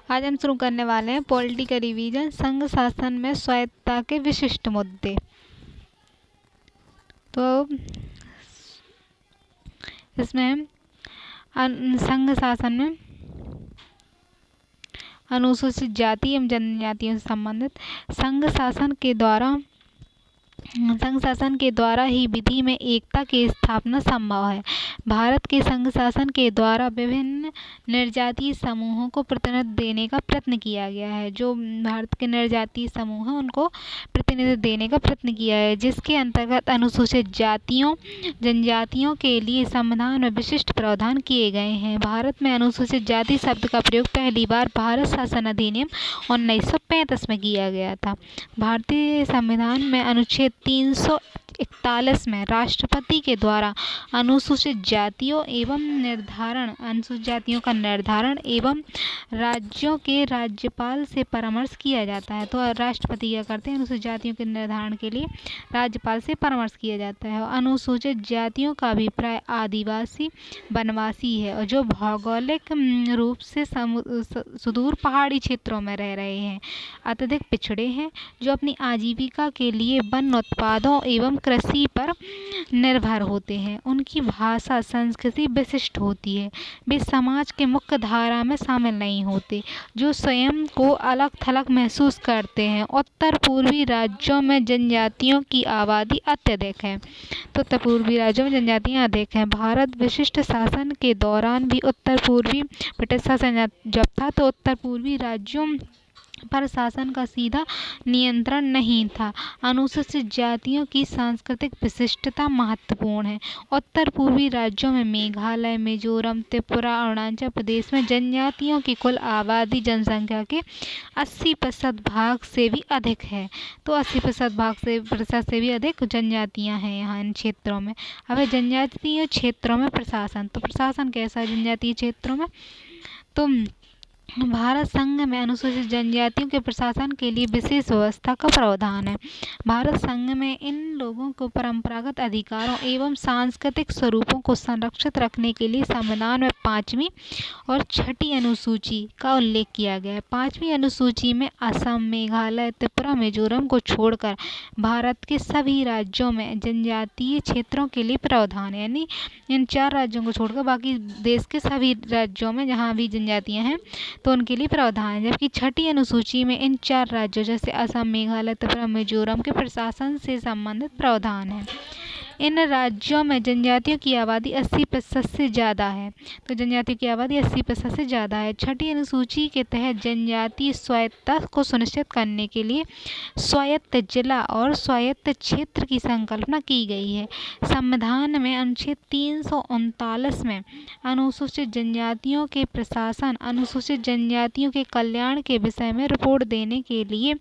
आज हम शुरू करने वाले हैं पॉलिटी का रिवीजन, संघ शासन में स्वायत्तता के विशिष्ट मुद्दे। तो इसमें संघ शासन में अनुसूचित जाति एवं जनजातियों से संबंधित संघ शासन के द्वारा ही विधि में एकता की स्थापना संभव है। भारत के संघ शासन के द्वारा विभिन्न निर्जातीय समूहों को प्रतिनिधित्व देने का प्रयत्न किया गया है। जो भारत के निर्जातीय समूह हैं उनको प्रतिनिधित्व देने का प्रयत्न किया है, जिसके अंतर्गत अनुसूचित जातियों जनजातियों के लिए संविधान में विशिष्ट प्रावधान किए गए हैं। भारत में अनुसूचित जाति शब्द का प्रयोग पहली बार भारत शासन अधिनियम 1935 में किया गया था। भारतीय संविधान में अनुच्छेद 341 में राष्ट्रपति के द्वारा अनुसूचित जातियों का निर्धारण एवं राज्यों के राज्यपाल से परामर्श किया जाता है। तो राष्ट्रपति क्या करते हैं? अनुसूचित जातियों के निर्धारण के लिए राज्यपाल से परामर्श किया जाता है। अनुसूचित जातियों का अभिप्राय आदिवासी वनवासी है और जो भौगोलिक रूप से सुदूर पहाड़ी क्षेत्रों में रह रहे हैं, अत्यधिक पिछड़े हैं, जो अपनी आजीविका के लिए वन उत्पादों एवं कृषि पर निर्भर होते हैं। उनकी भाषा संस्कृति विशिष्ट होती है। वे समाज के मुख्य धारा में शामिल नहीं होते, जो स्वयं को अलग थलग महसूस करते हैं। उत्तर पूर्वी राज्यों में जनजातियों की आबादी अत्यधिक है। तो उत्तर पूर्वी राज्यों में जनजातियाँ अधिक हैं। भारत विशिष्ट शासन के दौरान भी उत्तर पूर्वी ब्रिटिश शासन जब था तो उत्तर पूर्वी राज्यों पर शासन का सीधा नियंत्रण नहीं था। अनुसूचित जातियों की सांस्कृतिक विशिष्टता महत्वपूर्ण है। उत्तर पूर्वी राज्यों में मेघालय, मिजोरम, त्रिपुरा, अरुणाचल प्रदेश में जनजातियों की कुल आबादी जनसंख्या के 80% भाग से भी अधिक है। तो 80% से भी अधिक जनजातियां हैं यहाँ इन क्षेत्रों में। अब जनजातीय क्षेत्रों में प्रशासन, तो प्रशासन कैसा है जनजातीय क्षेत्रों में? तो भारत संघ में अनुसूचित जनजातियों के प्रशासन के लिए विशेष व्यवस्था का प्रावधान है। भारत संघ में इन लोगों को परंपरागत अधिकारों एवं सांस्कृतिक स्वरूपों को संरक्षित रखने के लिए संविधान में 5वीं और 6ठी अनुसूची का उल्लेख किया गया है। 5वीं अनुसूची में असम, मेघालय, त्रिपुरा, मिजोरम को छोड़कर भारत के सभी राज्यों में जनजातीय क्षेत्रों के लिए प्रावधान है। यानी इन 4 राज्यों को छोड़कर बाकी देश के सभी राज्यों में जहाँ भी जनजातियाँ हैं तो उनके लिए प्रावधान है। जबकि 6ठी अनुसूची में इन 4 राज्यों जैसे असम, मेघालय, त्रिपुरा, मिजोरम के प्रशासन से संबंधित प्रावधान है। इन राज्यों में जनजातियों की आबादी 80% से ज़्यादा है। तो जनजातियों की आबादी 80% से ज़्यादा है। 6ठी अनुसूची के तहत जनजातीय स्वायत्तता को सुनिश्चित करने के लिए स्वायत्त जिला और स्वायत्त क्षेत्र की संकल्पना की गई है। संविधान में अनुच्छेद 339 में अनुसूचित जनजातियों के प्रशासन, अनुसूचित जनजातियों के कल्याण के विषय में रिपोर्ट देने के लिए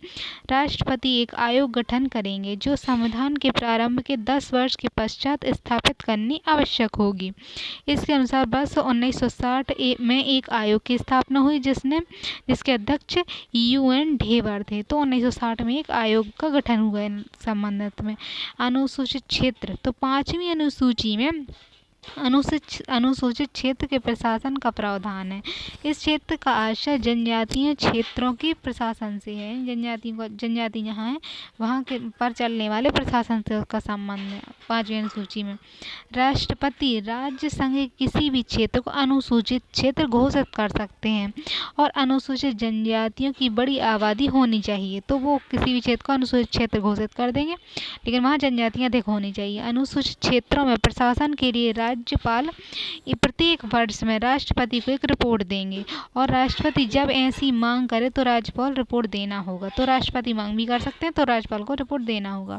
राष्ट्रपति एक आयोग गठन करेंगे, जो संविधान के प्रारंभ के 10 वर्ष के पश्चात स्थापित करनी आवश्यक होगी। इसके अनुसार वर्ष 1960 में एक आयोग की स्थापना हुई, जिसके अध्यक्ष UN ढेबर थे। तो 1960 में एक आयोग का गठन हुआ है संबंधित में। अनुसूचित क्षेत्र, तो 5वीं अनुसूची में अनुसूचित क्षेत्र के प्रशासन का प्रावधान है। इस क्षेत्र का आशय जनजातीय क्षेत्रों के प्रशासन से है। जनजाति जहाँ है वहाँ के पर चलने वाले प्रशासन से उसका संबंध है। 5वीं अनुसूची में राष्ट्रपति राज्य संघ के किसी भी क्षेत्र को अनुसूचित क्षेत्र घोषित कर सकते हैं और अनुसूचित जनजातियों की बड़ी आबादी होनी चाहिए तो वो किसी भी क्षेत्र को अनुसूचित क्षेत्र घोषित कर देंगे, लेकिन वहाँ जनजातियाँ अधिक होनी चाहिए। अनुसूचित क्षेत्रों में प्रशासन के लिए राज्यपाल प्रत्येक वर्ष में राष्ट्रपति को एक रिपोर्ट देंगे और राष्ट्रपति जब ऐसी मांग करे तो राज्यपाल रिपोर्ट देना होगा। तो राष्ट्रपति मांग भी कर सकते हैं तो राज्यपाल को रिपोर्ट देना होगा।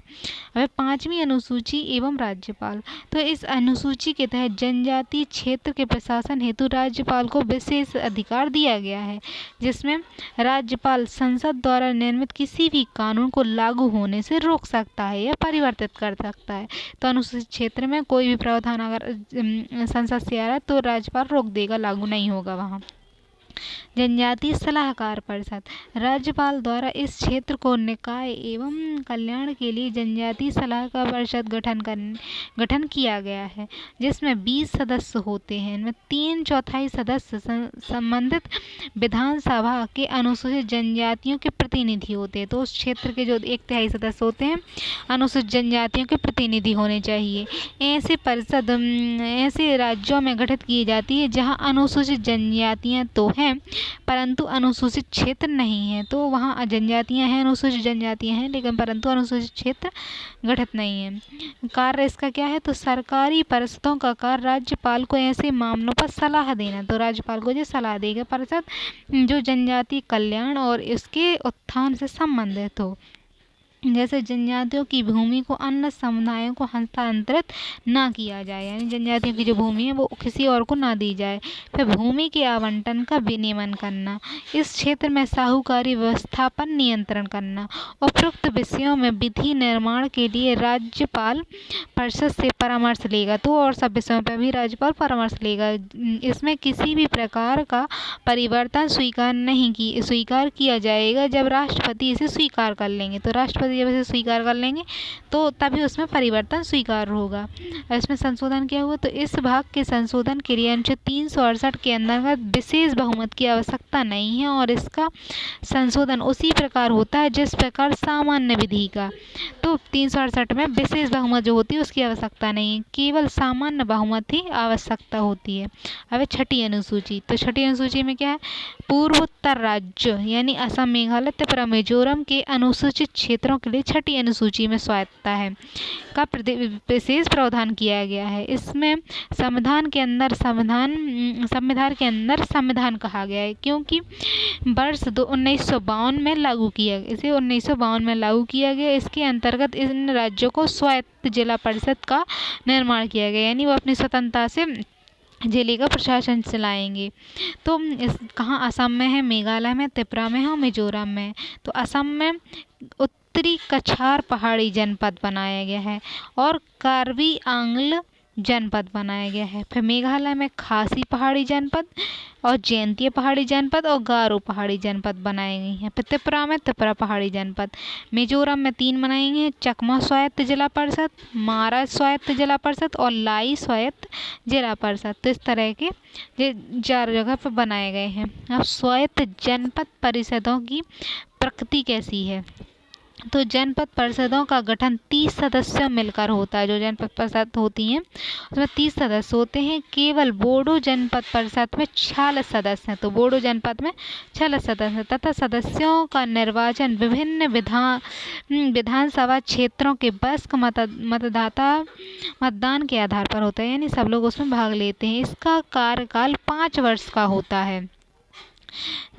अब 5वीं अनुसूची एवं राज्यपाल, तो इस अनुसूची के तहत जनजातीय क्षेत्र के प्रशासन हेतु राज्यपाल को विशेष अधिकार दिया गया है, जिसमें राज्यपाल संसद द्वारा निर्मित किसी भी कानून को लागू होने से रोक सकता है या परिवर्तित कर सकता है। तो अनुसूचित क्षेत्र में कोई भी प्रावधान अगर संसद से आ रहा है तो राज्यपाल रोक देगा, लागू नहीं होगा वहाँ। जनजातीय सलाहकार परिषद। राज्यपाल द्वारा इस क्षेत्र को निकाय एवं कल्याण के लिए जनजातीय सलाहकार परिषद गठन किया गया है, जिसमें 20 सदस्य होते हैं। इनमें 3/4 सदस्य संबंधित विधानसभा के अनुसूचित जनजातियों के प्रतिनिधि होते हैं। तो उस क्षेत्र के जो 1/3 सदस्य होते हैं अनुसूचित जनजातियों के प्रतिनिधि होने चाहिए। ऐसे परिषद ऐसे राज्यों में गठित की जाती है जहाँ अनुसूचित जनजातियाँ तो हैं परंतु अनुसूचित क्षेत्र नहीं है। तो वहाँ जनजातियाँ हैं, अनुसूचित जनजातियाँ हैं, लेकिन परंतु अनुसूचित क्षेत्र गठित नहीं है। कार्य इसका क्या है? तो सरकारी परिषदों का कार्य राज्यपाल को ऐसे मामलों पर सलाह देना। तो राज्यपाल को जो सलाह देगा परिषद जो जनजातीय कल्याण और इसके उत्थान से संबंधित हो, जैसे जनजातियों की भूमि को अन्य समुदायों को हस्तांतरित ना किया जाए, यानी जनजातियों की जो भूमि है वो किसी और को ना दी जाए। फिर भूमि के आवंटन का विनियमन करना, इस क्षेत्र में साहूकारी व्यवस्था पर नियंत्रण करना। उपरोक्त विषयों में विधि निर्माण के लिए राज्यपाल परिषद से परामर्श लेगा। तो और सब विषयों पर भी राज्यपाल परामर्श लेगा। इसमें किसी भी प्रकार का परिवर्तन स्वीकार किया जाएगा जब राष्ट्रपति इसे स्वीकार कर लेंगे। तो राष्ट्रपति जब इसे स्वीकार कर लेंगे तो तभी उसमें परिवर्तन स्वीकार होगा। इसमें संशोधन क्या हुआ? तो इस भाग के संशोधन के लिए अनुच्छेद 368 के अंतर्गत विशेष बहुमत की आवश्यकता नहीं है और इसका संशोधन उसी प्रकार होता है जिस प्रकार सामान्य विधि का। तो 368 में विशेष बहुमत जो होती है उसकी आवश्यकता नहीं है, केवल सामान्य बहुमत ही आवश्यकता होती है। अब 6ठी अनुसूची। तो 6ठी अनुसूची में क्या है? पूर्वोत्तर राज्य यानी असम, मेघालय, त्रिपुरा, मिजोरम के अनुसूचित क्षेत्रों के लिए 6ठी अनुसूची में स्वायत्तता है का विशेष प्रावधान किया गया है। इसमें संविधान के अंदर संविधान कहा गया है, क्योंकि वर्ष 1952 में लागू किया गया। इसे 1952 में लागू किया गया। इसके अंतर्गत इन राज्यों को स्वायत्त जिला परिषद का निर्माण किया गया, यानी वो अपनी स्वतंत्रता से जिले का प्रशासन चलाएंगे। तो कहाँ? असम में है, मेघालय में, त्रिपुरा में है और मिजोरम में। तो असम में उत्तरी कछार पहाड़ी जनपद बनाया गया है और कार्बी आंग्ल जनपद बनाया गया है। फिर मेघालय में खासी पहाड़ी जनपद और जयंतिया पहाड़ी जनपद और गारो पहाड़ी जनपद बनाई गई हैं। फिर त्रिपुरा में त्रिपुरा पहाड़ी जनपद। मिजोरम में 3 बनाई गई हैं, चकमा स्वायत्त जिला परिषद, मारा स्वायत्त जिला परिषद और लाई स्वायत्त जिला परिषद। तो इस तरह के 4 जगह पर बनाए गए हैं। अब स्वायत्त जनपद परिषदों की प्रकृति कैसी है? तो जनपद परिषदों का गठन 30 सदस्यों मिलकर होता है। जो जनपद परिषद होती हैं उसमें 30 सदस्य होते हैं। केवल बोडो जनपद परिषद में 46 सदस्य हैं। तो बोडो जनपद में 46 सदस्य हैं तथा सदस्यों का निर्वाचन विभिन्न विधानसभा क्षेत्रों के वयस्क मतदान के आधार पर होता है, यानी सब लोग उसमें भाग लेते हैं। इसका कार्यकाल 5 वर्ष का होता है।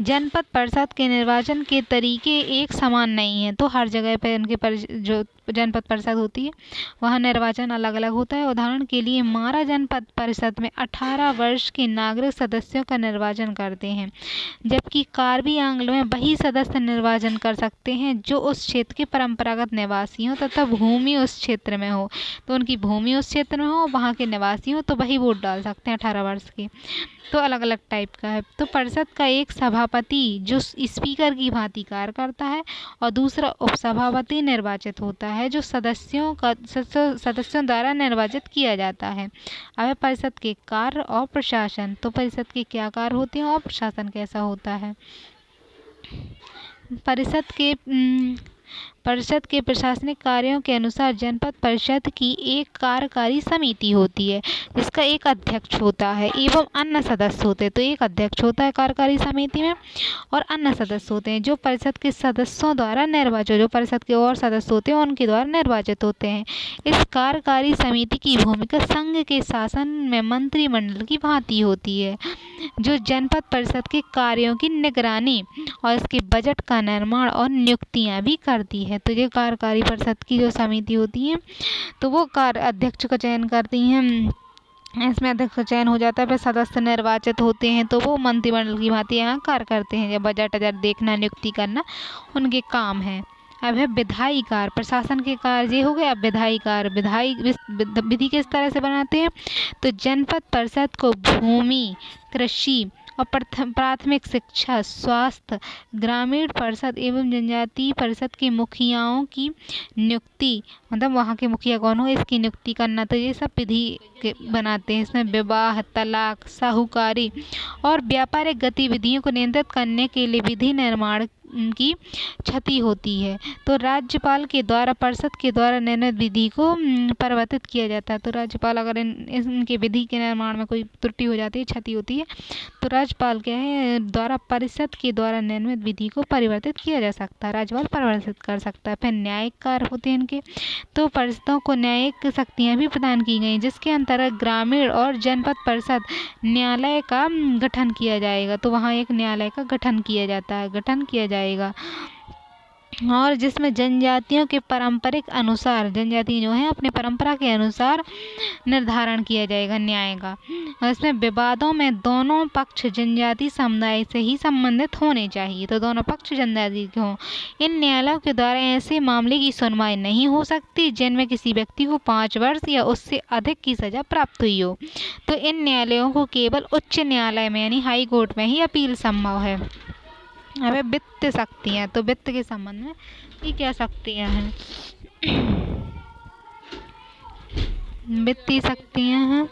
जनपद परिषद के निर्वाचन के तरीके एक समान नहीं है। तो हर जगह पे उनके जो जनपद परिषद होती है वहाँ निर्वाचन अलग अलग होता है। उदाहरण के लिए मारा जनपद परिषद में 18 वर्ष के नागरिक सदस्यों का निर्वाचन करते हैं, जबकि कार्बी आंग्ल में वही सदस्य निर्वाचन कर सकते हैं जो उस क्षेत्र के परंपरागत निवासी हों तथा भूमि उस क्षेत्र में हो। तो उनकी भूमि उस क्षेत्र में हो, वहाँ के निवासी हो, तो वही वोट डाल सकते हैं 18 वर्ष के। तो अलग अलग टाइप का है। तो परिषद का एक सभापति जो स्पीकर की भांति कार्य करता है और दूसरा उपसभापति निर्वाचित होता है जो सदस्यों द्वारा निर्वाचित किया जाता है। अब परिषद के कार्य और प्रशासन। तो परिषद के क्या कार्य होते हैं और प्रशासन कैसा होता है? परिषद के प्रशासनिक कार्यों के अनुसार जनपद परिषद की एक कार्यकारी समिति होती है जिसका एक अध्यक्ष होता है एवं अन्य सदस्य होते हैं। तो एक अध्यक्ष होता है कार्यकारी समिति में और अन्य सदस्य होते हैं जो परिषद के सदस्यों द्वारा निर्वाचित, जो परिषद के और सदस्य होते हैं उनके द्वारा निर्वाचित होते हैं। इस कार्यकारी समिति की भूमिका संघ के शासन में मंत्रिमंडल की भांति होती है, जो जनपद परिषद के कार्यों की निगरानी और इसके बजट का निर्माण और नियुक्तियां भी करती है। तो ये कार्यकारी परिषद की जो समिति होती है तो वो कार्य अध्यक्ष का चयन करती हैं। इसमें अध्यक्ष का चयन हो जाता है, फिर सदस्य निर्वाचित होते हैं तो वो मंत्रिमंडल की भांति यहाँ कार्य करते हैं। जब बजट देखना, नियुक्ति करना उनके काम है। अब है विधायी कार्य। प्रशासन के कार्य ये हो गए। अब विधायी कार्य। विधि किस तरह से बनाते हैं? तो जनपद परिषद को भूमि, कृषि और प्राथमिक शिक्षा, स्वास्थ्य, ग्रामीण परिषद एवं जनजातीय परिषद के मुखियाओं की नियुक्ति, मतलब वहाँ के मुखिया कौन हो इसकी नियुक्ति करना। तो ये सब विधि बनाते हैं। इसमें विवाह, तलाक, साहूकारी और व्यापारिक गतिविधियों को नियंत्रित करने के लिए विधि निर्माण की क्षति होती है। तो राज्यपाल के द्वारा परिषद के द्वारा निर्णित विधि को परिवर्तित किया जाता है। तो राज्यपाल अगर इनके विधि के निर्माण में कोई त्रुटि हो जाती है, क्षति होती है, तो राज्यपाल क्या है द्वारा परिषद के द्वारा निर्मित विधि को परिवर्तित किया जा सकता है। राज्यपाल परिवर्तित कर सकता है। फिर न्यायिक कार्य होते हैं इनके। तो परिषदों को न्यायिक शक्तियाँ भी प्रदान की गई, जिसके अंतर्गत ग्रामीण और जनपद परिषद न्यायालय का गठन किया जाएगा। तो वहाँ एक न्यायालय का गठन किया जाएगा और जिसमें जनजातियों के पारंपरिक अनुसार, जनजाति जो है अपने परंपरा के अनुसार निर्धारण किया जाएगा न्याय का। और इसमें विवादों में दोनों पक्ष जनजाति समुदाय से ही संबंधित होने चाहिए। तो दोनों पक्ष जनजाति के हों। इन न्यायालयों के द्वारा ऐसे मामले की सुनवाई नहीं हो सकती जिनमें किसी व्यक्ति को 5 वर्ष या उससे अधिक की सजा प्राप्त हुई हो। तो इन न्यायालयों को केवल उच्च न्यायालय में यानी हाई कोर्ट में ही अपील संभव है। अब वित्त शक्तियाँ, तो वित्त के संबंध में ये क्या शक्तियाँ हैं? वित्तीय शक्तियाँ हैं।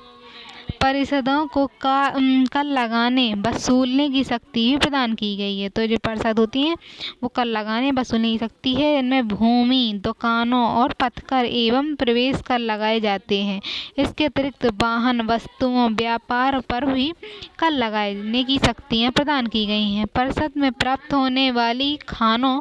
परिषदों को कर लगाने वसूलने की शक्ति भी प्रदान की गई है। तो जो परिषद होती हैं वो कर लगाने वसूलने की शक्ति है। इनमें भूमि, दुकानों और पथकर एवं प्रवेश कर लगाए जाते हैं। इसके अतिरिक्त वाहन, वस्तुओं, व्यापार पर भी कर लगाने की शक्तियाँ प्रदान की गई हैं। परिषद में प्राप्त होने वाली खानों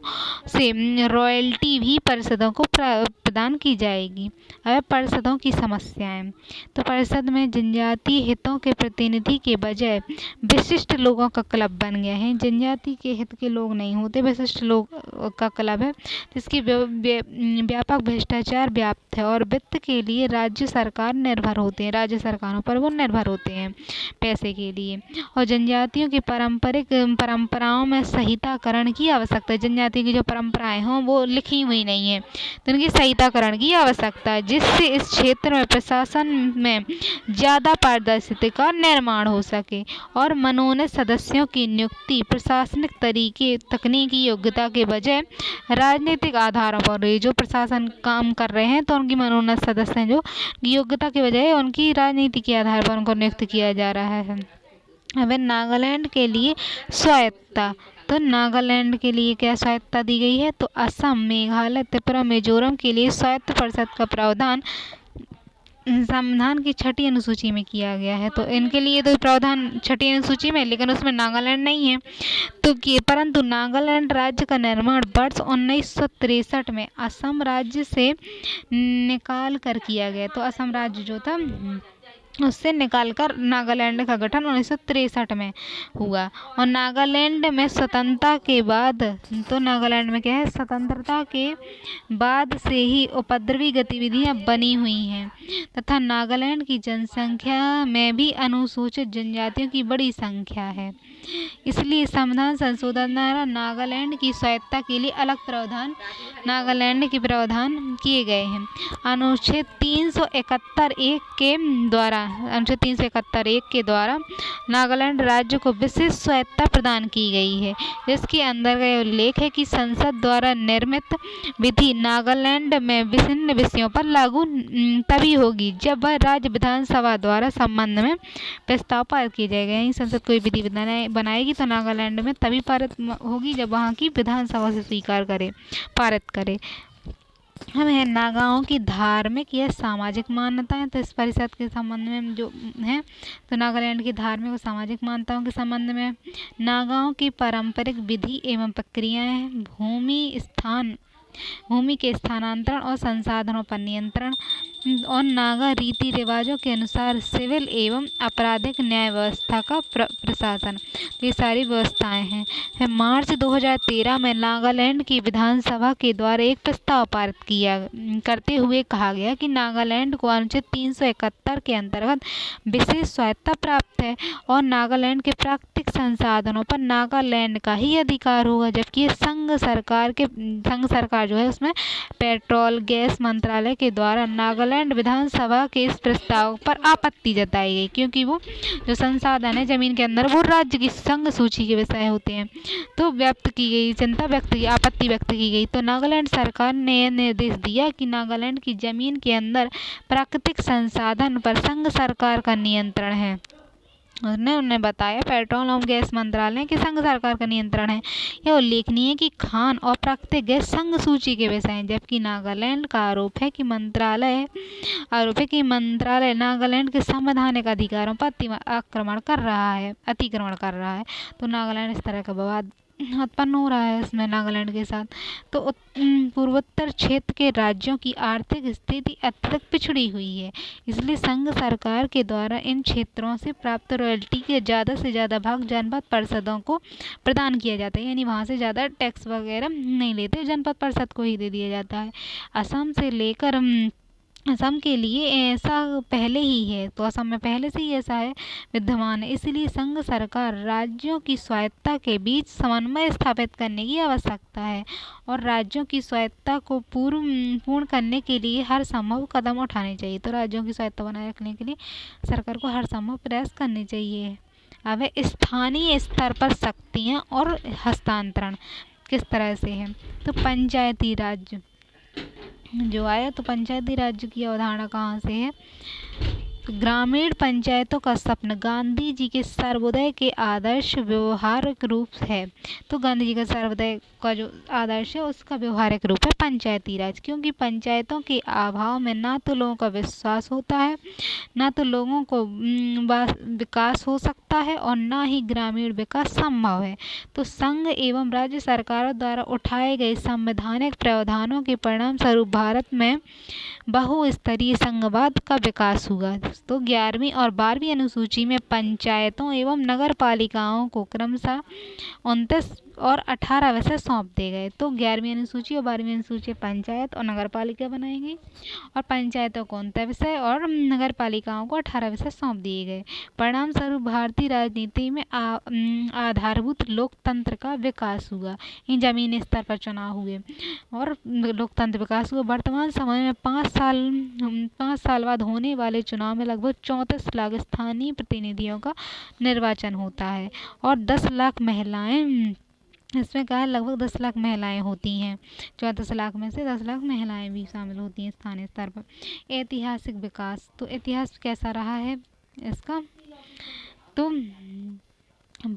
से रॉयल्टी भी परिषदों को प्रदान की जाएगी। अब परिषदों की समस्याएं। तो परिषद में जनजातीय हितों के प्रतिनिधि के बजाय विशिष्ट लोगों का क्लब बन गया है। जनजाति के हित के लोग नहीं होते, विशिष्ट लोग का क्लब है, जिसकी व्यापक भ्रष्टाचार व्याप्त है और वित्त के लिए राज्य सरकार निर्भर होते हैं। राज्य सरकारों पर वो निर्भर होते हैं पैसे के लिए। और जनजातियों की परंपराओं में संहिताकरण की आवश्यकता है। जनजाति की जो परंपराएं हों वो लिखी हुई नहीं है, तो उनकी संहिताकरण की आवश्यकता है, जिससे इस क्षेत्र में प्रशासन में ज़्यादा पारदर्शिता का निर्माण हो सके और मनोनीत सदस्यों की नियुक्ति प्रशासनिक तकनीकी योग्यता के बजाय राजनीतिक आधारों पर। जो प्रशासन काम कर रहे हैं तो उनकी मनोनीत सदस्य हैं जो योग्यता के बजाय उनकी राजनीति के आधार पर उनको नियुक्त किया जा रहा है। अब नागालैंड के लिए स्वायत्तता। तो नागालैंड के लिए क्या स्वायत्तता दी गई है? तो असम, मेघालय, त्रिपुरा, मिजोरम के लिए स्वायत्त परिषद का प्रावधान संविधान की 6ठी अनुसूची में किया गया है। तो इनके लिए तो प्रावधान 6ठी अनुसूची में, लेकिन उसमें नागालैंड नहीं है। तो परंतु नागालैंड राज्य का निर्माण वर्ष 1963 में असम राज्य से निकाल कर किया गया। तो असम राज्य जो था उससे निकालकर नागालैंड का गठन 1963 में हुआ। और नागालैंड में स्वतंत्रता के बाद, तो नागालैंड में क्या है, स्वतंत्रता के बाद से ही उपद्रवी गतिविधियां बनी हुई हैं तथा नागालैंड की जनसंख्या में भी अनुसूचित जनजातियों की बड़ी संख्या है। इसलिए संविधान संशोधन द्वारा नागालैंड की स्वायत्तता के लिए अलग प्रावधान नागालैंड के प्रावधान किए गए हैं। अनुच्छेद 371 के द्वारा नागालैंड राज्य को विशेष स्वायत्तता प्रदान की गई है, जिसके अंदर का उल्लेख है कि संसद द्वारा निर्मित विधि नागालैंड में विभिन्न विषयों पर लागू तभी होगी जब वह राज्य विधानसभा द्वारा संबंध में प्रस्ताव पारित किए जाएगा। संसद कोई विधि बनाएगी तो नागालैंड में तभी पारित होगी जब वहाँ की विधानसभा से पारित करे। हम है नागाओं की धार्मिक या सामाजिक मान्यताएं। तो इस परिषद के संबंध में जो है, तो नागालैंड की धार्मिक और सामाजिक मान्यताओं के संबंध में नागाओं की पारंपरिक विधि एवं प्रक्रियाएं, भूमि के स्थानांतरण और संसाधनों पर नियंत्रण और नागा रीति रिवाजों के अनुसार सिविल एवं आपराधिक न्याय व्यवस्था का प्रशासन, ये सारी व्यवस्थाएं हैं। मार्च 2013 में नागालैंड की विधानसभा के द्वारा एक प्रस्ताव पारित करते हुए कहा गया कि नागालैंड को अनुच्छेद 371 के अंतर्गत विशेष स्वायत्तता प्राप्त है और नागालैंड के प्राकृतिक संसाधनों पर नागालैंड का ही अधिकार होगा, जबकि संघ सरकार जो है उसमें पेट्रोल गैस मंत्रालय के द्वारा नागालैंड नागालैंड विधानसभा के इस प्रस्ताव पर आपत्ति जताई गई, क्योंकि वो जो संसाधन है जमीन के अंदर वो राज्य की संघ सूची के विषय होते हैं। तो व्यक्त की गई आपत्ति व्यक्त की गई। तो नागालैंड सरकार ने यह निर्देश दिया कि नागालैंड की जमीन के अंदर प्राकृतिक संसाधन पर संघ सरकार का नियंत्रण है। उन्होंने बताया पेट्रोल एवं गैस मंत्रालय के संघ सरकार का नियंत्रण है। यह उल्लेखनीय है कि खान और प्राकृतिक गैस संघ सूची के विषय हैं, जबकि नागालैंड का आरोप है कि मंत्रालय नागालैंड के संवैधानिक अधिकारों पर अतिक्रमण कर रहा है। तो नागालैंड इस तरह का विवाद उत्पन्न हो रहा है इसमें नागालैंड के साथ। तो पूर्वोत्तर क्षेत्र के राज्यों की आर्थिक स्थिति अत्यधिक पिछड़ी हुई है, इसलिए संघ सरकार के द्वारा इन क्षेत्रों से प्राप्त रॉयल्टी के ज़्यादा से ज़्यादा भाग जनपद परिषदों को प्रदान किया जाता है, यानी वहाँ से ज़्यादा टैक्स वगैरह नहीं लेते, जनपद परिषद को ही दे दिया जाता है। असम के लिए ऐसा पहले ही है, तो असम में पहले से ही ऐसा है विद्यमान है, इसलिए संघ सरकार राज्यों की स्वायत्तता के बीच समन्वय स्थापित करने की आवश्यकता है और राज्यों की स्वायत्तता को पूर्ण करने के लिए हर संभव कदम उठाने चाहिए। तो राज्यों की स्वायत्तता बनाए रखने के लिए सरकार को हर संभव प्रयास करने चाहिए। अब स्थानीय स्तर पर शक्तियाँ और हस्तांतरण किस तरह से है, तो पंचायती राज जो आया, तो पंचायती राज्य की अवधारणा कहाँ से है, ग्रामीण पंचायतों का सपना गांधी जी के सर्वोदय के आदर्श व्यवहारिक रूप है। तो गांधी जी का सर्वोदय का जो आदर्श है उसका व्यवहारिक रूप है पंचायती राज, क्योंकि पंचायतों के अभाव में ना तो लोगों का विश्वास होता है, ना तो लोगों को विकास हो सकता है और ना ही ग्रामीण विकास संभव है। तो संघ एवं राज्य सरकारों द्वारा उठाए गए संवैधानिक प्रावधानों के परिणाम स्वरूप भारत में बहुस्तरीय संघवाद का विकास हुआ। तो 11वीं और 12वीं अनुसूची में पंचायतों एवं नगर पालिकाओं को क्रमशः 29 और 18 विषय सौंप दिए गए। तो 11वीं अनुसूची और 12वीं अनुसूची पंचायत और नगर पालिका बनाई गई और पंचायतों को 29 विषय और नगर पालिकाओं को 18 विषय सौंप दिए गए। परिणाम स्वरूप भारतीय राजनीति में आधारभूत लोकतंत्र का विकास हुआ, इन जमीनी स्तर पर चुनाव हुए और लोकतंत्र विकास हुआ। वर्तमान समय में 5 साल बाद होने वाले चुनाव में लगभग 34 लाख स्थानीय प्रतिनिधियों का निर्वाचन होता है और 10 लाख महिलाएं, इसमें कहा है लगभग 10 लाख महिलाएं होती हैं। 34 लाख में से 10 लाख महिलाएं भी शामिल होती हैं स्थानीय स्तर पर। ऐतिहासिक विकास, तो इतिहास कैसा रहा है इसका, तो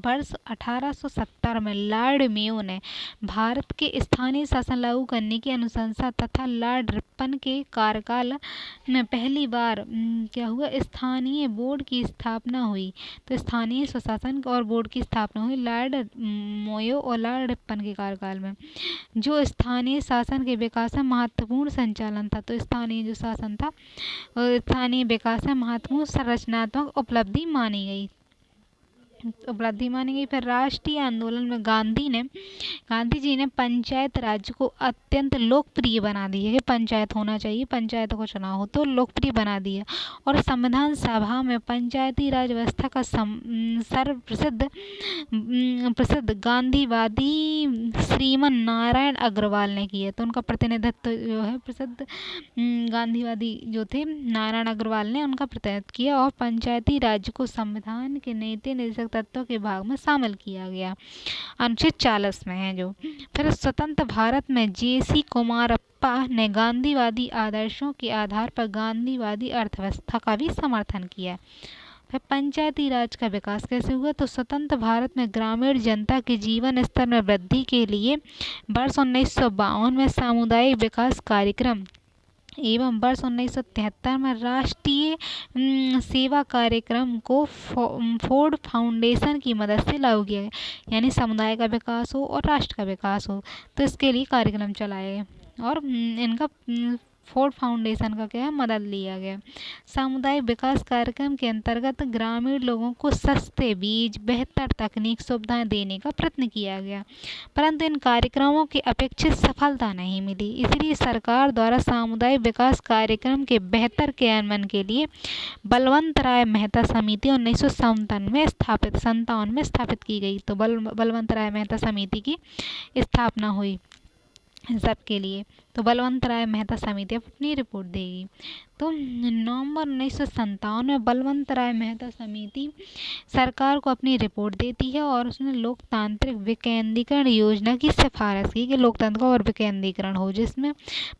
वर्ष 1870 में लॉर्ड मेयो ने भारत के स्थानीय शासन लागू करने की अनुशंसा तथा लॉर्ड रिपन के कार्यकाल में पहली बार क्या हुआ, स्थानीय बोर्ड की स्थापना हुई। तो स्थानीय स्वशासन और बोर्ड की स्थापना हुई लॉर्ड मेयो और लॉर्ड रिपन के कार्यकाल में, जो स्थानीय शासन के विकास में महत्वपूर्ण संचालन था। तो स्थानीय जो शासन था स्थानीय विकास में महत्वपूर्ण संरचनात्मक उपलब्धि मानी गई। फिर राष्ट्रीय आंदोलन में गांधी जी ने पंचायत राज को अत्यंत लोकप्रिय बना दिया कि पंचायत होना चाहिए, पंचायतों को चुनाव हो, तो लोकप्रिय बना दिया और संविधान सभा में पंचायती राज व्यवस्था का प्रसिद्ध गांधीवादी श्रीमन नारायण अग्रवाल ने किया। तो उनका प्रतिनिधित्व जो है प्रसिद्ध गांधीवादी जो थे नारायण अग्रवाल ने उनका प्रतिनिधित्व किया और पंचायती राज को संविधान के नीति निर्देशक तत्वों के भाग में शामिल किया गया, अनुच्छेद 40 में है जो। फिर स्वतंत्र भारत में J.C. कुमारप्पा ने गांधीवादी आदर्शों के आधार पर गांधीवादी अर्थव्यवस्था का भी समर्थन किया। फिर पंचायती राज का विकास कैसे हुआ, तो स्वतंत्र भारत में ग्रामीण जनता के जीवन स्तर में वृद्धि के लिए वर्ष 1952 में सामुदायिक विकास कार्यक्रम एवं वर्ष 1973 में राष्ट्रीय सेवा कार्यक्रम को फोर्ड फाउंडेशन की मदद से लागू किया गया, यानी समुदाय का विकास हो और राष्ट्र का विकास हो, तो इसके लिए कार्यक्रम चलाए गए और इनका फोर्ड फाउंडेशन का क्या है मदद लिया गया। सामुदायिक विकास कार्यक्रम के अंतर्गत ग्रामीण लोगों को सस्ते बीज, बेहतर तकनीक सुविधाएं देने का प्रयत्न किया गया, परंतु इन कार्यक्रमों की अपेक्षित सफलता नहीं मिली। इसलिए सरकार द्वारा सामुदायिक विकास कार्यक्रम के बेहतर क्रियान्वयन के लिए बलवंत राय मेहता समिति 1957 में स्थापित की गई। तो बलवंत राय मेहता समिति की स्थापना हुई सबके लिए। तो तो बलवंत राय मेहता समिति अपनी रिपोर्ट देगी। तो नवंबर 1957 में बलवंत राय मेहता समिति सरकार को अपनी रिपोर्ट देती है और उसने लोकतांत्रिक विकेंद्रीकरण योजना की सिफारिश की कि लोकतंत्र का और विकेंद्रीकरण हो, जिसमें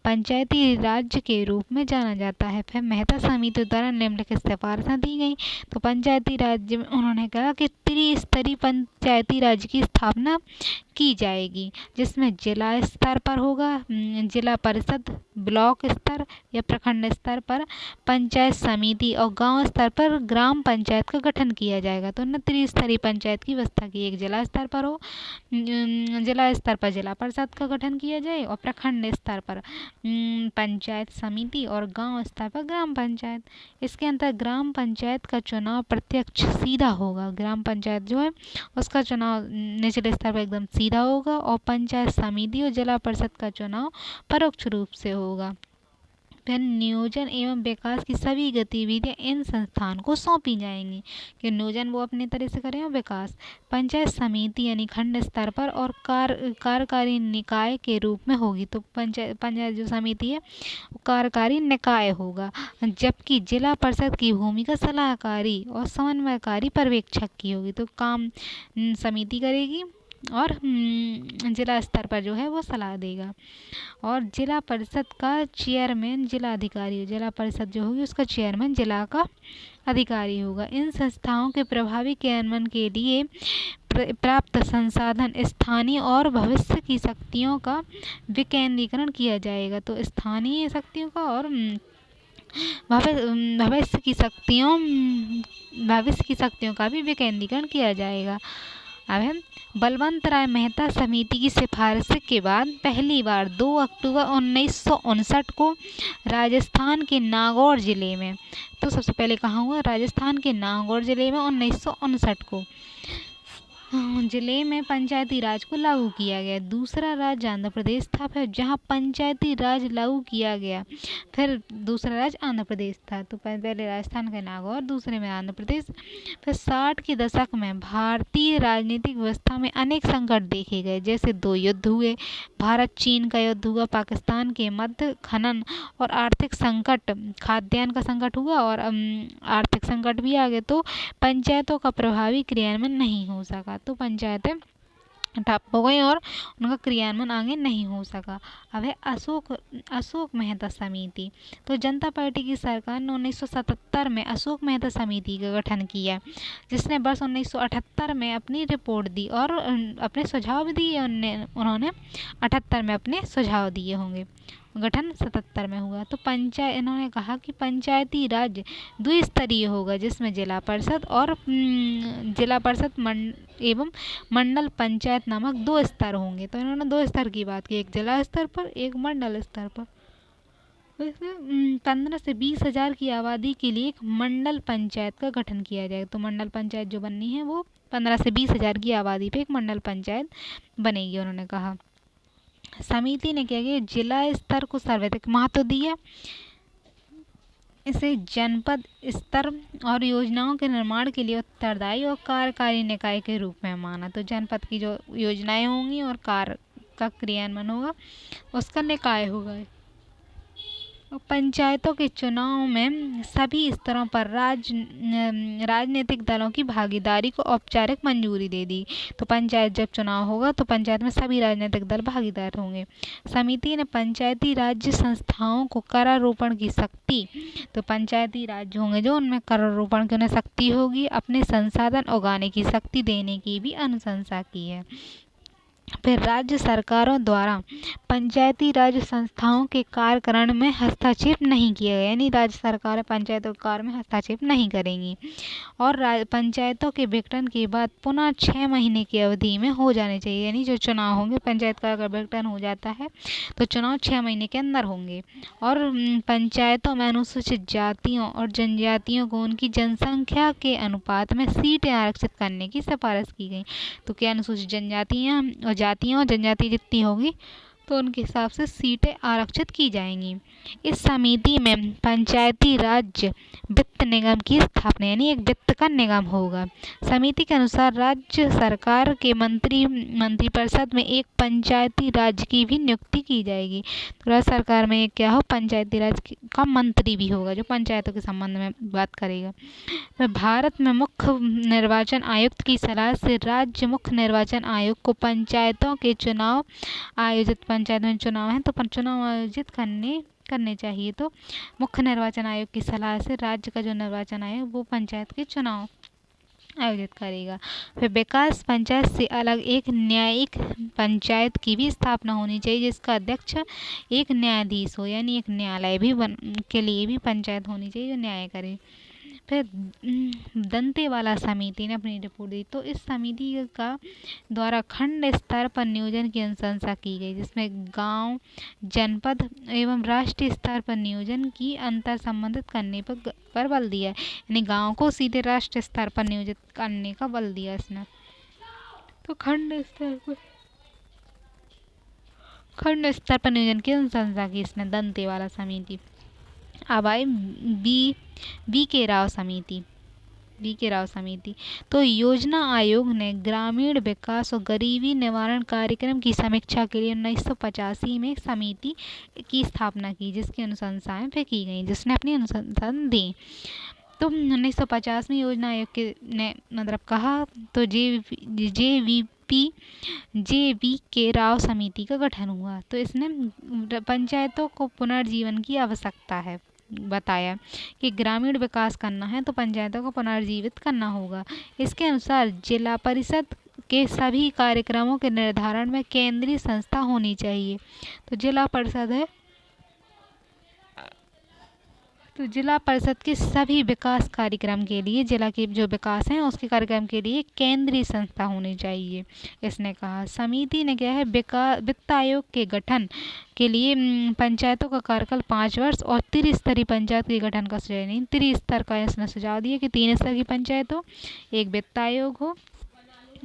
पंचायती राज्य के रूप में जाना जाता है। फिर मेहता समिति द्वारा निम्नलिखित सिफारिशें दी गई। तो पंचायती राज्य में उन्होंने कहा कि त्रिस्तरीय पंचायती राज्य की स्थापना की जाएगी, जिसमें जिला स्तर पर होगा, जिला परिषद, ब्लॉक स्तर या प्रखंड स्तर पर पंचायत समिति और गांव स्तर पर ग्राम पंचायत का गठन किया जाएगा। तो उन्होंने त्रिस्तरीय पंचायत की व्यवस्था की, एक जिला स्तर पर हो, जिला स्तर पर जिला परिषद का गठन किया जाए और प्रखंड स्तर पर पंचायत समिति और गांव स्तर पर ग्राम पंचायत। इसके अंतर ग्राम पंचायत का चुनाव प्रत्यक्ष सीधा होगा, ग्राम पंचायत जो है उसका चुनाव निचले स्तर पर एकदम सीधा होगा और पंचायत समिति और जिला परिषद का चुनाव परोक्ष रूप से होगा। फिर नियोजन एवं विकास की सभी गतिविधियां इन संस्थान को सौंपी जाएंगी कि नियोजन वो अपने तरह से करें और विकास पंचायत समिति यानी खंड स्तर पर और कार्यकारी निकाय के रूप में होगी। तो पंचायत जो समिति है वो कार्यकारी निकाय होगा, जबकि जिला परिषद की भूमिका सलाहकारी और समन्वयकारी पर्यवेक्षक की होगी। तो काम समिति करेगी और जिला स्तर पर जो है वो सलाह देगा। और जिला परिषद का चेयरमैन जिला अधिकारी, जिला परिषद जो होगी उसका चेयरमैन जिला का अधिकारी होगा। इन संस्थाओं के प्रभावी क्रियान्वयन के लिए प्राप्त संसाधन स्थानीय और भविष्य की शक्तियों का विकेंद्रीकरण किया जाएगा। तो स्थानीय शक्तियों का और भविष्य की शक्तियों का भी विकेंद्रीकरण किया जाएगा। अब है बलवंत राय मेहता समिति की सिफारिश के बाद पहली बार 2 अक्टूबर 1959 को राजस्थान के नागौर जिले में, तो सबसे पहले कहाँ हुआ, राजस्थान के नागौर जिले में 1959 को जिले में पंचायती राज को लागू किया गया। दूसरा राज्य आंध्र प्रदेश था, फिर जहाँ पंचायती राज लागू किया गया फिर दूसरा राज्य आंध्र प्रदेश था। तो पहले राजस्थान का नागौर, दूसरे में आंध्र प्रदेश। फिर 60 के दशक में भारतीय राजनीतिक व्यवस्था में अनेक संकट देखे गए, जैसे 2 युद्ध हुए, भारत चीन का युद्ध हुआ, पाकिस्तान के मध्य खनन और आर्थिक संकट, खाद्यान्न का संकट हुआ और आर्थिक संकट भी आ गए। तो पंचायतों का प्रभावी क्रियान्वयन नहीं हो सका, तो पंचायतें ठप हो गई और उनका क्रियान्वयन आगे नहीं हो सका। अब है अशोक मेहता समिति। तो जनता पार्टी की सरकार ने 1977 में अशोक मेहता समिति का गठन किया, जिसने वर्ष 1978 में अपनी रिपोर्ट दी और अपने सुझाव भी दिए। उन्होंने 78 में अपने सुझाव दिए होंगे, गठन 77 में हुआ। तो इन्होंने कहा कि पंचायती राज द्विस्तरीय होगा, जिसमें जिला परिषद एवं मंडल पंचायत नामक 2 स्तर होंगे। तो इन्होंने 2 स्तर की बात की, एक जिला स्तर पर, एक मंडल स्तर पर। इसमें 15 से 20 हजार की आबादी के लिए एक मंडल पंचायत का गठन किया जाएगा। तो मंडल पंचायत जो बननी है वो 15 से 20 हजार की आबादी पे एक मंडल पंचायत बनेगी, उन्होंने कहा। समिति ने क्या किया, जिला स्तर को सर्वाधिक महत्व दिया, इसे जनपद स्तर और योजनाओं के निर्माण के लिए उत्तरदायी और कार्यकारी निकाय के रूप में माना। तो जनपद की जो योजनाएं होंगी और कार्य का क्रियान्वयन होगा उसका निकाय होगा। पंचायतों के चुनाव में सभी स्तरों पर राजनीतिक दलों की भागीदारी को औपचारिक मंजूरी दे दी। तो पंचायत जब चुनाव होगा तो पंचायत में सभी राजनीतिक दल भागीदार होंगे। समिति ने पंचायती राज्य संस्थाओं को करारोपण की शक्ति, तो पंचायती राज्य होंगे जो उनमें करारोपण की उन्हें शक्ति होगी, अपने संसाधन उगाने की शक्ति देने की भी अनुशंसा की है। फिर राज्य सरकारों द्वारा पंचायती राज संस्थाओं के कार्यकरण में हस्तक्षेप नहीं किया गया, यानी राज्य सरकार पंचायतों के कार्य में हस्तक्षेप नहीं करेंगी। और पंचायतों के विघटन के बाद पुनः 6 महीने की अवधि में हो जाने चाहिए, यानी जो चुनाव होंगे पंचायत का अगर विघटन हो जाता है तो चुनाव 6 महीने के अंदर होंगे। और पंचायतों में अनुसूचित जातियों और जनजातियों को उनकी जनसंख्या के अनुपात में सीटें आरक्षित करने की सिफारिश की गई। तो क्या अनुसूचित जनजातियाँ और जातियाँ और जनजाति जितनी होगी तो उनके हिसाब से सीटें आरक्षित की जाएंगी। इस समिति में पंचायती राज वित्त निगम की स्थापना, यानी एक वित्त का निगम होगा। समिति के अनुसार राज्य सरकार के मंत्रिपरिषद में एक पंचायती राज की भी नियुक्ति की जाएगी। तो राज्य सरकार में एक क्या हो, पंचायती राज का मंत्री भी होगा जो पंचायतों के संबंध में बात करेगा। भारत में मुख्य निर्वाचन आयुक्त की सलाह से राज्य मुख्य निर्वाचन आयोग को पंचायतों के चुनाव पंचायत में चुनाव है तो चुनाव आयोजित करने चाहिए। तो मुख्य निर्वाचन आयोग की सलाह से राज्य का जो निर्वाचन आयोग वो पंचायत के चुनाव आयोजित करेगा। फिर विकास पंचायत से अलग एक न्यायिक पंचायत की भी स्थापना होनी चाहिए जिसका अध्यक्ष एक न्यायाधीश हो, यानी एक न्यायालय भी के लिए भी पंचायत होनी चाहिए जो न्याय करे। फिर दंतेवाला समिति ने अपनी रिपोर्ट दी। तो इस समिति का द्वारा खंड स्तर पर नियोजन की अनुशंसा की गई जिसमें गांव, जनपद एवं राष्ट्रीय स्तर पर नियोजन की अंतर संबंधित करने पर बल दिया, यानी गांव को सीधे राष्ट्रीय स्तर पर नियोजित करने का बल दिया इसने। तो खंड स्तर पर नियोजन की अनुशंसा की इसने दंतेवाला समिति। अब आई बी के राव समिति। तो योजना आयोग ने ग्रामीण विकास और गरीबी निवारण कार्यक्रम की समीक्षा के लिए 1985 में एक समिति की स्थापना की जिसकी अनुशंसाएं फिर की गई, जिसने अपनी अनुशंसन दी। तो 1950 में योजना आयोग के ने मतलब कहा तो जे.वी. के राव समिति का गठन हुआ। तो इसने पंचायतों को पुनर्जीवन की आवश्यकता है, बताया कि ग्रामीण विकास करना है तो पंचायतों को पुनर्जीवित करना होगा। इसके अनुसार जिला परिषद के सभी कार्यक्रमों के निर्धारण में केंद्रीय संस्था होनी चाहिए। तो जिला परिषद है तो जिला परिषद के सभी विकास कार्यक्रम के लिए, जिला के जो विकास हैं उसके कार्यक्रम के लिए केंद्रीय संस्था होनी चाहिए, इसने कहा। समिति ने क्या है, वित्त आयोग के गठन के लिए पंचायतों का कार्यकाल 5 वर्ष और त्रिस्तरीय पंचायत के गठन का सुझाव, नहीं त्रिस्तर का इसने सुझाव दिया कि 3 स्तर की पंचायत हो, एक वित्त आयोग हो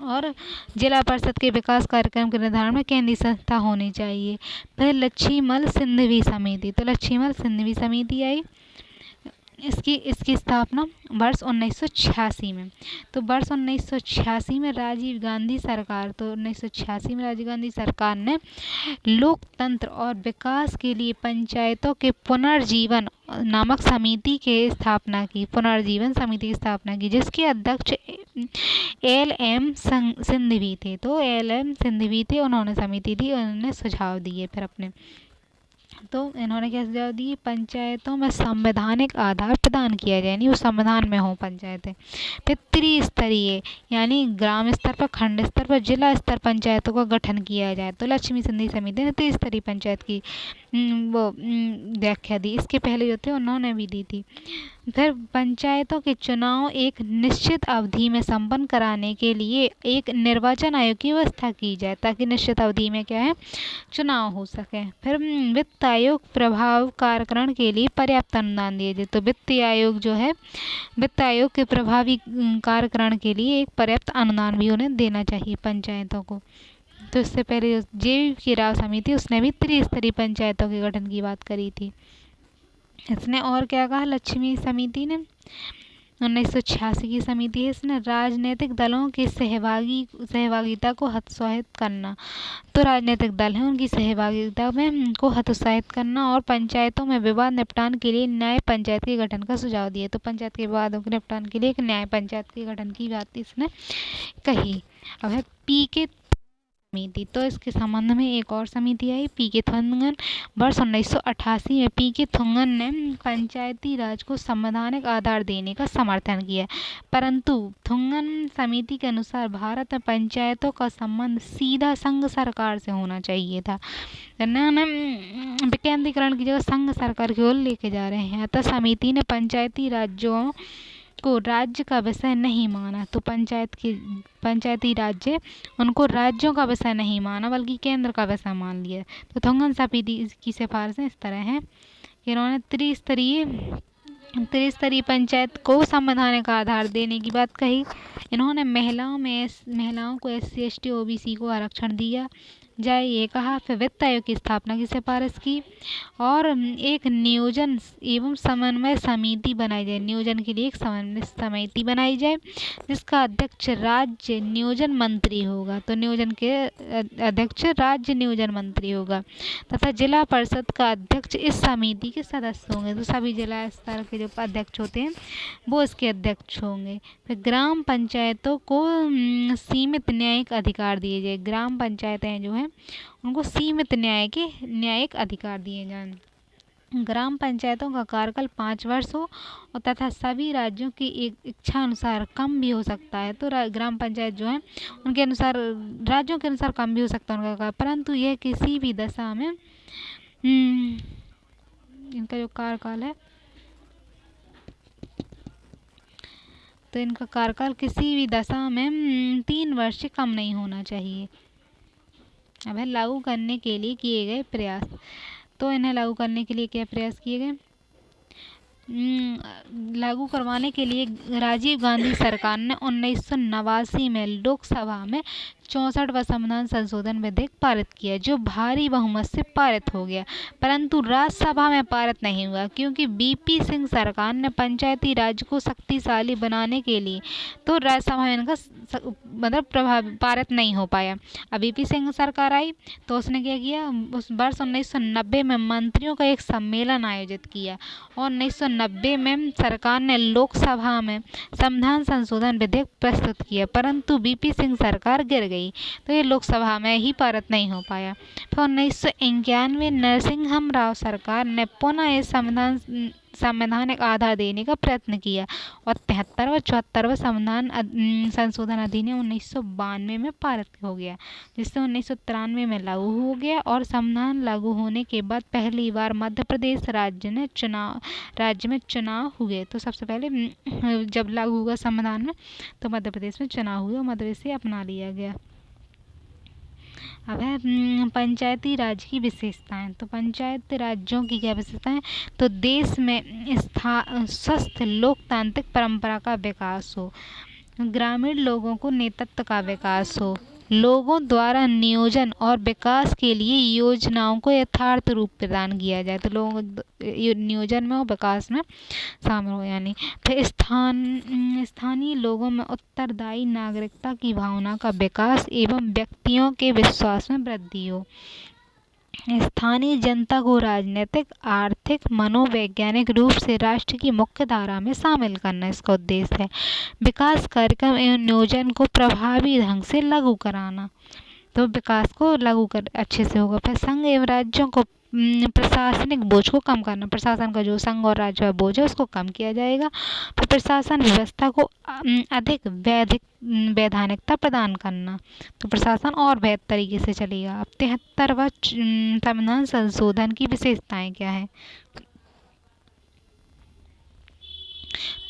और जिला परिषद के विकास कार्यक्रम के निर्धारण में केंद्रीय संस्था होनी चाहिए। फिर लक्ष्मीमल सिंघवी समिति। तो लक्ष्मीमल सिंघवी समिति आई, इसकी स्थापना वर्ष 1986 में। तो वर्ष 1986 में राजीव गांधी सरकार ने लोकतंत्र और विकास के लिए पंचायतों के पुनर्जीवन नामक समिति की स्थापना की, जिसके अध्यक्ष एल.एम. सिंघवी थे। तो एल.एम. सिंघवी थे, उन्होंने समिति दी, उन्होंने सुझाव दिए फिर अपने। तो इन्होंने क्या सुझाव दिए, पंचायतों में संवैधानिक आधार प्रदान किया जाए, यानी वो संविधान में हो पंचायतें। फिर त्रिस्तरीय यानी ग्राम स्तर पर, खंड स्तर पर, जिला स्तर पंचायतों का गठन किया जाए। तो लक्ष्मी सिंधी समिति ने त्रिस्तरीय पंचायत की व्याख्या दी, इसके पहले जो थे उन्होंने भी दी थी। फिर पंचायतों के चुनाव एक निश्चित अवधि में संपन्न कराने के लिए एक निर्वाचन आयोग की व्यवस्था की जाए ताकि निश्चित अवधि में क्या है, चुनाव हो सके। फिर वित्त आयोग प्रभाव कार्यकरण के लिए पर्याप्त अनुदान दिए जाए। तो वित्त आयोग के प्रभावी कार्यकरण के लिए एक पर्याप्त अनुदान भी उन्हें देना चाहिए पंचायतों को। तो इससे पहले जे.वी. राव समिति उसने भी त्रिस्तरीय पंचायतों के गठन की बात करी थी। इसने और क्या कहा, लक्ष्मी समिति ने 1986 की समिति है, इसने राजनीतिक दलों के सहभागिता को हतोत्साहित करना। तो राजनीतिक दल हैं उनकी सहभागिता में को हतोत्साहित करना और पंचायतों में विवाद निपटान के लिए न्याय पंचायत के गठन का सुझाव दिया। तो पंचायत के विवादों के निपटान के लिए एक न्याय पंचायत के गठन की बात इसने कही। अब है पी.के. समिति। तो इसके संबंध में एक और समिति आई, पी.के. थुंगन। वर्ष 1988 में पी.के. थुंगन ने पंचायती राज को संवैधानिक आधार देने का समर्थन किया, परंतु थुंगन समिति के अनुसार भारत में पंचायतों का संबंध सीधा संघ सरकार से होना चाहिए था। विकेंद्रीकरण की जगह संघ सरकार की ओर लेके जा रहे हैं। अतः समिति ने पंचायती राज्यों को राज्य का विषय नहीं माना। तो पंचायती राज्य उनको राज्यों का विषय नहीं माना बल्कि केंद्र का विषय मान लिया। तो थुंगन समिति की सिफारिशें इस तरह हैं कि इन्होंने त्रिस्तरीय पंचायत को संवैधानिक आधार देने की बात कही। इन्होंने महिलाओं को SC ST OBC को आरक्षण दिया। जाए, ये कहा। फिर वित्त आयोग की स्थापना की सिफारिश की और एक नियोजन एवं समन्वय समिति बनाई जाए। नियोजन के लिए एक समन्वय समिति बनाई जाए जिसका अध्यक्ष राज्य नियोजन मंत्री होगा। तो नियोजन के अध्यक्ष राज्य नियोजन मंत्री होगा तथा जिला परिषद का अध्यक्ष इस समिति के सदस्य होंगे। तो सभी जिला स्तर के जो अध्यक्ष होते हैं वो इसके अध्यक्ष होंगे। फिर ग्राम पंचायतों को सीमित न्यायिक अधिकार दिए जाए। ग्राम पंचायतें जो हैं उनको सीमित न्यायिक अधिकार दिए जाएं। ग्राम पंचायतों का कार्यकाल 5 वर्ष हो और तथा सभी राज्यों की एक इच्छा अनुसार कम भी हो सकता है। तो ग्राम पंचायत जो है उनके अनुसार, राज्यों के अनुसार कम भी हो सकता है उनका कार्यकाल, परंतु यह किसी भी दशा में इनका जो कार्यकाल है तो इनका कार्यकाल किसी भी दशा में 3 वर्ष से कम नहीं होना चाहिए। अब है लागू करने के लिए किए गए प्रयास। तो इन्हें लागू करने के लिए क्या प्रयास किए गए? लागू करवाने के लिए राजीव गांधी सरकार ने 1989 में लोकसभा में 64वां संविधान संशोधन विधेयक पारित किया जो भारी बहुमत से पारित हो गया, परंतु राज्यसभा में पारित नहीं हुआ क्योंकि बीपी सिंह सरकार ने पंचायती राज को शक्तिशाली बनाने के लिए तो राज्यसभा में इनका मतलब पारित नहीं हो पाया। अब बीपी सिंह सरकार आई तो उसने क्या किया, उस वर्ष 1990 में मंत्रियों का एक सम्मेलन आयोजित किया और 1990 में सरकार ने लोकसभा में संविधान संशोधन विधेयक प्रस्तुत किया, परंतु बीपी सिंह सरकार गिर गई तो ये लोकसभा में ही पारित नहीं हो पाया। फिर 1991 नरसिंह राव सरकार ने पुनः इस संवैधानिक आधार देने का प्रयत्न किया और 73 व 74वां संविधान संशोधन अधिनियम 1992 में पारित हो गया, जिससे 1993 में लागू हो गया। और संविधान लागू होने के बाद पहली बार मध्य प्रदेश राज्य में चुनाव हुए। तो सबसे पहले जब लागू हुआ संविधान में तो मध्य प्रदेश में चुनाव हुए और मध्य प्रदेश से अपना लिया गया। अब है पंचायती राज की विशेषताएं। तो पंचायत राज्यों की क्या विशेषताएं? तो देश में स्वस्थ लोकतांत्रिक परंपरा का विकास हो, ग्रामीण लोगों को नेतृत्व का विकास हो, लोगों द्वारा नियोजन और विकास के लिए योजनाओं को यथार्थ रूप प्रदान किया जाए। तो लोगों नियोजन में और विकास में शामिल हो, यानी फिर स्थानीय लोगों में उत्तरदायी नागरिकता की भावना का विकास एवं व्यक्तियों के विश्वास में वृद्धि हो। स्थानीय जनता को राजनीतिक, आर्थिक, मनोवैज्ञानिक रूप से राष्ट्र की मुख्य धारा में शामिल करना इसका उद्देश्य है। विकास कार्यक्रम एवं नियोजन को प्रभावी ढंग से लागू कराना, तो विकास को लागू कर अच्छे से होगा। फिर संघ एवं राज्यों को प्रशासनिक बोझ को कम करना, प्रशासन का जो संघ और राज्य का बोझ है उसको कम किया जाएगा। फिर प्रशासन व्यवस्था को अधिक वैधानिकता प्रदान करना, तो प्रशासन और बेहतर तरीके से चलेगा। अब 73वां संविधान संशोधन की विशेषताएं क्या है?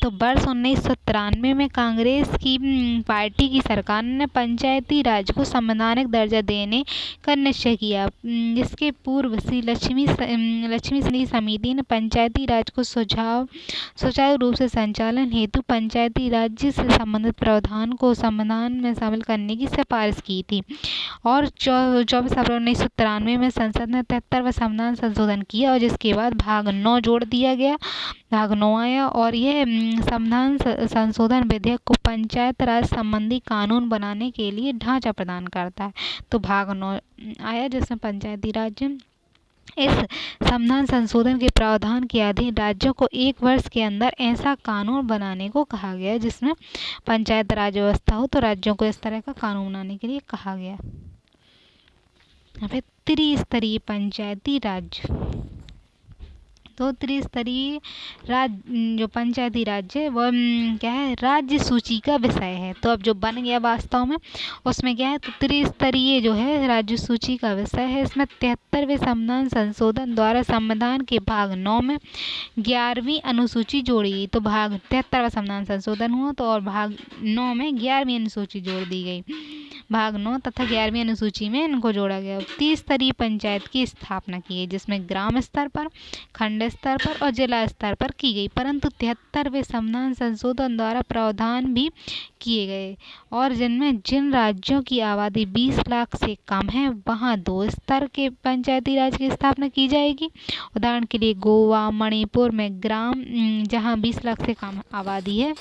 तो वर्ष 1993 में कांग्रेस की पार्टी की सरकार ने पंचायती राज को संवैधानिक दर्जा देने का निश्चय किया, जिसके पूर्व श्री लक्ष्मी सिंह समिति ने पंचायती राज को सुचारू रूप से संचालन हेतु पंचायती राज से संबंधित प्रावधान को संविधान में शामिल करने की सिफारिश की थी और 24 अप्रैल 1993 में संसद ने 73वां संविधान संशोधन किया और जिसके बाद भाग 9 जोड़ दिया गया, भाग 9 आया और यह संविधान संशोधन विधेयक को पंचायत राज संबंधी कानून बनाने के लिए ढांचा प्रदान करता है। तो भाग 9 आया जिसमें पंचायती राज इस संविधान संशोधन के प्रावधान के अधीन राज्यों को 1 वर्ष के अंदर ऐसा कानून बनाने को कहा गया जिसमें पंचायत राज व्यवस्था हो। तो राज्यों को इस तरह का कानून बनाने के लिए कहा गया। फिर त्रिस्तरीय पंचायती राज। तो त्रिस्तरीय जो पंचायती राज है वह क्या है? राज्य सूची का विषय है। तो अब जो बन गया वास्तव में उसमें क्या है? तो त्रिस्तरीय जो है राज्य सूची का विषय है। इसमें 73वें संविधान संशोधन द्वारा संविधान के भाग 9 में 11वीं अनुसूची जोड़ी गई। तो भाग 73वां संविधान संशोधन हुआ तो और भाग 9 में 11वीं अनुसूची जोड़ दी गई। भाग 9 तथा 11वीं अनुसूची में इनको जोड़ा गया। 30 स्तरीय पंचायत की स्थापना की है जिसमें ग्राम स्तर पर, खंड खंड स्तर पर और जिला स्तर पर की गई, परंतु 73वें संविधान संशोधन द्वारा प्रावधान भी किए गए और जिनमें जिन राज्यों की आबादी 20 लाख से कम है वहां 2 स्तर के पंचायती राज की स्थापना की जाएगी। उदाहरण के लिए गोवा, मणिपुर में ग्राम जहां 20 लाख से कम आबादी है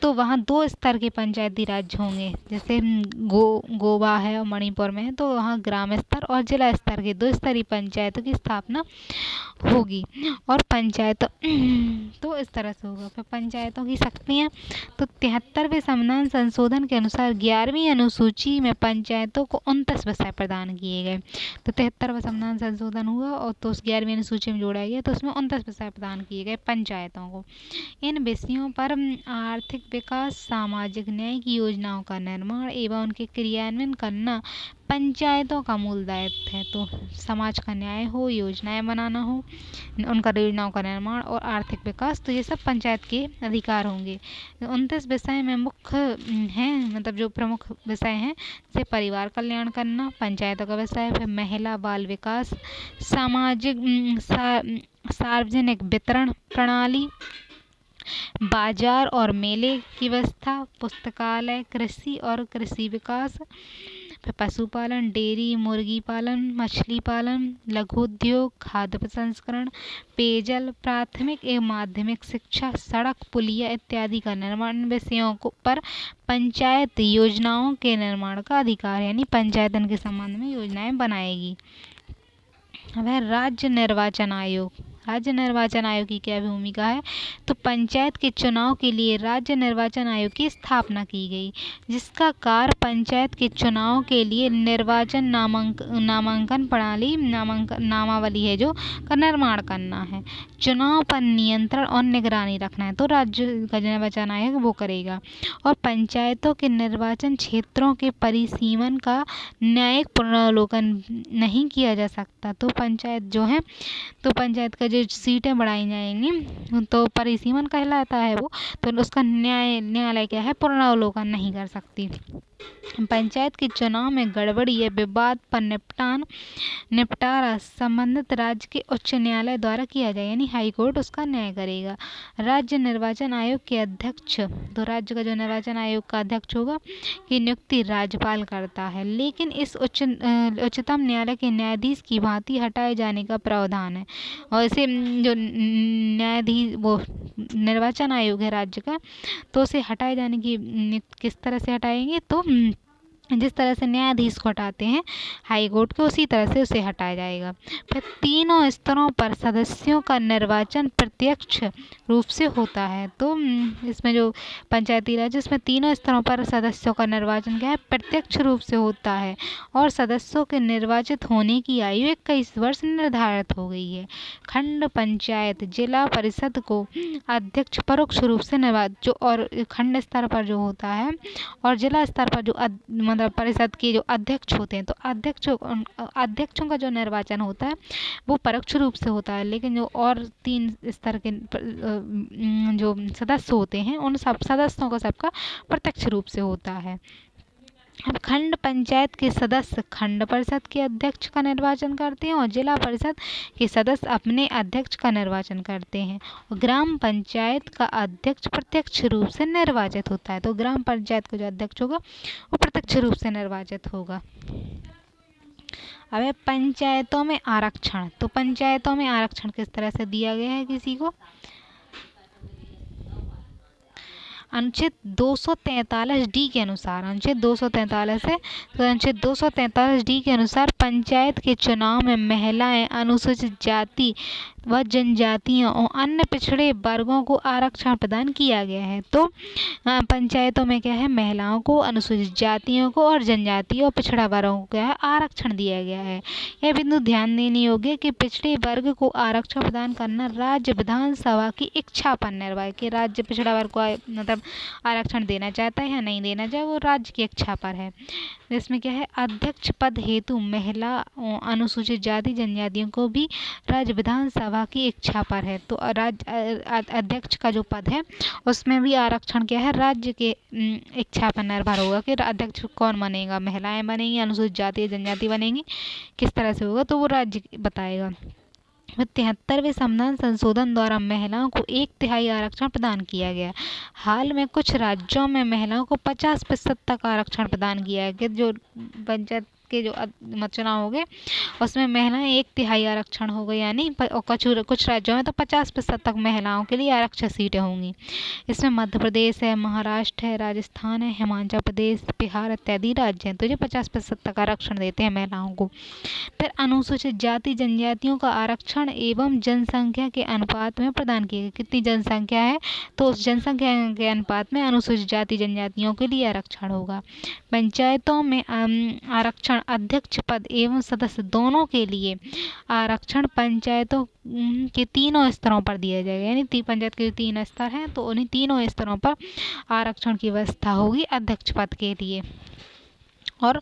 तो वहाँ 2 स्तर के पंचायती राज होंगे। जैसे गोवा है और मणिपुर में है तो वहाँ ग्राम स्तर और जिला स्तर के 2 स्तरीय पंचायतों की स्थापना होगी। और पंचायतों तो इस तरह से होगा। फिर पंचायतों की शक्तियाँ, तो 73वें संविधान संशोधन के अनुसार 11वीं अनुसूची में पंचायतों को 29 विषय प्रदान किए गए। तो 73वां संविधान संशोधन हुआ और तो उस 11वीं अनुसूची में जोड़ा गया तो उसमें 29 विषय प्रदान किए गए पंचायतों को। इन विषयों पर आर्थिक विकास, सामाजिक न्याय की योजनाओं का निर्माण एवं उनके क्रियान्वयन करना पंचायतों का मूल दायित्व है। तो समाज का न्याय हो, योजनाएं बनाना हो, उनका योजनाओं का निर्माण और आर्थिक विकास, तो ये सब पंचायत के अधिकार होंगे। 29 विषय में मुख्य हैं, मतलब जो प्रमुख विषय हैं जैसे परिवार कल्याण करना पंचायतों का विषय है। फिर महिला बाल विकास, सामाजिक सार्वजनिक वितरण प्रणाली, बाजार और मेले की व्यवस्था, पुस्तकालय, कृषि और कृषि विकास, पशुपालन, डेयरी, मुर्गी पालन, मछली पालन, लघु उद्योग, खाद्य प्रसंस्करण, पेयजल, प्राथमिक एवं माध्यमिक शिक्षा, सड़क, पुलिया इत्यादि का निर्माण विषयों पर पंचायत योजनाओं के निर्माण का अधिकार है, यानी पंचायत इनके संबंध में योजनाएं बनाएगी। वह राज्य निर्वाचन आयोग, राज्य निर्वाचन आयोग की क्या भूमिका है, तो पंचायत के चुनाव के लिए राज्य निर्वाचन आयोग की स्थापना की गई, जिसका कार्य पंचायत के चुनाव के लिए निर्वाचन नामांकन प्रणाली नामावली है जो का निर्माण करना है, चुनाव पर नियंत्रण और निगरानी रखना है, तो राज्य का निर्वाचन आयोग वो करेगा। और पंचायतों के निर्वाचन क्षेत्रों के परिसीमन का न्यायिक पुनरावलोकन नहीं किया जा सकता। तो पंचायत जो है, तो पंचायत का जो सीटें बढ़ाई जाएंगी तो परिसीमन कहलाता है वो, तो उसका न्यायालय क्या है, पुनरावलोकन नहीं कर सकती। पंचायत के चुनाव में गड़बड़ी या विवाद पर निपटारा संबंधित राज्य के उच्च न्यायालय द्वारा किया जाए, यानी हाई कोर्ट उसका न्याय करेगा। राज्य निर्वाचन आयोग के अध्यक्ष, तो राज्य का जो निर्वाचन आयोग का अध्यक्ष होगा की नियुक्ति राज्यपाल करता है, लेकिन इस उच्चतम न्यायालय के न्यायाधीश की भांति हटाए जाने का प्रावधान है। और इसे जो न्यायाधीश वो निर्वाचन आयोग है राज्य का, तो उसे हटाए जाने की किस तरह से हटाएंगे, तो जिस तरह से न्यायाधीश को हटाते हैं हाई कोर्ट के, उसी तरह से उसे हटाया जाएगा। फिर तीनों स्तरों पर सदस्यों का निर्वाचन प्रत्यक्ष रूप से होता है। तो इसमें जो पंचायती राज, इसमें तीनों स्तरों पर सदस्यों का निर्वाचन क्या है, प्रत्यक्ष रूप से होता है और सदस्यों के निर्वाचित होने की आयु 21 वर्ष निर्धारित हो गई है। खंड पंचायत जिला परिषद को अध्यक्ष परोक्ष रूप से जो और खंड स्तर पर जो होता है और जिला स्तर पर जो मतलब परिषद के जो अध्यक्ष होते हैं, तो अध्यक्षों का जो निर्वाचन होता है वो परोक्ष रूप से होता है, लेकिन जो और 3 स्तर के जो सदस्य होते हैं उन सब सदस्यों का सबका प्रत्यक्ष रूप से होता है। अब खंड पंचायत के सदस्य खंड परिषद के अध्यक्ष का निर्वाचन करते हैं और जिला परिषद के सदस्य अपने अध्यक्ष का निर्वाचन करते हैं। और ग्राम पंचायत का अध्यक्ष प्रत्यक्ष रूप से निर्वाचित होता है, तो ग्राम पंचायत का जो अध्यक्ष होगा वो प्रत्यक्ष रूप से निर्वाचित होगा। अब पंचायतों में आरक्षण, तो पंचायतों में आरक्षण किस तरह से दिया गया है किसी को, अनुच्छेद 243 डी के अनुसार, अनुच्छेद 243 है, तो अनुच्छेद 243 डी के अनुसार पंचायत के चुनाव में महिलाएं, अनुसूचित जाति व जनजातियों और अन्य पिछड़े वर्गों को आरक्षण प्रदान किया गया है। तो पंचायतों में क्या है, महिलाओं को, अनुसूचित जातियों को और जनजातियों और पिछड़ा वर्गों को क्या है, आरक्षण दिया गया है। यह बिंदु ध्यान देने योग्य है कि पिछड़े वर्ग को आरक्षण प्रदान करना राज्य विधानसभा की इच्छा पर निर्भर है कि राज्य पिछड़ा वर्ग को मतलब आरक्षण देना चाहता है या नहीं देना चाहे, वो राज्य की इच्छा पर है। इसमें क्या है, अध्यक्ष पद हेतु महिला, अनुसूचित जाति, जनजातियों को भी राज्य विधानसभा की इच्छा पर है। तो राज्य अध्यक्ष का जो पद है उसमें भी आरक्षण क्या है, राज्य के इच्छा पर निर्भर होगा कि अध्यक्ष कौन बनेगा, महिलाएं बनेंगी, अनुसूचित जाति जनजाति बनेंगी, किस तरह से होगा, तो वो राज्य बताएगा। 73वें संविधान संशोधन द्वारा महिलाओं को 1/3 आरक्षण प्रदान किया गया। हाल में कुछ राज्यों में महिलाओं को 50% तक आरक्षण प्रदान किया गया। जो पंचायत के जो चुनाव हो गए उसमें महिलाएं 1/3 आरक्षण हो गए, यानी कुछ राज्यों में तो 50% तक महिलाओं के लिए आरक्षित सीटें होंगी। इसमें मध्य प्रदेश है, महाराष्ट्र है, राजस्थान है, हिमाचल प्रदेश, बिहार इत्यादि राज्य हैं। तो ये 50% तक आरक्षण देते हैं महिलाओं को। फिर अनुसूचित जाति जनजातियों का आरक्षण एवं जनसंख्या के अनुपात में प्रदान किया गया। कितनी जनसंख्या है तो उस जनसंख्या के अनुपात में अनुसूचित जाति जनजातियों के लिए आरक्षण होगा। पंचायतों में आरक्षण अध्यक्ष पद एवं सदस्य दोनों के लिए आरक्षण पंचायतों के तीनों स्तरों पर दिया जाएगा। यानी पंचायत के 3 स्तर हैं तो उन्हीं तीनों स्तरों पर आरक्षण की व्यवस्था होगी अध्यक्ष पद के लिए। और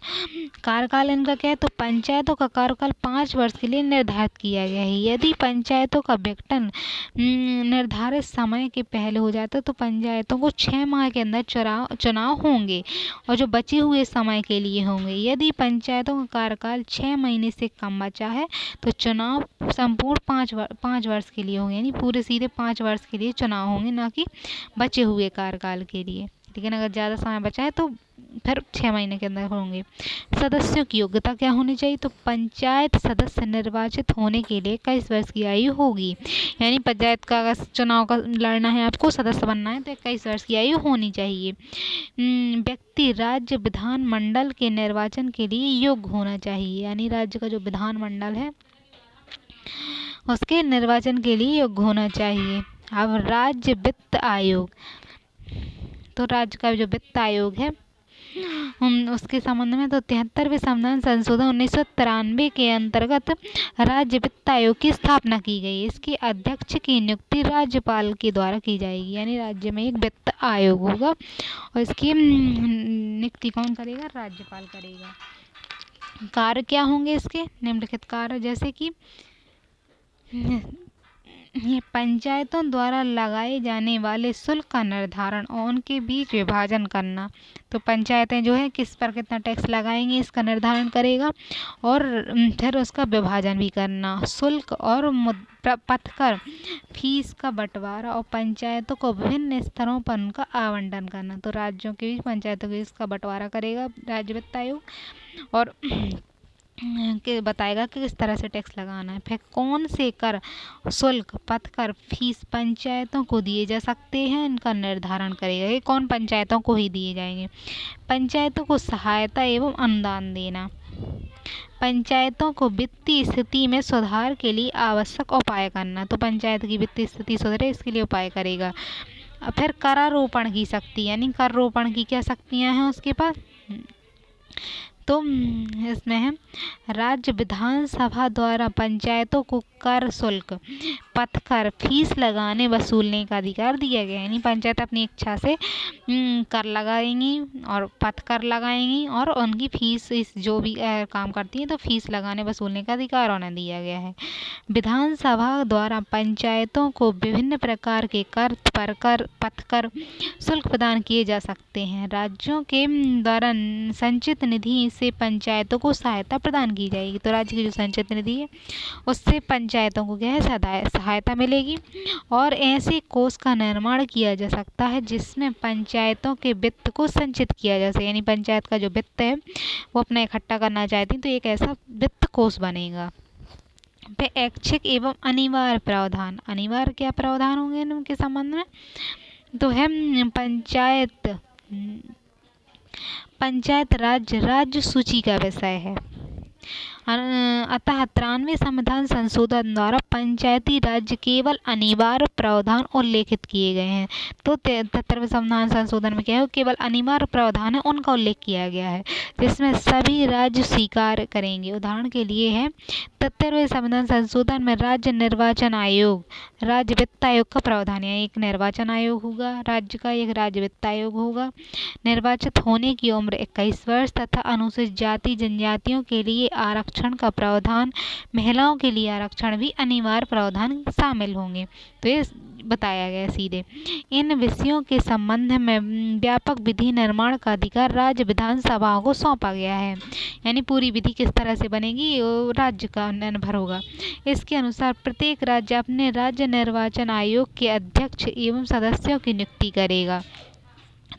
कार्यकाल इनका क्या है तो पंचायतों का कार्यकाल 5 वर्ष के लिए निर्धारित किया गया है। यदि पंचायतों का विघटन निर्धारित समय के पहले हो जाता है तो पंचायतों को 6 माह के अंदर चुनाव होंगे और जो बचे हुए समय के लिए होंगे। यदि पंचायतों का कार्यकाल 6 महीने से कम बचा है तो चुनाव संपूर्ण 5 वर्ष के लिए होंगे, यानी पूरे सीधे 5 वर्ष के लिए चुनाव होंगे, ना कि बचे हुए कार्यकाल के लिए। लेकिन अगर ज़्यादा समय बचा है तो फिर 6 महीने के अंदर होंगे। सदस्यों की योग्यता क्या होनी चाहिए तो पंचायत सदस्य निर्वाचित होने के लिए 21 वर्ष की आयु होगी। यानी पंचायत का अगर चुनाव का लड़ना है, आपको सदस्य बनना है तो 21 वर्ष की आयु होनी चाहिए। व्यक्ति राज्य विधान मंडल के निर्वाचन के लिए योग्य होना चाहिए, यानी राज्य का जो विधान मंडल है उसके निर्वाचन के लिए योग्य होना चाहिए। अब राज्य वित्त आयोग, तो राज्य का जो वित्त आयोग है उसके संबंध में तो 73वें संविधान संशोधन 1993 के अंतर्गत राज्य वित्त आयोग की स्थापना की गई। इसके अध्यक्ष की नियुक्ति राज्यपाल के द्वारा की जाएगी, यानी राज्य में एक वित्त आयोग होगा और इसकी नियुक्ति कौन करेगा, राज्यपाल करेगा। कार्य क्या होंगे इसके, निम्नलिखित कार्य जैसे कि ये पंचायतों द्वारा लगाए जाने वाले शुल्क का निर्धारण और उनके बीच विभाजन करना। तो पंचायतें जो है किस पर कितना टैक्स लगाएंगी इसका निर्धारण करेगा और फिर उसका विभाजन भी करना। शुल्क और पथकर फीस का बंटवारा और पंचायतों को विभिन्न स्तरों पर उनका आवंटन करना। तो राज्यों के बीच पंचायतों के बीच इसका बंटवारा करेगा राज्य वित्त आयोग और के बताएगा कि किस तरह से टैक्स लगाना है। फिर कौन से कर, शुल्क, पथकर, फीस पंचायतों को दिए जा सकते हैं इनका निर्धारण करेगा। ये कौन पंचायतों को ही दिए जाएंगे। पंचायतों को सहायता एवं अनुदान देना, पंचायतों को वित्तीय स्थिति में सुधार के लिए आवश्यक उपाय करना। तो पंचायत की वित्तीय स्थिति सुधरे इसके लिए उपाय करेगा। फिर करारोपण की शक्ति, यानी करारोपण की क्या शक्तियाँ हैं उसके पास, तो इसमें है राज्य विधानसभा द्वारा पंचायतों को कर, शुल्क, पथकर, फीस लगाने वसूलने का अधिकार दिया गया है। यानी पंचायत अपनी इच्छा से कर लगाएंगी और पथकर लगाएंगी और उनकी फीस जो भी काम करती हैं तो फीस लगाने वसूलने का अधिकार उन्हें दिया गया है। विधानसभा द्वारा पंचायतों को विभिन्न प्रकार के कर, पथकर, शुल्क प्रदान किए जा सकते हैं। राज्यों के द्वारा संचित निधि से पंचायतों को सहायता प्रदान की जाएगी। तो राज्य की जो संचित निधि है उससे पंचायतों को क्या है सहायता मिलेगी और ऐसे कोष का निर्माण किया जा सकता है जिसमें पंचायतों के वित्त को संचित किया जा सके। यानी पंचायत का जो वित्त है वो अपना इकट्ठा करना चाहती है तो एक ऐसा वित्त कोष बनेगा। पे ऐच्छिक एवं अनिवार्य प्रावधान, अनिवार्य क्या प्रावधान होंगे इनके संबंध में तो है पंचायत राज्य सूची का विषय है। अतः 93वें संविधान संशोधन द्वारा पंचायती राज्य केवल अनिवार्य प्रावधान उल्लेखित किए गए हैं। तो 73वें संविधान संशोधन में क्या है केवल अनिवार्य प्रावधान है उनका उल्लेख किया गया है जिसमें सभी राज्य स्वीकार करेंगे। उदाहरण के लिए है 73वें संविधान संशोधन में राज्य निर्वाचन आयोग, राज्य वित्त आयोग का प्रावधान है। एक निर्वाचन आयोग होगा राज्य का, एक राज्य वित्त आयोग होगा। निर्वाचित होने की उम्र 21 वर्ष तथा अनुसूचित जाति जनजातियों के लिए आरक्षण आरक्षण का प्रावधान, महिलाओं के लिए आरक्षण भी अनिवार्य प्रावधान शामिल होंगे। तो ये बताया गया सीधे। इन विषयों के संबंध में व्यापक विधि निर्माण का अधिकार राज्य विधानसभाओं को सौंपा गया है। यानी पूरी विधि किस तरह से बनेगी वो राज्य का निर्भर होगा। इसके अनुसार प्रत्येक राज्य अपने राज्य निर्वाचन आयोग के अध्यक्ष एवं सदस्यों की नियुक्ति करेगा।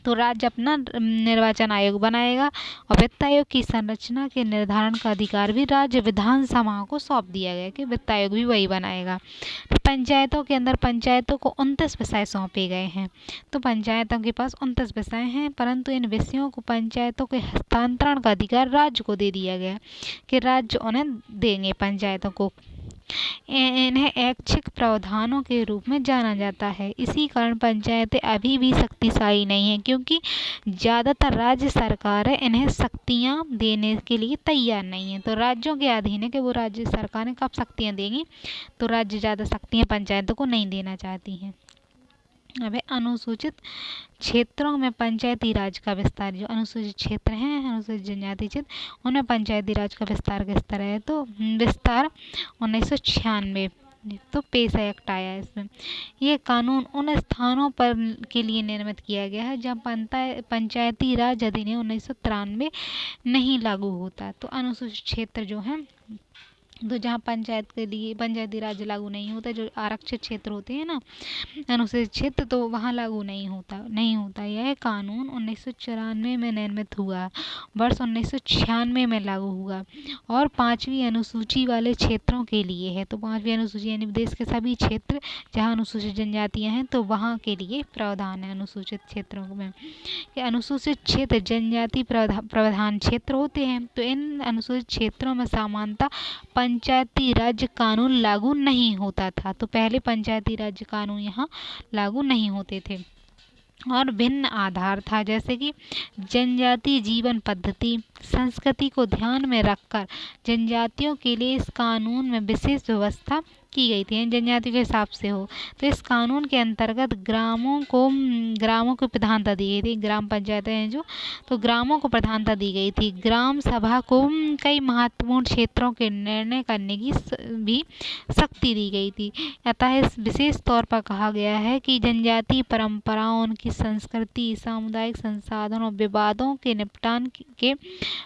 तो राज्य अपना निर्वाचन आयोग बनाएगा और वित्त आयोग की संरचना के निर्धारण का अधिकार भी राज्य विधानसभाओं को सौंप दिया गया कि वित्त आयोग भी वही बनाएगा। तो पंचायतों के अंदर पंचायतों को 29 विषय सौंपे गए हैं। तो पंचायतों के पास 29 विषय हैं, परंतु इन विषयों को पंचायतों के हस्तांतरण का अधिकार राज्य को दे दिया गया कि राज्य उन्हें देंगे पंचायतों को। इन्हें ऐच्छिक प्रावधानों के रूप में जाना जाता है। इसी कारण पंचायतें अभी भी शक्तिशाली नहीं हैं, क्योंकि ज़्यादातर राज्य सरकारें इन्हें शक्तियाँ देने के लिए तैयार नहीं हैं। तो राज्यों के अधीन है कि वो राज्य सरकारें कब शक्तियाँ देंगी, तो राज्य ज़्यादा शक्तियाँ पंचायतों को नहीं देना चाहती हैं। अब अनुसूचित क्षेत्रों में पंचायती राज का विस्तार। जो अनुसूचित क्षेत्र हैं, अनुसूचित जनजाति क्षेत्र, उनमें पंचायती राज का विस्तार किस तरह है, तो विस्तार 1996 तो पेश एक्ट आया है इसमें। ये कानून उन स्थानों पर के लिए निर्मित किया गया है जब पंचायती राज अधिनियम 1993 नहीं लागू होता। तो अनुसूचित क्षेत्र जो है, तो जहाँ पंचायत के लिए पंचायती राज लागू नहीं होता, जो आरक्षित क्षेत्र होते हैं ना अनुसूचित क्षेत्र, तो वहाँ लागू नहीं होता। यह कानून 1994 में निर्मित हुआ, वर्ष 1996 में लागू हुआ और 5वीं अनुसूची वाले क्षेत्रों के लिए है। तो 5वीं अनुसूची यानी देश के सभी क्षेत्र जहाँ अनुसूचित जनजातियाँ हैं तो वहाँ के लिए प्रावधान है अनुसूचित क्षेत्रों में। अनुसूचित क्षेत्र जनजाति प्रधान क्षेत्र होते हैं। तो इन अनुसूचित क्षेत्रों में सामान्यतः पंचायती राज्य कानून लागू नहीं होता था। तो पहले पंचायती राज्य कानून यहाँ लागू नहीं होते थे और भिन्न आधार था, जैसे कि जनजातीय जीवन पद्धति संस्कृति को ध्यान में रखकर जनजातियों के लिए इस कानून में विशेष व्यवस्था की गई थी, जनजाति के हिसाब से हो। तो इस कानून के अंतर्गत ग्रामों को प्रधानता दी गई थी, ग्राम पंचायतें हैं जो, तो ग्रामों को प्रधानता दी गई थी। ग्राम सभा को कई महत्वपूर्ण क्षेत्रों के निर्णय करने की भी शक्ति दी गई थी। अतः इस विशेष तौर पर कहा गया है कि जनजातीय परंपराओं, उनकी संस्कृति, सामुदायिक संसाधनों, विवादों के निपटान के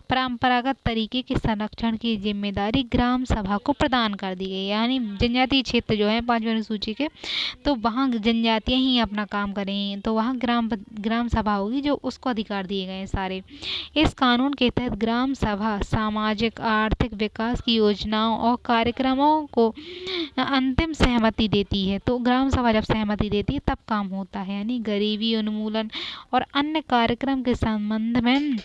परंपरागत तरीके के संरक्षण की जिम्मेदारी ग्राम सभा को प्रदान कर दी गई। यानी जनजातीय क्षेत्र जो है 5वीं अनुसूची के, तो वहाँ जनजातियाँ ही अपना काम करेंगी, तो वहाँ ग्राम सभा होगी जो उसको अधिकार दिए गए हैं सारे। इस कानून के तहत ग्राम सभा सामाजिक आर्थिक विकास की योजनाओं और कार्यक्रमों को अंतिम सहमति देती है। तो ग्राम सभा जब सहमति देती है तब काम होता है। यानी गरीबी उन्मूलन और अन्य कार्यक्रम के संबंध में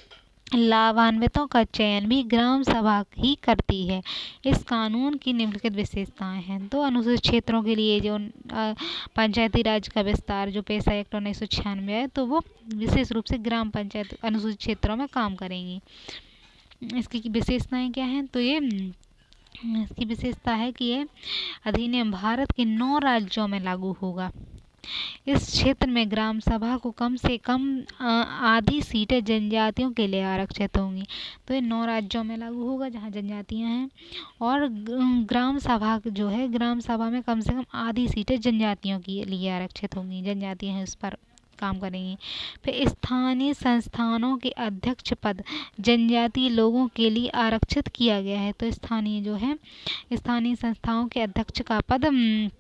लाभान्वितों का चयन भी ग्राम सभा ही करती है। इस कानून की निम्नलिखित विशेषताएं हैं। तो अनुसूचित क्षेत्रों के लिए जो पंचायती राज का विस्तार जो पेश एक्ट 1996 है, तो वो विशेष रूप से ग्राम पंचायत अनुसूचित क्षेत्रों में काम करेंगी। इसकी विशेषताएं क्या हैं, तो ये इसकी विशेषता है कि ये अधिनियम भारत के 9 राज्यों में लागू होगा। इस क्षेत्र में ग्राम सभा को कम से कम आधी सीटें जनजातियों के लिए आरक्षित होंगी। तो ये 9 राज्यों में लागू होगा जहाँ जनजातियाँ हैं, और ग्राम सभा जो है, ग्राम सभा में कम से कम आधी सीटें जनजातियों के लिए आरक्षित होंगी, जनजातियाँ हैं उस पर काम करेंगी। फिर स्थानीय संस्थानों के अध्यक्ष पद जनजातीय लोगों के लिए आरक्षित किया गया है। तो स्थानीय जो है, स्थानीय संस्थाओं के अध्यक्ष का पद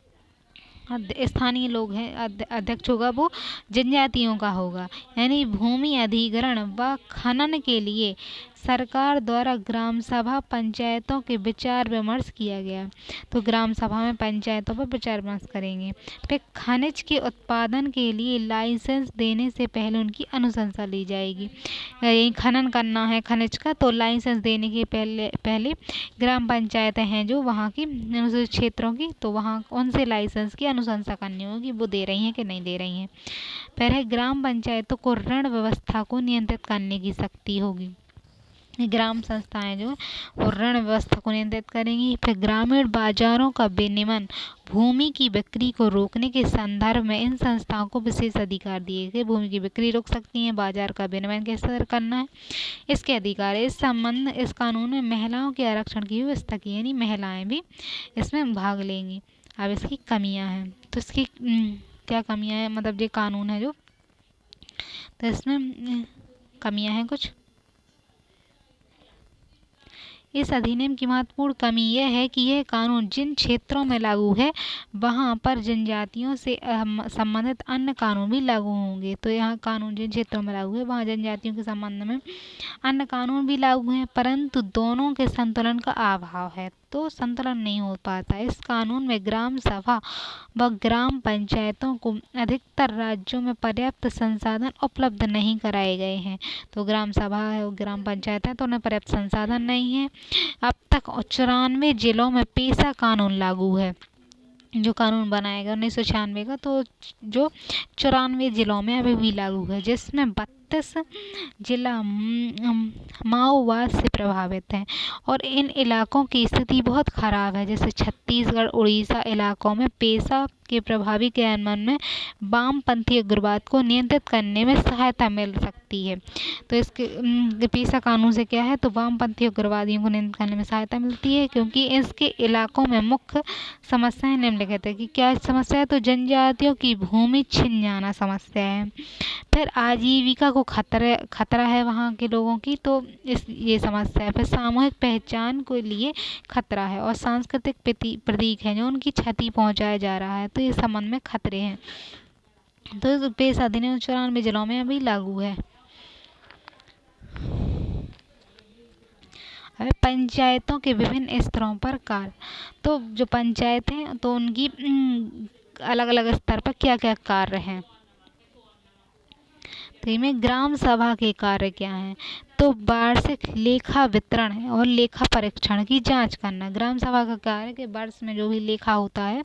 स्थानीय लोग हैं, अध्यक्ष होगा वो जनजातियों का होगा। यानी भूमि अधिग्रहण व खनन के लिए सरकार द्वारा ग्राम सभा पंचायतों के विचार विमर्श किया गया। तो ग्राम सभा में पंचायतों पर विचार विमर्श करेंगे। फिर खनिज के उत्पादन के लिए लाइसेंस देने से पहले उनकी अनुशंसा ली जाएगी। यही खनन करना है खनिज का, तो लाइसेंस देने के पहले ग्राम पंचायतें हैं जो वहाँ की अनुसूचित क्षेत्रों की, तो वहाँ उनसे लाइसेंस की अनुशंसा करनी होगी, वो दे रही हैं कि नहीं दे रही हैं। फिर है ग्राम पंचायतों को ऋण व्यवस्था को नियंत्रित करने की शक्ति होगी। ग्राम संस्थाएं जो वो ऋण व्यवस्था को नियंत्रित करेंगी। फिर ग्रामीण बाजारों का विनियमन, भूमि की बिक्री को रोकने के संदर्भ में इन संस्थाओं को विशेष अधिकार दिए गए। भूमि की बिक्री रोक सकती हैं, बाजार का विनियमन कैसे करना है इसके अधिकार है। इस कानून में महिलाओं के आरक्षण की व्यवस्था की, यानी महिलाएं भी इसमें भाग लेंगी। अब इसकी कमियां हैं, तो इसकी क्या कमियां हैं, मतलब ये कानून है जो, तो इसमें कमियां हैं कुछ। इस अधिनियम की महत्वपूर्ण कमी यह है कि यह कानून जिन क्षेत्रों में लागू है वहां पर जनजातियों से संबंधित अन्य कानून भी लागू होंगे। तो यहाँ कानून जिन क्षेत्रों में लागू है वहाँ जनजातियों के संबंध में अन्य कानून भी लागू हैं, परंतु दोनों के संतुलन का अभाव है, तो संतुलन नहीं हो पाता। इस कानून में ग्राम सभा व ग्राम पंचायतों को अधिकतर राज्यों में पर्याप्त संसाधन उपलब्ध नहीं कराए गए हैं। तो ग्राम सभा है, ग्राम पंचायत है, तो उन्हें पर्याप्त संसाधन नहीं है। अब तक 94 जिलों में पेशा कानून लागू है, जो कानून बनाया गया 1996 का, तो जो 94 जिलों में अभी भी लागू है, जिसमें 32 जिला माओवाद से प्रभावित हैं और इन इलाकों की स्थिति बहुत खराब है। जैसे छत्तीसगढ़, उड़ीसा इलाकों में पेशा के प्रभावी क्रियान्वयन में वामपंथी उग्रवाद को नियंत्रित करने में सहायता मिल सकती है। तो इसके पेशा कानून से क्या है, तो वामपंथी उग्रवादियों को नियंत्रित करने में सहायता मिलती है, क्योंकि इसके इलाकों में मुख्य समस्याएं निम्नलिखित है कि क्या समस्या है, तो जनजातियों की भूमि छिन जाना समस्या है, फिर आजीविका को खतरा है वहाँ के लोगों की, तो ये समस्या है, फिर सामूहिक पहचान के लिए खतरा है, और सांस्कृतिक प्रतीक है जो उनकी क्षति पहुंचाया जा रहा है, तो ये संबंध में खतरे हैं। तो पेशा अधिनियम 94 जिलों में अभी लागू है। अब पंचायतों के विभिन्न स्तरों पर कार्य, तो जो पंचायत हैं तो उनकी अलग अलग स्तर पर क्या क्या कार्य हैं। तो इनमें ग्राम सभा के कार्य क्या हैं, तो वार्षिक लेखा वितरण है और लेखा परीक्षण की जांच करना। ग्राम सभा का कार्य कि वर्ष में जो भी लेखा होता है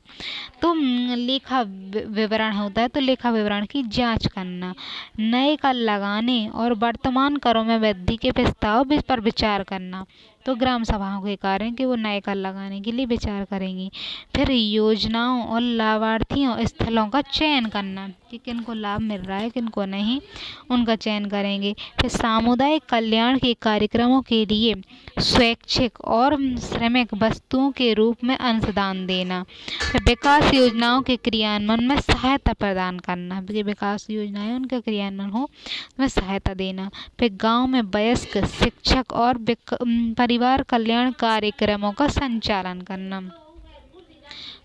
तो लेखा विवरण होता है, तो लेखा विवरण की जांच करना, नए कर लगाने और वर्तमान करों में वृद्धि के प्रस्ताव पर विचार करना। तो ग्राम सभाओं के कार्य हैं कि वो नए कर लगाने के लिए विचार करेंगी। फिर योजनाओं और लाभार्थियों स्थलों का चयन करना कि किनको लाभ मिल रहा है किनको नहीं, उनका चयन करेंगे। फिर सामुदायिक कल्याण के कार्यक्रमों के लिए स्वैच्छिक और श्रमिक वस्तुओं के रूप में अंशदान देना। फिर विकास योजनाओं के क्रियान्वयन में सहायता प्रदान करना, विकास योजनाएं उनका क्रियान्वयन हो में सहायता देना। फिर गांव में वयस्क शिक्षक और परिवार कल्याण कार्यक्रमों का संचालन करना,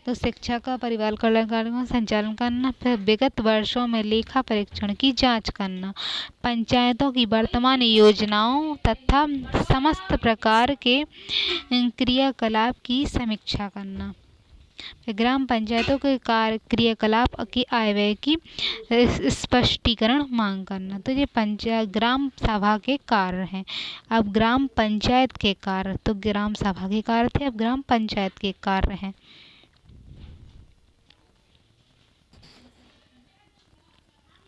तो शिक्षा का परिवार कल्याण कार्यक्रमों का संचालन करना। फिर विगत वर्षों में लेखा परीक्षण की जांच करना, पंचायतों की वर्तमान योजनाओं तथा समस्त प्रकार के क्रियाकलाप की समीक्षा करना। ग्राम पंचायतों के क्रियाकलाप की आय व्यय की स्पष्टीकरण मांग करना। तो ये ग्राम सभा के कार्य हैं। अब ग्राम पंचायत के कार्य, तो ग्राम सभा के कार्य थे, अब ग्राम पंचायत के कार्य हैं।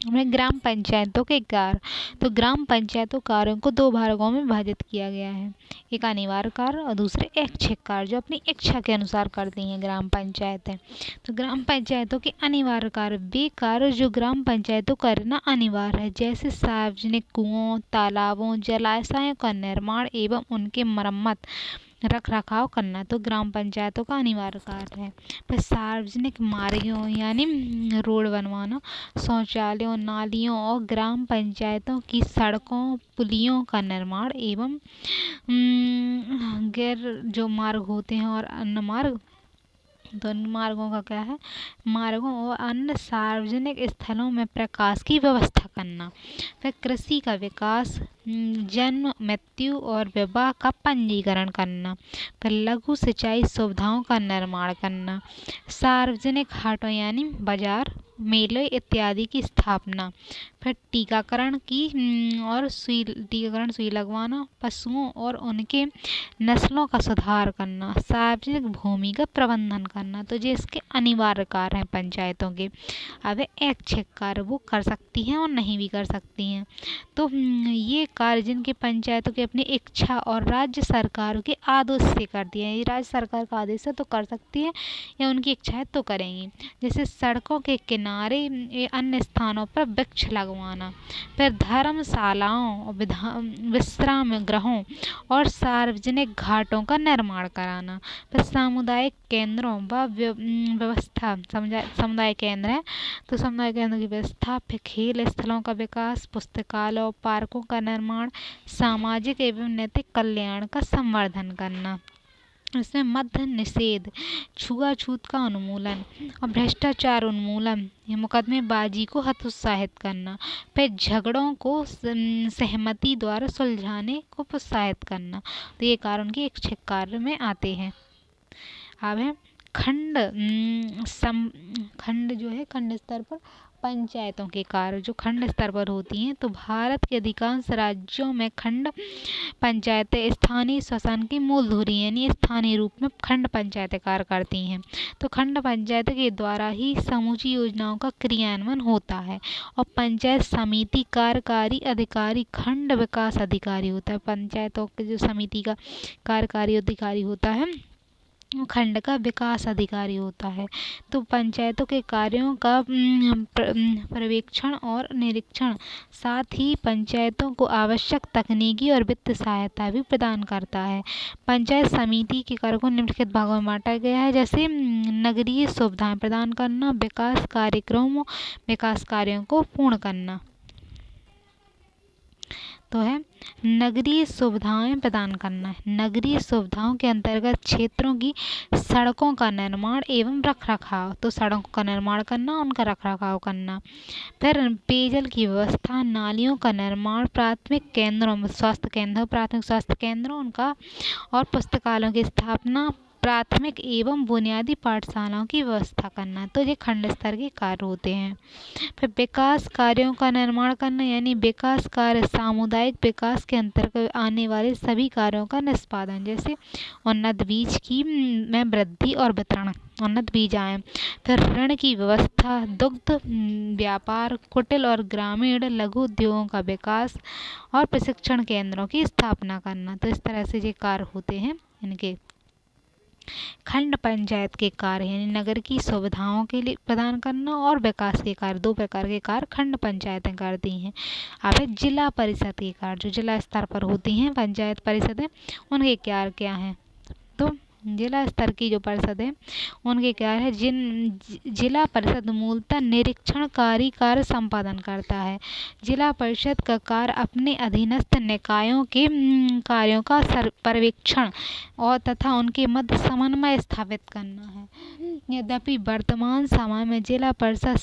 ग्राम पंचायतों के कार्य, तो ग्राम पंचायतों कार्यों को दो भागों में विभाजित किया गया है, एक अनिवार्य कार्य और दूसरे ऐच्छिक कार्य, जो अपनी इच्छा के अनुसार करती हैं ग्राम पंचायतें। तो ग्राम पंचायतों के अनिवार्य कार्य वे कार्य जो ग्राम पंचायतों करना अनिवार्य है, जैसे सार्वजनिक कुओं, तालाबों, जलाशयों का निर्माण एवं उनके मरम्मत रख रखाव करना, तो ग्राम पंचायतों का अनिवार्य कार्य है। फिर सार्वजनिक मार्गों यानी रोड बनवाना, शौचालयों, नालियों और ग्राम पंचायतों की सड़कों, पुलियों का निर्माण एवं गैर जो मार्ग होते हैं और अन्य मार्ग, तो मार्गों का क्या है, मार्गों और अन्य सार्वजनिक स्थलों में प्रकाश की व्यवस्था करना। फिर कृषि का विकास, जन्म, मृत्यु और विवाह का पंजीकरण करना। फिर लघु सिंचाई सुविधाओं का निर्माण करना, सार्वजनिक हाटों यानी बाजार, मेले इत्यादि की स्थापना। फिर फिर टीकाकरण और सुई लगवाना, पशुओं और उनके नस्लों का सुधार करना, सार्वजनिक भूमि का प्रबंधन करना। तो ये इसके अनिवार्य कार्य हैं पंचायतों के। अब ऐच्छिक कार्य वो कर सकती हैं और नहीं भी कर सकती हैं। तो ये कार्य जिनके पंचायतों की अपनी इच्छा और राज्य सरकारों के आदेश से करती है, ये राज्य सरकार का आदेश है तो कर सकती है या उनकी इच्छा है तो करेंगी। जैसे सड़कों के किनारे अन्य स्थानों पर वृक्ष लगवाना, फिर धर्मशालाओं, विश्राम गृहों और सार्वजनिक घाटों का निर्माण कराना, फिर सामुदायिक केंद्रों व व्यवस्था, समुदाय केंद्र है तो समुदाय केंद्र की व्यवस्था, फिर खेल स्थलों का विकास, पुस्तकालयों, पार्कों का निर्माण, सामाजिक एवं नैतिक कल्याण का संवर्धन करना। इसमें मद्य निषेध, छुआछूत का उन्मूलन और भ्रष्टाचार उन्मूलन, मुकदमेबाजी को हतोत्साहित करना, फिर झगड़ों को सहमति द्वारा सुलझाने को प्रोत्साहित करना। तो ये कार्य उनके ऐच्छिक कार्य में आते हैं। अब है खंड जो है खंड स्तर पर पंचायतों के कार्य जो खंड स्तर पर होती हैं। तो भारत के अधिकांश राज्यों में खंड पंचायतें स्थानीय शासन की मूल धुरी यानी स्थानीय रूप में खंड पंचायतें कार्य करती हैं। तो खंड पंचायत के द्वारा ही समूची योजनाओं का क्रियान्वयन होता है और पंचायत समिति कार्यकारी अधिकारी खंड विकास अधिकारी होता है। पंचायतों के जो समिति का कार्यकारी अधिकारी होता है खंड का विकास अधिकारी होता है। तो पंचायतों के कार्यों का पर्यवेक्षण और निरीक्षण, साथ ही पंचायतों को आवश्यक तकनीकी और वित्त सहायता भी प्रदान करता है। पंचायत समिति के कार्यों को निम्नलिखित भागों में बांटा गया है, जैसे नगरीय सुविधाएं प्रदान करना, विकास कार्यक्रमों विकास कार्यों को पूर्ण करना। तो है नगरीय सुविधाएं प्रदान करना। नगरीय सुविधाओं के अंतर्गत क्षेत्रों की सड़कों का निर्माण एवं रखरखाव, तो सड़कों का निर्माण करना, उनका रखरखाव करना। फिर पेयजल की व्यवस्था, नालियों का निर्माण, प्राथमिक केंद्रों में स्वास्थ्य केंद्र, प्राथमिक स्वास्थ्य केंद्रों उनका और पुस्तकालयों की स्थापना, प्राथमिक एवं बुनियादी पाठशालाओं की व्यवस्था करना। तो ये खंड स्तर के कार्य होते हैं। फिर विकास कार्यों का निर्माण करना यानी विकास कार्य सामुदायिक विकास के अंतर्गत आने वाले सभी कार्यों का निष्पादन, जैसे उन्नत बीज की में वृद्धि और वितरण, उन्नत बीज आए। फिर ऋण की व्यवस्था, दुग्ध व्यापार, कुटिल और ग्रामीण लघु उद्योगों का विकास और प्रशिक्षण केंद्रों की स्थापना करना। तो इस तरह से ये कार्य होते हैं इनके। खंड पंचायत के कार्य यानी नगर की सुविधाओं के लिए प्रदान करना और विकास के कार्य, दो प्रकार के कार्य खंड पंचायतें करती हैं। अब है जिला परिषद के कार्य, जो जिला स्तर पर होती हैं पंचायत परिषदें, उनके कार्य क्या हैं। तो जिला स्तर की जो परिषद है उनके क्या है, जिला परिषद मूलतः निरीक्षणकारी कार्य संपादन करता है। जिला परिषद का कार्य अपने अधीनस्थ निकायों के कार्यों का पर्यवेक्षण और तथा उनके मध्य समन्वय स्थापित करना है। यद्यपि वर्तमान समय में जिला परिषद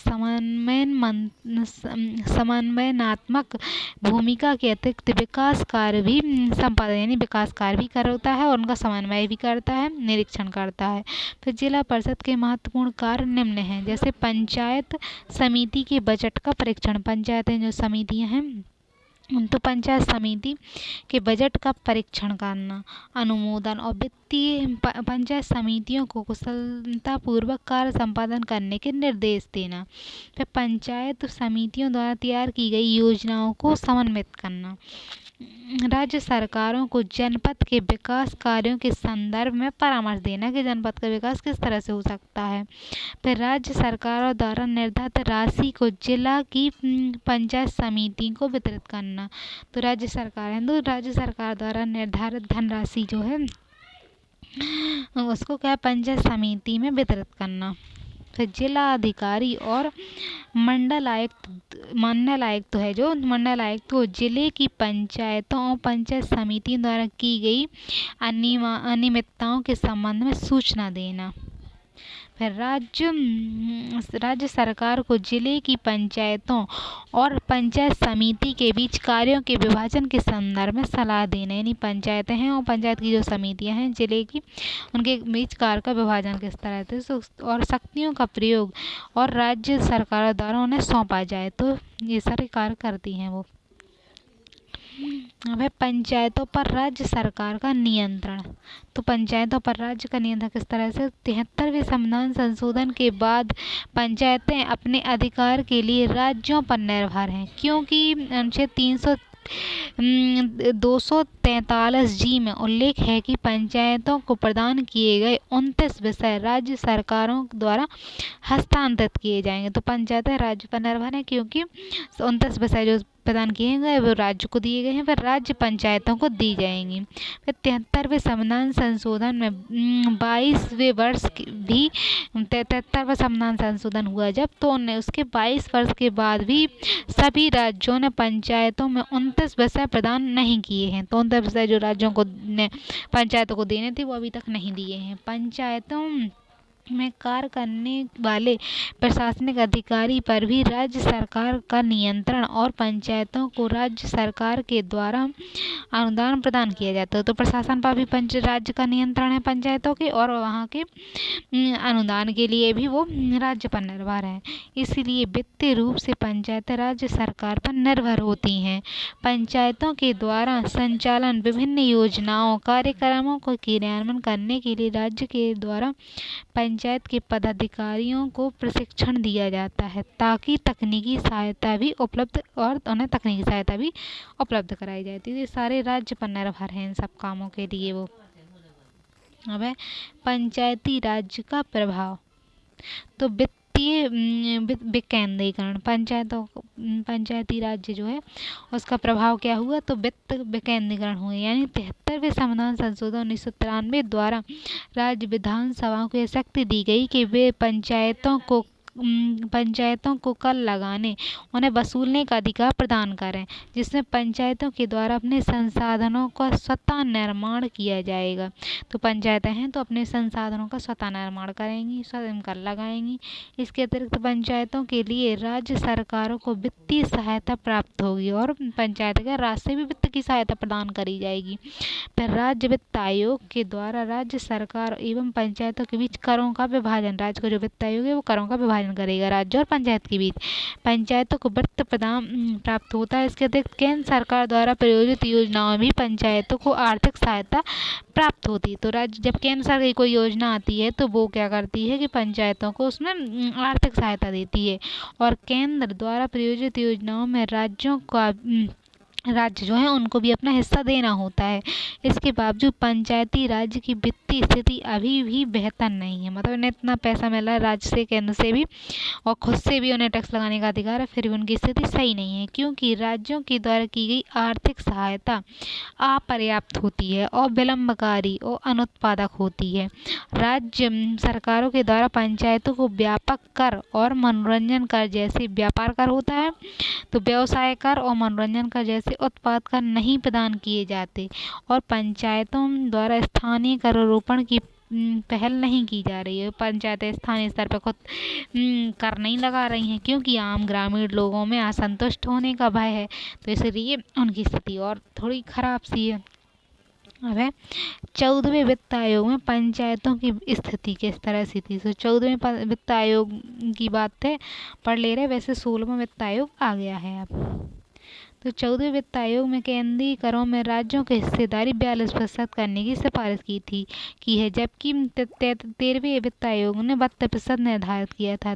समन्वयनात्मक भूमिका के अतिरिक्त विकास कार्य भी संपादन यानी विकास कार्य भी करता है और उनका समन्वय भी करता है, निरीक्षण करता है। फिर जिला परिषद के महत्वपूर्ण कार्य निम्न हैं, जैसे पंचायत समिति के बजट का परीक्षण, पंचायतें जो समितियां हैं तो पंचायत समिति के बजट का परीक्षण करना, अनुमोदन और वित्तीय पंचायत समितियों को कुशलतापूर्वक कार्य संपादन करने के निर्देश देना। फिर पंचायत समितियों द्वारा तैयार की गई योजनाओं को समन्वित करना। राज्य सरकारों को जनपद के विकास कार्यों के संदर्भ में परामर्श देना कि जनपद का विकास किस तरह से हो सकता है। फिर राज्य सरकारों द्वारा निर्धारित राशि को जिला की पंचायत समिति को वितरित करना। तो राज्य सरकार है तो राज्य सरकार द्वारा निर्धारित धनराशि जो है उसको क्या पंचायत समिति में वितरित करना। फिर जिला अधिकारी और मंडल आयुक्त है जो मंडल आयुक्त को जिले की पंचायतों और पंचायत समिति द्वारा की गई अनियमितताओं के संबंध में सूचना देना। फिर राज्य सरकार को जिले की पंचायतों और पंचायत समिति के बीच कार्यों के विभाजन के संदर्भ में सलाह देना, यानी पंचायतें हैं और पंचायत की जो समितियां हैं जिले की, उनके बीच कार्य का विभाजन किस तरह से और शक्तियों का प्रयोग और राज्य सरकार द्वारा उन्हें सौंपा जाए, तो ये सारे कार्य करती हैं वो। अब है पंचायतों पर राज्य सरकार का नियंत्रण। तो पंचायतों पर राज्य का नियंत्रण किस तरह से, 73वें संविधान संशोधन के बाद पंचायतें अपने अधिकार के लिए राज्यों पर निर्भर हैं, क्योंकि अनुच्छेद 243G में उल्लेख है कि पंचायतों को प्रदान किए गए 29 विषय राज्य सरकारों द्वारा हस्तांतरित किए जाएंगे। तो पंचायतें राज्य पर निर्भर हैं क्योंकि 29 विषय जो प्रदान किए गए वो राज्य को दिए गए हैं, फिर राज्य पंचायतों को दी जाएंगी। फिर 73वें संविधान संशोधन में 22वें वर्ष भी 73वां संविधान संशोधन हुआ जब, तो उसके 22 वर्ष के बाद भी सभी राज्यों ने पंचायतों में 29 विषय प्रदान नहीं किए हैं। तो 29 विषय जो राज्यों को पंचायतों को देने थे वो अभी तक नहीं दिए हैं। पंचायतों में कार्य करने वाले प्रशासनिक अधिकारी पर भी राज्य सरकार का नियंत्रण और पंचायतों को राज्य सरकार के द्वारा अनुदान प्रदान किया जाता है। तो प्रशासन पर भी राज्य का नियंत्रण है पंचायतों के, और वहाँ के अनुदान के लिए भी वो राज्य पर निर्भर है। इसलिए वित्तीय रूप से पंचायतें राज्य सरकार पर निर्भर होती हैं। पंचायतों के द्वारा संचालन विभिन्न योजनाओं कार्यक्रमों को क्रियान्वयन करने के लिए राज्य के द्वारा पंचायत के पदाधिकारियों को प्रशिक्षण दिया जाता है, ताकि तकनीकी सहायता भी उपलब्ध कराई जाती है। ये सारे राज्य पर निर्भर हैं इन सब कामों के लिए वो। अब है पंचायती राज्य का प्रभाव। तो वित्तीय विकेंद्रीकरण, पंचायती राज्य जो है उसका प्रभाव क्या हुआ, तो वित्त विकेंद्रीकरण हुआ, यानी 73वें संविधान संशोधन 1993 द्वारा राज्य विधानसभाओं को यह शक्ति दी गई कि वे पंचायतों को कर लगाने, उन्हें वसूलने का अधिकार प्रदान करें, जिसमें पंचायतों के द्वारा अपने संसाधनों का स्वतः निर्माण किया जाएगा। तो पंचायतें हैं तो अपने संसाधनों का स्वतः निर्माण करेंगी, स्वयं कर लगाएंगी। इसके अतिरिक्त पंचायतों के लिए राज्य सरकारों को वित्तीय सहायता प्राप्त होगी और पंचायत के राज्य से भी वित्त की सहायता प्रदान करी जाएगी। फिर राज्य वित्त आयोग के द्वारा राज्य सरकार एवं पंचायतों के बीच करों का विभाजन, राज्य का जो वित्त आयोग है वो करों का विभाजन करेगा राज्य और पंचायत के बीच। पंचायतों को वित्त प्रदान प्राप्त होता है। इसके अतिरिक्त केंद्र सरकार द्वारा प्रायोजित योजनाओं में भी पंचायतों को आर्थिक सहायता प्राप्त होती है। तो राज्य जब केंद्र सरकार की कोई योजना आती है तो वो क्या करती है कि पंचायतों को उसमें आर्थिक सहायता देती है, और केंद्र द्वारा प्रायोजित योजनाओं में राज्य जो है उनको भी अपना हिस्सा देना होता है। इसके बावजूद पंचायती राज्य की वित्तीय स्थिति अभी भी बेहतर नहीं है, मतलब उन्हें इतना पैसा मिल रहा है राज्य से, केंद्र से भी, और खुद से भी उन्हें टैक्स लगाने का अधिकार है, फिर भी उनकी स्थिति सही नहीं है, क्योंकि राज्यों के द्वारा की गई आर्थिक सहायता अपर्याप्त होती है और विलम्बकारी और अनुत्पादक होती है। राज्य सरकारों के द्वारा पंचायतों को व्यापक कर और मनोरंजन कर जैसे व्यापार कर होता है, तो व्यवसाय कर और मनोरंजन कर जैसे उत्पाद कर नहीं प्रदान किए जाते, और पंचायतों द्वारा स्थानीय करारोपण की पहल नहीं की जा रही है। पंचायतें स्थानीय स्तर पर खुद कर नहीं लगा रही हैं, क्योंकि आम ग्रामीण लोगों में असंतुष्ट होने का भय है, तो इसलिए उनकी स्थिति और थोड़ी खराब सी है। अब है 14वें वित्त आयोग में पंचायतों की स्थिति किस तरह से थी। तो 14वें वित्त आयोग की बात है पढ़ ले रहे, वैसे 16वां वित्त आयोग आ गया है अब। तो 14वें वित्त आयोग में केंद्रीय करों में राज्यों की हिस्सेदारी 42% करने की सिफारिश की है, जबकि 13वें वित्त आयोग ने 72% निर्धारित किया था।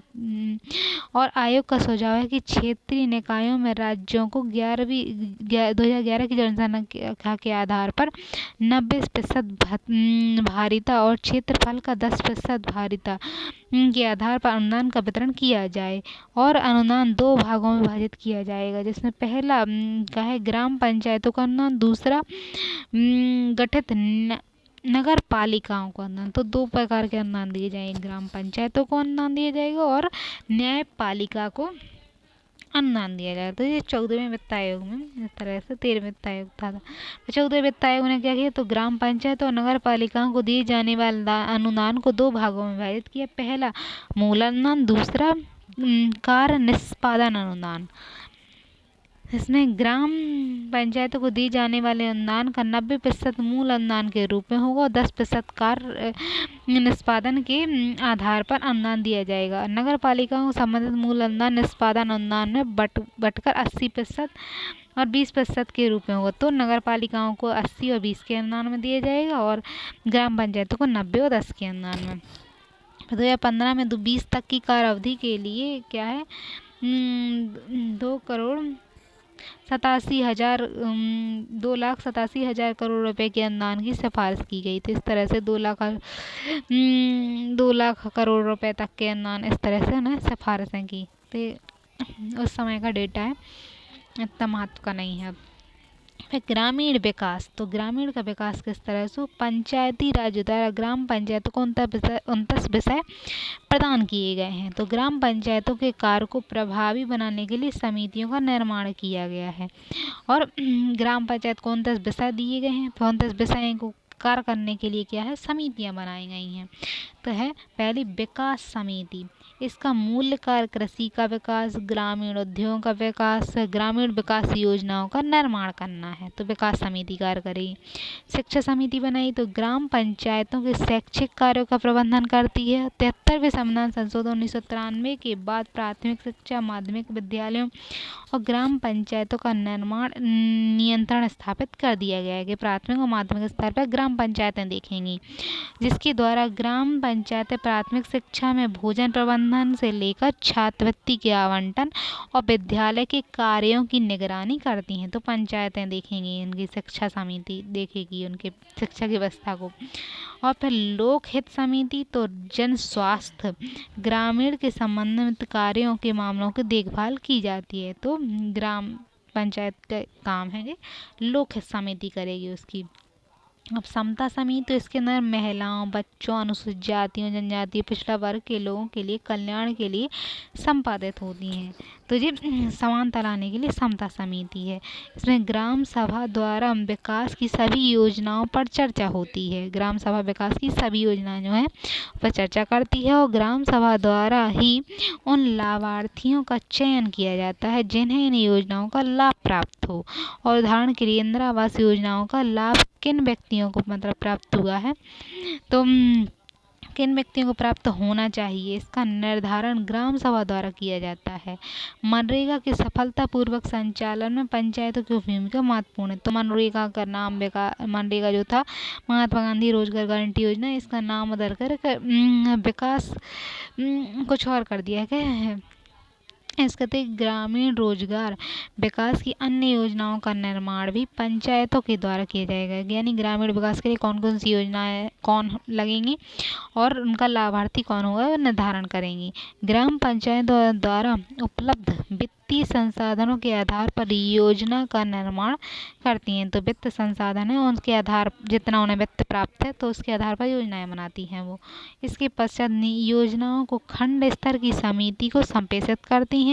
और आयोग का सुझाव है कि क्षेत्रीय निकायों में राज्यों को 2011 की जनसंख्या के आधार पर 90% भारिता और क्षेत्रफल का 10% भारिता के आधार पर अनुदान का वितरण किया जाए, और अनुदान 2 भागों में विभाजित किया जाएगा, जिसमें पहला का है ग्राम पंचायतों का अनुदान, दूसरा गठित नगर पालिकाओं को अनुदान। तो 2 प्रकार के अनुदान दिए जाएंगे, ग्राम पंचायतों को अनुदान दिया जाएगा और न्यायपालिका को अनुदान दिया जाएगा। तो ये 14वें वित्त आयोग में इस तरह से 13वें वित्त आयोग था। तो 14वें वित्त आयोग ने क्या किया, तो ग्राम पंचायत और नगर पालिकाओं को दिए जाने वाले अनुदान को 2 भागों में विभाजित किया। पहला मूल अनुदान, दूसरा कार्य निष्पादन अनुदान। इसमें ग्राम पंचायतों को दिए जाने वाले अनुदान का 90% मूल अनुदान के रूप में होगा और 10% कार्य निष्पादन के आधार पर अनुदान दिया जाएगा। नगर पालिकाओं को संबंधित मूल अनुदान निष्पादन अनुदान में बटकर 80% और 20% के रूप में होगा। तो नगर पालिकाओं को 80 और 20 के अनुदान में दिया जाएगा और ग्राम पंचायतों को 90 और 10 के अनुदान में। 2015 में 20 तक की कार्य अवधि के लिए क्या है, 2,87,000 करोड़ रुपए के अनुदान की सिफारिश की गई थी। इस तरह से 2 लाख करोड़ रुपए तक के अनुदान इस तरह से उन्हें सिफारिशें की। तो उस समय का डेटा है, इतना महत्व का नहीं है। फिर ग्रामीण विकास, तो ग्रामीण का विकास किस तरह से, पंचायती राज द्वारा ग्राम पंचायतों को 29 विषय प्रदान किए गए हैं। तो ग्राम पंचायतों के कार्य को प्रभावी बनाने के लिए समितियों का निर्माण किया गया है और ग्राम पंचायत को 29 विषय दिए गए हैं। 29 विषय को कार्य करने के लिए क्या है, समितियां बनाई गई हैं। तो है पहली विकास समिति, इसका मूल कार्य कृषि का विकास, ग्रामीण उद्योगों का विकास, ग्रामीण विकास योजनाओं का निर्माण करना है। तो विकास समिति कार्य करेगी। शिक्षा समिति बनाई, तो ग्राम पंचायतों के शैक्षिक कार्यों का प्रबंधन करती है। 73वें संविधान संशोधन 1993 के बाद प्राथमिक शिक्षा, माध्यमिक विद्यालयों और ग्राम पंचायतों का निर्माण नियंत्रण स्थापित कर दिया गया है कि प्राथमिक और माध्यमिक स्तर पर ग्राम पंचायतें देखेंगी, जिसके द्वारा ग्राम पंचायतें प्राथमिक शिक्षा में भोजन प्रबंधन से लेकर छात्रवृत्ति के आवंटन और विद्यालय के कार्यों की निगरानी करती हैं। तो पंचायतें देखेंगी, उनकी शिक्षा समिति देखेगी उनके शिक्षा की व्यवस्था को। और फिर लोक हित समिति, तो जन स्वास्थ्य, ग्रामीण के संबंधित कार्यों के मामलों की देखभाल की जाती है। तो ग्राम पंचायत का काम है कि लोक हित समिति करेगी उसकी। अब समता समिति, तो इसके अंदर महिलाओं, बच्चों, अनुसूचित जातियों, जनजातीय पिछड़ा वर्ग के लोगों के लिए कल्याण के लिए संपादित होती हैं। तो ये समानता लाने के लिए समता समिति है। इसमें ग्राम सभा द्वारा विकास की सभी योजनाओं पर चर्चा होती है। ग्राम सभा विकास की सभी योजनाएं जो हैं पर चर्चा करती है और ग्राम सभा द्वारा ही उन लाभार्थियों का चयन किया जाता है जिन्हें इन योजनाओं का लाभ प्राप्त हो। और उदाहरण के लिए इंदिरा आवास योजनाओं का लाभ किन व्यक्तियों को मतलब प्राप्त हुआ है, तो किन व्यक्तियों को प्राप्त होना चाहिए, इसका निर्धारण ग्राम सभा द्वारा किया जाता है। मनरेगा के सफलतापूर्वक संचालन में पंचायतों की भूमिका महत्वपूर्ण है। तो मनरेगा का नाम मनरेगा जो था महात्मा गांधी रोजगार गारंटी योजना, इसका नाम बदल कर विकास कुछ और कर दिया गया है। इसके तहत ग्रामीण रोजगार विकास की अन्य योजनाओं का निर्माण भी पंचायतों के द्वारा किया जाएगा। यानी ग्रामीण विकास के लिए कौन कौन सी योजनाएं कौन लगेंगी और उनका लाभार्थी कौन होगा वो निर्धारण करेंगी। ग्राम पंचायत द्वारा उपलब्ध वित्तीय संसाधनों के आधार पर योजना का निर्माण करती हैं। तो वित्त संसाधन है उनके आधार, जितना उन्हें वित्त प्राप्त है तो उसके आधार पर योजनाएं बनाती हैं वो। इसके पश्चात योजनाओं को खंड स्तर की समिति को संप्रेषित करती हैं।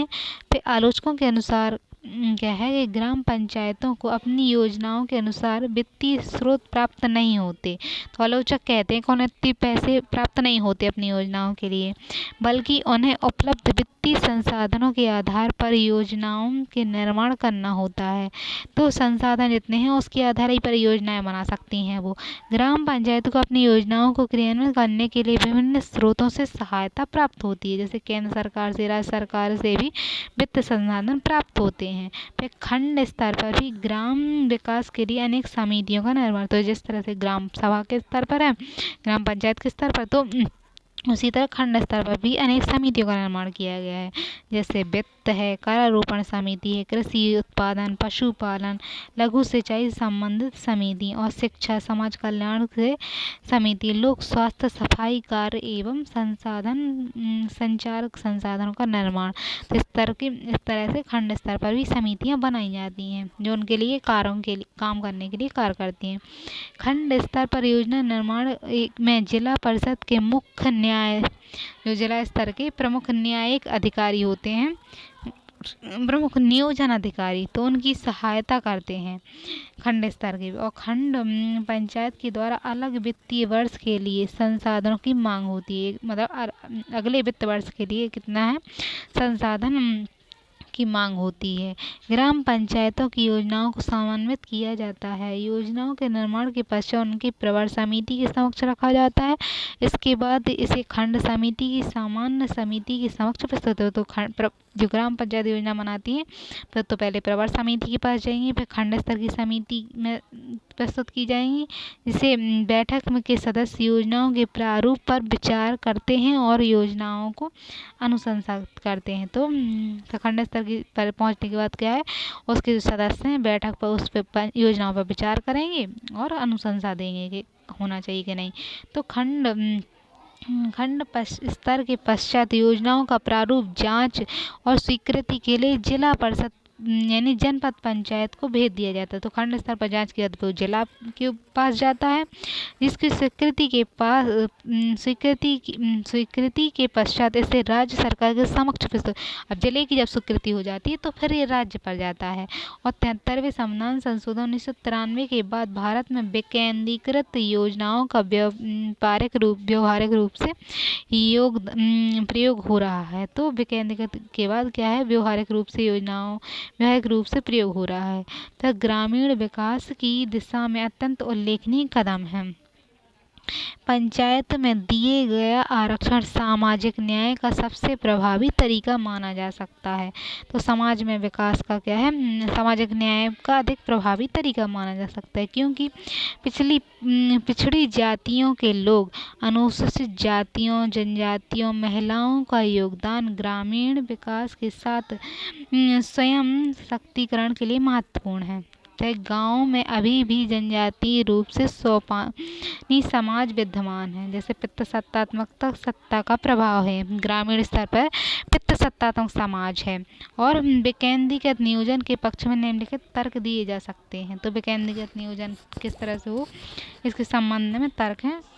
फिर आलोचकों के अनुसार क्या है कि ग्राम पंचायतों को अपनी योजनाओं के अनुसार वित्तीय स्रोत प्राप्त नहीं होते। तो आलोचक कहते हैं कि उन्हें इतने पैसे प्राप्त नहीं होते अपनी योजनाओं के लिए, बल्कि उन्हें उपलब्ध वित्तीय संसाधनों के आधार पर योजनाओं के निर्माण करना होता है। तो संसाधन जितने हैं उसके आधार ही पर योजनाएं बना सकती हैं वो। ग्राम पंचायतों को अपनी योजनाओं को क्रियान्वित करने के लिए विभिन्न स्रोतों से सहायता प्राप्त होती है, जैसे केंद्र सरकार से, राज्य सरकार से भी वित्त संसाधन प्राप्त होते हैं। फिर खंड स्तर पर भी ग्राम विकास के लिए अनेक समितियों का निर्माण, तो जिस तरह से ग्राम सभा के स्तर पर है, ग्राम पंचायत के स्तर पर, तो उसी तरह खंड स्तर पर भी अनेक समितियों का निर्माण किया गया है। जैसे वित्त है, करारोपण समिति है, कृषि उत्पादन, पशुपालन, लघु सिंचाई संबंधित समिति और शिक्षा समाज कल्याण से समिति, लोक स्वास्थ्य, सफाई कार्य एवं संचारक संसाधनों का निर्माण। तो इस तरह से खंड स्तर पर भी समितियां बनाई जाती हैं जो उनके लिए काम करने के लिए कार्य करती हैं। खंड स्तर पर योजना निर्माण में जिला परिषद के मुख्य जो जिला स्तर के प्रमुख न्यायिक अधिकारी होते हैं, प्रमुख नियोजन अधिकारी, तो उनकी सहायता करते हैं खंड स्तर के। और खंड पंचायत के द्वारा अलग वित्तीय वर्ष के लिए संसाधनों की मांग होती है, मतलब अगले वित्त वर्ष के लिए कितना है संसाधन की मांग होती है। ग्राम पंचायतों की योजनाओं को समन्वित किया जाता है। योजनाओं के निर्माण के पश्चात उनकी प्रवर समिति के समक्ष रखा जाता है। इसके बाद इसे खंड समिति की सामान्य समिति के समक्ष प्रस्तुत हो। तो जो ग्राम पंचायत योजना बनाती है फिर तो पहले प्रवर समिति के पास जाएंगे, फिर खंड स्तर की समिति में प्रस्तुत की जाएंगी, जिसे बैठक में के सदस्य योजनाओं के प्रारूप पर विचार करते हैं और योजनाओं को अनुशंसा करते हैं। तो खंड स्तर पर पहुंचने के बाद क्या है, उसके जो सदस्य हैं बैठक पर उस पर योजनाओं पर विचार करेंगे और अनुशंसा देंगे कि होना चाहिए कि नहीं। तो खंड स्तर के पश्चात योजनाओं का प्रारूप जांच और स्वीकृति के लिए जिला परिषद यानी जनपद पंचायत को भेज दिया जाता है। तो खंड स्तर पर जांच के बाद वो जिला के पास जाता है, जिसकी स्वीकृति के पश्चात इसे राज्य सरकार के समक्ष प्रस्तुत। अब जिले की जब स्वीकृति हो जाती है तो फिर ये राज्य पर जाता है। और 73वें संविधान संशोधन 1993 के बाद भारत में विकेंद्रीकृत योजनाओं का व्यावहारिक रूप से प्रयोग हो रहा है। तो विकेंद्रीकृत के बाद क्या है, व्यावहारिक रूप से प्रयोग हो रहा है। तो ग्रामीण विकास की दिशा में अत्यंत उल्लेखनीय कदम है। पंचायत में दिए गया आरक्षण सामाजिक न्याय का सबसे प्रभावी तरीका माना जा सकता है। तो समाज में विकास का क्या है, सामाजिक न्याय का अधिक प्रभावी तरीका माना जा सकता है, क्योंकि पिछड़ी जातियों के लोग, अनुसूचित जातियों, जनजातियों, महिलाओं का योगदान ग्रामीण विकास के साथ स्वयं शक्तिकरण के लिए महत्वपूर्ण है। गांव में अभी भी जनजातीय रूप से सोपानी समाज विद्यमान है, जैसे पितृसत्तात्मक सत्ता का प्रभाव है। ग्रामीण स्तर पर पितृसत्तात्मक समाज है। और विकेंद्रीकृत नियोजन के पक्ष में निम्नलिखित तर्क दिए जा सकते हैं। तो विकेंद्रीकृत नियोजन किस तरह से हो, इसके संबंध में तर्क है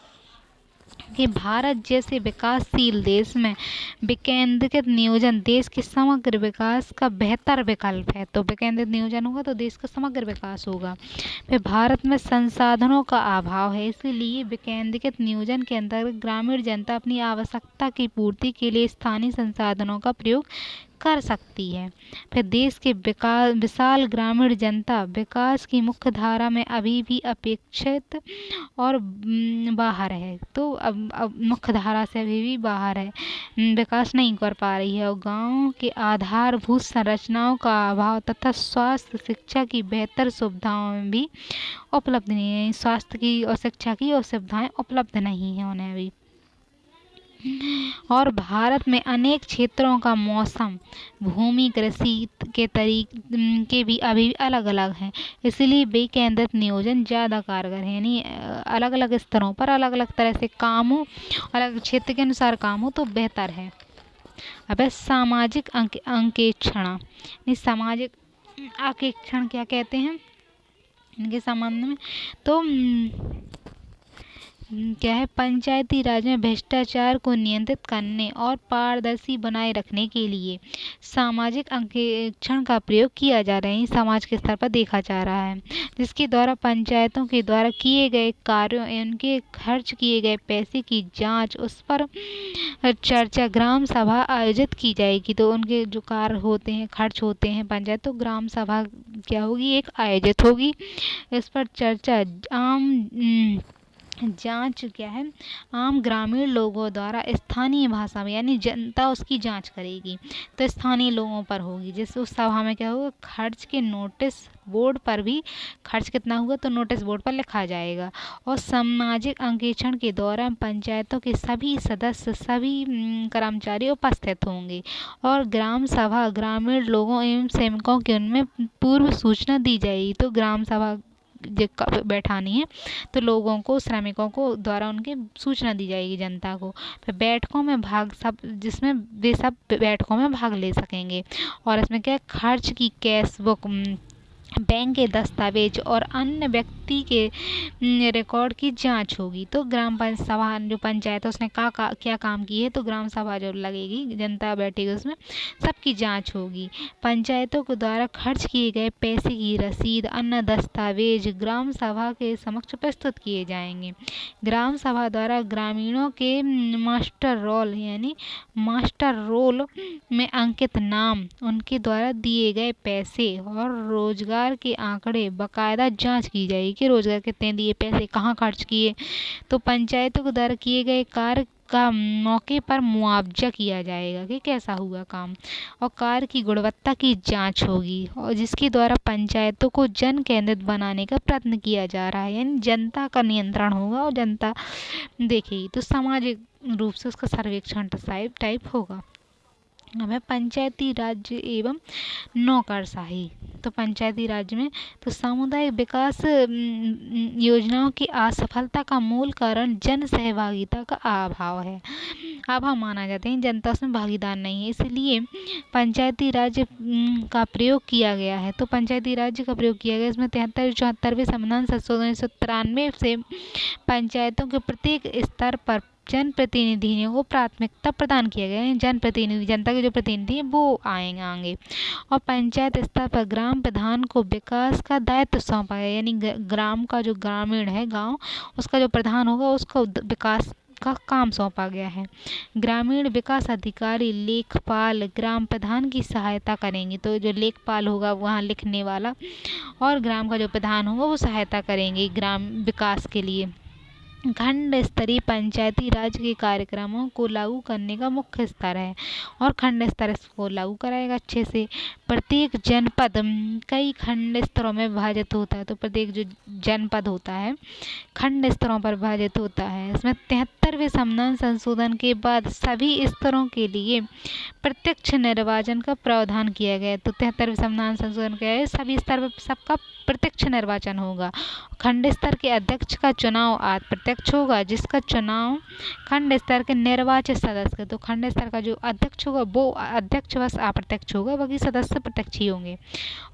कि भारत जैसे विकासशील देश में विकेंद्रीकृत नियोजन देश के समग्र विकास का बेहतर विकल्प है। तो विकेंद्रित नियोजन होगा तो देश का समग्र विकास होगा। फिर भारत में संसाधनों का अभाव है, इसलिए विकेंद्रीकृत नियोजन के अंतर्गत ग्रामीण जनता अपनी आवश्यकता की पूर्ति के लिए स्थानीय संसाधनों का प्रयोग कर सकती है। फिर देश के विशाल ग्रामीण जनता विकास की मुख्य धारा में अभी भी अपेक्षित और बाहर है। तो अब मुख्य धारा से अभी भी बाहर है, विकास नहीं कर पा रही है। और गाँव के आधारभूत संरचनाओं का अभाव तथा स्वास्थ्य शिक्षा की बेहतर सुविधाएं भी उपलब्ध नहीं है। स्वास्थ्य की और शिक्षा की और सुविधाएं उपलब्ध नहीं है उन्हें अभी। और भारत में अनेक क्षेत्रों का मौसम, भूमि, कृषि के तरीके भी अभी अलग अलग हैं, इसलिए विकेंद्रित नियोजन ज़्यादा कारगर है। यानी अलग अलग स्तरों पर अलग अलग तरह से काम हो, अलग क्षेत्र के अनुसार काम हो तो बेहतर है। अब सामाजिक अंकेक्षण, सामाजिक अंकेक्षण क्या कहते हैं इनके संबंध में, तो क्या है, पंचायती राज में भ्रष्टाचार को नियंत्रित करने और पारदर्शी बनाए रखने के लिए सामाजिक अंकेक्षण का प्रयोग किया जा रहा है। समाज के स्तर पर देखा जा रहा है, जिसके द्वारा पंचायतों के द्वारा किए गए कार्यों, उनके खर्च किए गए पैसे की जांच, उस पर चर्चा ग्राम सभा आयोजित की जाएगी। तो उनके जो कार्य होते हैं, खर्च होते हैं पंचायत, तो ग्राम सभा क्या होगी, एक आयोजित होगी। इस पर चर्चा जांच क्या है, आम ग्रामीण लोगों द्वारा स्थानीय भाषा में, यानी जनता उसकी जांच करेगी तो स्थानीय लोगों पर होगी। जिससे उस सभा में क्या होगा, खर्च के नोटिस बोर्ड पर भी खर्च कितना हुआ तो नोटिस बोर्ड पर लिखा जाएगा। और सामाजिक अंकेक्षण के दौरान पंचायतों के सभी सदस्य, सभी कर्मचारी उपस्थित होंगे और ग्राम सभा ग्रामीण लोगों एवं सेवकों के उनमें पूर्व सूचना दी जाएगी। तो ग्राम सभा बैठानी है तो लोगों को, श्रमिकों को द्वारा उनके सूचना दी जाएगी जनता को। फिर बैठकों में भाग जिसमें वे सब बैठकों में भाग ले सकेंगे। और इसमें क्या, खर्च की कैश बुक बैंक के दस्तावेज और अन्य व्यक्ति के रिकॉर्ड की जांच होगी। तो ग्राम सभा जो पंचायत है उसने क्या काम किए है, तो ग्राम सभा जो लगेगी, जनता बैठेगी, उसमें सबकी जांच होगी। पंचायतों के द्वारा खर्च किए गए पैसे की रसीद, अन्य दस्तावेज ग्राम सभा के समक्ष प्रस्तुत किए जाएंगे। ग्राम सभा द्वारा ग्रामीणों के मास्टर रोल में अंकित नाम, उनके द्वारा दिए गए पैसे और रोजगार के आंकड़े बकायदा जांच की जाएगी कि रोजगार कितने दिए, पैसे कहाँ खर्च किए। तो पंचायतों के द्वारा किए गए कार्य का मौके पर मुआवजा किया जाएगा कि कैसा हुआ काम, और कार्य की गुणवत्ता की जांच होगी, और जिसके द्वारा पंचायतों को जन केंद्रित बनाने का प्रयत्न किया जा रहा है, यानी जनता का नियंत्रण होगा और जनता देखेगी। तो सामाजिक रूप से उसका सर्वेक्षण टाइप होगा। अब है पंचायती राज्य एवं नौकरशाही। तो पंचायती राज्य में तो सामुदायिक विकास योजनाओं की असफलता का मूल कारण जन सहभागिता का अभाव माना जाता है। जनता उसमें भागीदार नहीं है, इसलिए पंचायती राज्य का प्रयोग किया गया है। तो पंचायती राज्य का प्रयोग किया गया, इसमें 73-74वें संविधान संशोधन 1993 से पंचायतों के प्रत्येक स्तर पर जनप्रतिनिधियों को प्राथमिकता प्रदान किया गया है। जनप्रतिनिधि, जनता के जो प्रतिनिधि हैं वो आएंगे। और पंचायत स्तर पर ग्राम प्रधान को विकास का दायित्व सौंपा गया, यानी ग्राम का जो ग्रामीण है, गांव, उसका जो प्रधान होगा उसको विकास का काम सौंपा गया है। ग्रामीण विकास अधिकारी लेखपाल ग्राम प्रधान की सहायता करेंगे। तो जो लेखपाल होगा वहाँ लिखने वाला, और ग्राम का जो प्रधान होगा वो सहायता करेंगे ग्राम विकास के लिए। खंड स्तरीय पंचायती राज के कार्यक्रमों को लागू करने का मुख्य स्तर है, और खंड स्तर इसको लागू कराएगा अच्छे से। प्रत्येक जनपद कई खंड स्तरों में विभाजित होता है। तो प्रत्येक जो जनपद होता है खंड स्तरों पर विभाजित होता है। इसमें 73वें संविधान संशोधन के बाद सभी स्तरों के लिए प्रत्यक्ष निर्वाचन का प्रावधान किया गया। तो 73वें संविधान संशोधन क्या है, सभी स्तर पर सबका प्रत्यक्ष निर्वाचन होगा। खंड स्तर के अध्यक्ष का चुनाव अप्रत्यक्ष होगा, जिसका चुनाव खंड स्तर के निर्वाचित सदस्य, तो खंड स्तर का जो अध्यक्ष होगा वो अध्यक्ष बस अप्रत्यक्ष होगा, बाकी सदस्य प्रत्यक्ष ही होंगे।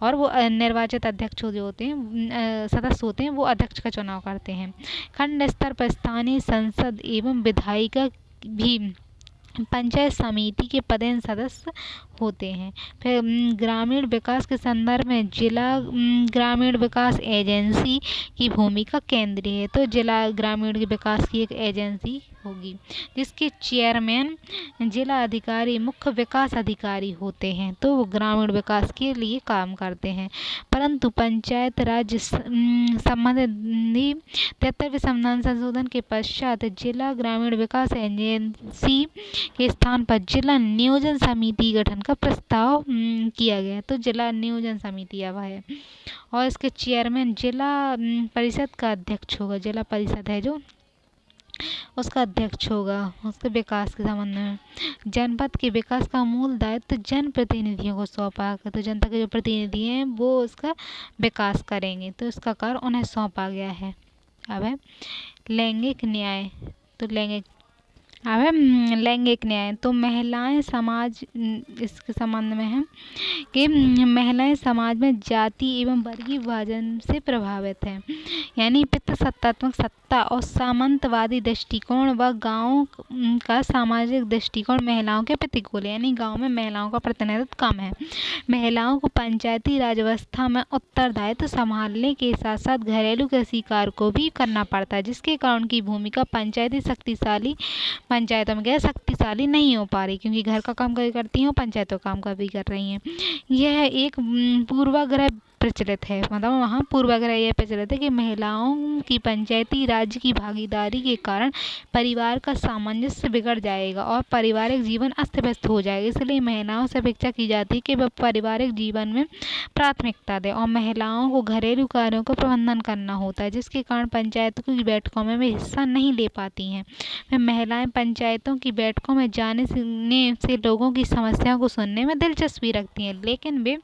और वो निर्वाचित अध्यक्ष जो होते हैं, सदस्य होते हैं, वो अध्यक्ष का चुनाव करते हैं। खंड स्तर पर स्थानीय संसद एवं विधायिका भी पंचायत समिति के पदेन सदस्य होते हैं। फिर ग्रामीण विकास के संदर्भ में जिला ग्रामीण विकास एजेंसी की भूमिका केंद्रीय है। तो जिला ग्रामीण विकास की एक एजेंसी होगी, जिसके चेयरमैन जिला अधिकारी मुख्य विकास अधिकारी होते हैं। तो वो ग्रामीण विकास के लिए काम करते हैं। परंतु पंचायत राज संबंधी 73वें संविधान संशोधन के पश्चात जिला ग्रामीण विकास एजेंसी के स्थान पर जिला नियोजन समिति गठन का प्रस्ताव किया गया। तो जिला नियोजन समिति अब है, और इसके चेयरमैन जिला परिषद का अध्यक्ष होगा। जिला परिषद है जो, उसका अध्यक्ष होगा उसके विकास के संबंध में। जनपद के विकास का मूल दायित्व जनप्रतिनिधियों को सौंपा गया। तो जनता के जो प्रतिनिधि हैं वो उसका विकास करेंगे, तो इसका कार्य उन्हें सौंपा गया है। अब है लैंगिक न्याय। तो लैंगिक न्याय, तो महिलाएं समाज इसके संबंध में है कि महिलाएं समाज में जाति एवं वर्गीय विभाजन से प्रभावित हैं, यानी पितृसत्तात्मक सत्ता और सामंतवादी दृष्टिकोण व गाँव का सामाजिक दृष्टिकोण महिलाओं के प्रतिकूल है, यानी गाँव में महिलाओं का प्रतिनिधित्व कम है। महिलाओं को पंचायती राज व्यवस्था में उत्तरदायित्व संभालने के साथ साथ घरेलू कृषि कार्य को भी करना पड़ता है, जिसके कारण उनकी भूमिका पंचायतों में शक्तिशाली नहीं हो पा रही, क्योंकि घर का काम कभी करती हैं और पंचायतों का काम कभी कर रही हैं। यह एक पूर्वाग्रह प्रचलित है, मतलब वहाँ पूर्वाग्रह यह प्रचलित है कि महिलाओं की पंचायती राज्य की भागीदारी के कारण परिवार का सामंजस्य बिगड़ जाएगा और पारिवारिक जीवन अस्त व्यस्त हो जाएगा। इसलिए महिलाओं से अपेक्षा की जाती है कि वह पारिवारिक जीवन में प्राथमिकता दें, और महिलाओं को घरेलू कार्यों का प्रबंधन करना होता है, जिसके कारण पंचायतों की बैठकों में वे हिस्सा नहीं ले पाती हैं। महिलाएं पंचायतों की बैठकों में जाने से लोगों की समस्याओं को सुनने में दिलचस्पी रखती हैं, लेकिन वे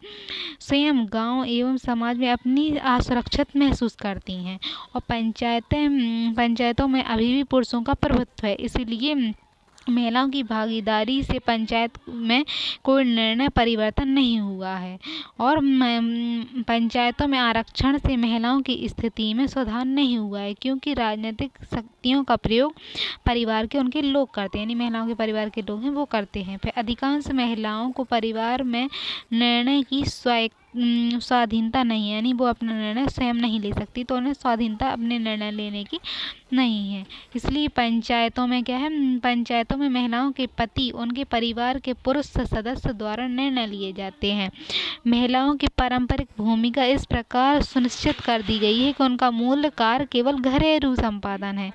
स्वयं गांव एवं समाज में अपनी असुरक्षित महसूस करती हैं, और पंचायतों में अभी भी पुरुषों का प्रभुत्व है। इसलिए महिलाओं की भागीदारी से पंचायत में कोई निर्णय परिवर्तन नहीं हुआ है और पंचायतों में आरक्षण से महिलाओं की स्थिति में सुधार नहीं हुआ है, क्योंकि राजनीतिक शक्तियों का प्रयोग परिवार के उनके लोग करते हैं, यानी महिलाओं के परिवार के लोग हैं वो करते हैं। फिर अधिकांश महिलाओं को परिवार में निर्णय की स्वाधीनता नहीं है, यानी वो अपना निर्णय स्वयं नहीं ले सकती, तो उन्हें स्वाधीनता अपने निर्णय लेने की नहीं है। इसलिए पंचायतों में क्या है, पंचायतों में महिलाओं के पति उनके परिवार के पुरुष सदस्य द्वारा निर्णय लिए जाते हैं। महिलाओं की पारंपरिक भूमिका इस प्रकार सुनिश्चित कर दी गई है कि उनका मूल कार्य केवल घरेलू संपादन है।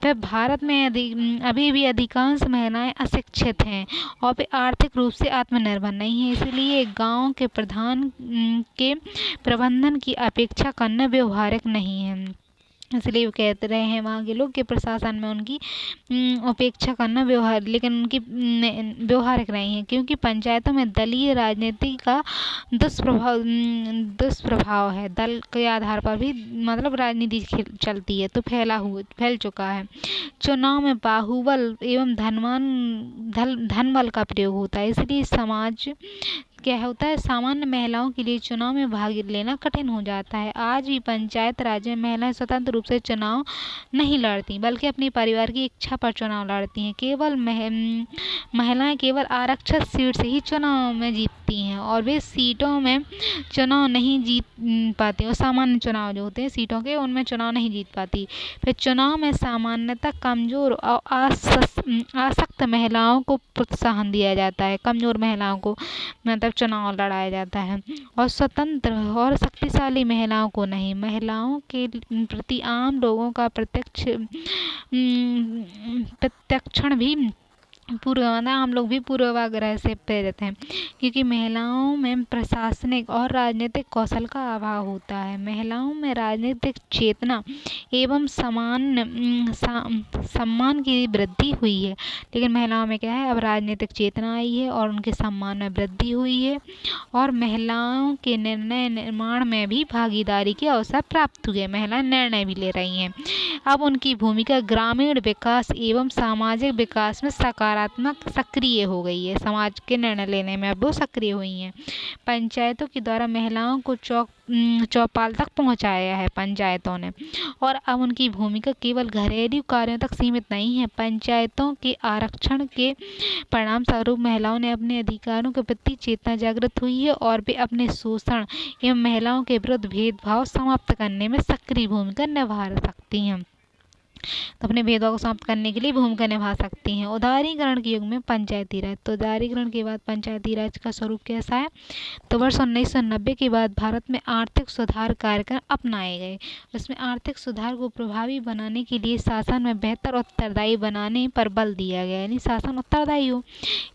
फिर भारत में अभी भी अधिकांश महिलाएं अशिक्षित हैं और वे आर्थिक रूप से आत्मनिर्भर नहीं है, इसलिए गांव के प्रधान के प्रबंधन की अपेक्षा करना व्यवहारिक नहीं है। इसलिए वो कहते रहे हैं वहाँ के लोग कि प्रशासन में उनकी उपेक्षा करना व्यवहारिक नहीं है, क्योंकि पंचायतों में दलीय राजनीति का दुष्प्रभाव है। दल के आधार पर भी मतलब राजनीति चलती है, तो फैल चुका है। चुनाव में बाहुबल एवं धनबल का प्रयोग होता है, इसलिए समाज क्या होता है, सामान्य महिलाओं के लिए चुनाव में भाग लेना कठिन हो जाता है। आज भी पंचायत राज में महिलाएं स्वतंत्र रूप से चुनाव नहीं लड़ती, बल्कि अपने परिवार की इच्छा पर चुनाव लड़ती हैं। केवल महिलाएं केवल आरक्षित सीट से ही चुनाव में जीतती हैं और वे सीटों में चुनाव नहीं जीत पाती, और सामान्य चुनाव जो होते हैं सीटों के, उनमें चुनाव नहीं जीत पाती। फिर चुनाव में सामान्यतः कमजोर और आसक्त महिलाओं को प्रोत्साहन दिया जाता है, कमजोर महिलाओं को मतलब चुनाव लड़ाया जाता है, और स्वतंत्र और शक्तिशाली महिलाओं को नहीं। महिलाओं के प्रति आम लोगों का प्रत्यक्षण भी आम लोग भी पूर्वाग्रह से प्रेरित हैं, क्योंकि महिलाओं में प्रशासनिक और राजनीतिक कौशल का अभाव होता है। महिलाओं में राजनीतिक चेतना एवं सम्मान की वृद्धि हुई है, लेकिन महिलाओं में क्या है, अब राजनीतिक चेतना आई है और उनके सम्मान में वृद्धि हुई है, और महिलाओं के निर्णय निर्माण में भी भागीदारी के अवसर प्राप्त हुए। महिलाएं निर्णय भी ले रही हैं। अब उनकी भूमिका ग्रामीण विकास एवं सामाजिक विकास में सकारात्मक सक्रिय हो गई है। समाज के निर्णय लेने में अब वो सक्रिय हुई हैं। पंचायतों के द्वारा महिलाओं को चौपाल तक पहुंचाया है पंचायतों ने, और अब उनकी भूमिका केवल घरेलू कार्यों तक सीमित नहीं है। पंचायतों के आरक्षण के परिणाम स्वरूप महिलाओं ने अपने अधिकारों के प्रति चेतना जागृत हुई है, और वे अपने शोषण एवं महिलाओं के विरुद्ध भेदभाव समाप्त करने में सक्रिय भूमिका निभा सकती हैं। तो अपने भेदभाव को समाप्त करने के लिए भूमिका निभा सकती हैं। उदारीकरण के युग में पंचायती राज, तो उदारीकरण के बाद पंचायती राज का स्वरूप कैसा है, तो वर्ष 1990 के बाद भारत में आर्थिक सुधार कार्यक्रम अपनाए गए। उसमें आर्थिक सुधार को प्रभावी बनाने के लिए शासन में बेहतर उत्तरदायी बनाने पर बल दिया गया, यानी शासन उत्तरदायी हो।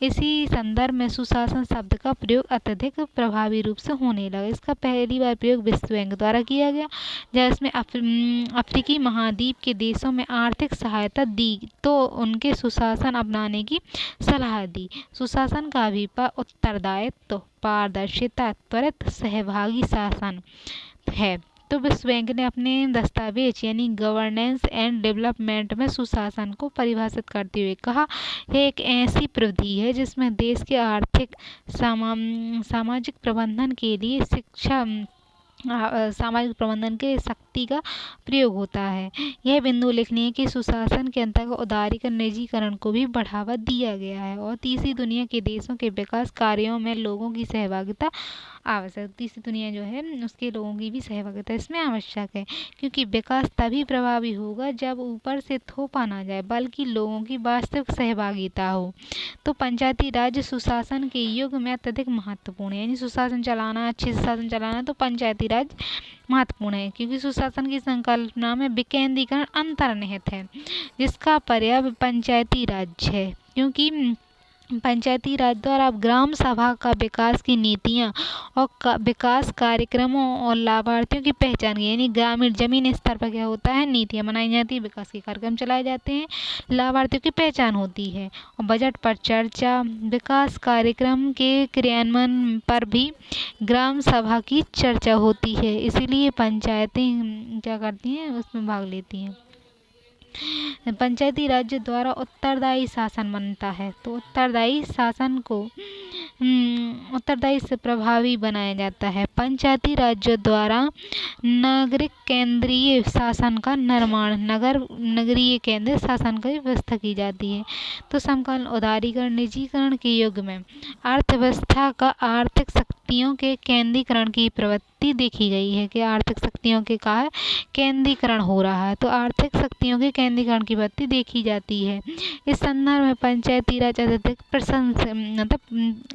इसी संदर्भ में सुशासन शब्द का प्रयोग अत्यधिक प्रभावी रूप से होने लगा। इसका पहली बार प्रयोग विश्व बैंक द्वारा किया गया, जिसमें अफ्रीकी महाद्वीप के देशों में आर्थिक सहायता दी तो उनके सुशासन अपनाने की सलाह दी। सुशासन का अभिप्राय उत्तरदायित्व, पारदर्शिता, त्वरित सहभागी शासन है। तो विश्व बैंक ने अपने दस्तावेज यानी गवर्नेंस एंड डेवलपमेंट में सुशासन को परिभाषित करते हुए कहा, यह एक ऐसी प्रविधि है जिसमें देश के आर्थिक सामाजिक प्रबंधन के लिए सामाजिक प्रबंधन के शक्ति का प्रयोग होता है। यह बिंदु उल्लेखनीय है कि सुशासन के अंतर्गत उदारीकरण, निजीकरण को भी बढ़ावा दिया गया है, और तीसरी दुनिया के देशों के विकास कार्यों में लोगों की सहभागिता आवश्यक। तीसरी दुनिया जो है उसके लोगों की भी सहभागिता इसमें आवश्यक है, क्योंकि विकास तभी प्रभावी होगा जब ऊपर से थोपा ना जाए, बल्कि लोगों की वास्तविक सहभागिता हो। तो पंचायती राज सुशासन के युग में अत्यधिक महत्वपूर्ण है, यानी सुशासन चलाना, अच्छे से शासन चलाना, तो पंचायती राज महत्वपूर्ण है, क्योंकि सुशासन की संकल्पना में विकेंद्रीकरण अंतर्निहित है, जिसका पर्याय पंचायती राज है। क्योंकि पंचायती राज द्वारा अब ग्राम सभा का विकास की नीतियाँ और विकास कार्यक्रमों और लाभार्थियों की पहचान की, यानी ग्रामीण जमीन स्तर पर क्या होता है, नीतियाँ बनाई जाती है, विकास के कार्यक्रम चलाए जाते हैं, लाभार्थियों की पहचान होती है, और बजट पर चर्चा, विकास कार्यक्रम के क्रियान्वयन पर भी ग्राम सभा की चर्चा होती है। इसीलिए पंचायतें क्या करती हैं, उसमें भाग लेती हैं। पंचायती राज्य द्वारा उत्तरदायी शासन बनता है। तो उत्तरदायी शासन को उत्तरदायी से प्रभावी बनाया जाता है। पंचायती राज्य द्वारा नागरिक केंद्रीय शासन का निर्माण, नगरीय केंद्रीय शासन की व्यवस्था की जाती है। तो समकालीन उदारीकरण निजीकरण के युग में अर्थव्यवस्था का आर्थिक शक्तियों के केंद्रीकरण की प्रवृत्ति देखी गई है कि आर्थिक शक्तियों के का केंद्रीकरण हो रहा है। तो आर्थिक शक्तियों के केंद्रीकरण की प्रवृत्ति देखी जाती है। इस संदर्भ में पंचायती राज अत्यधिक मतलब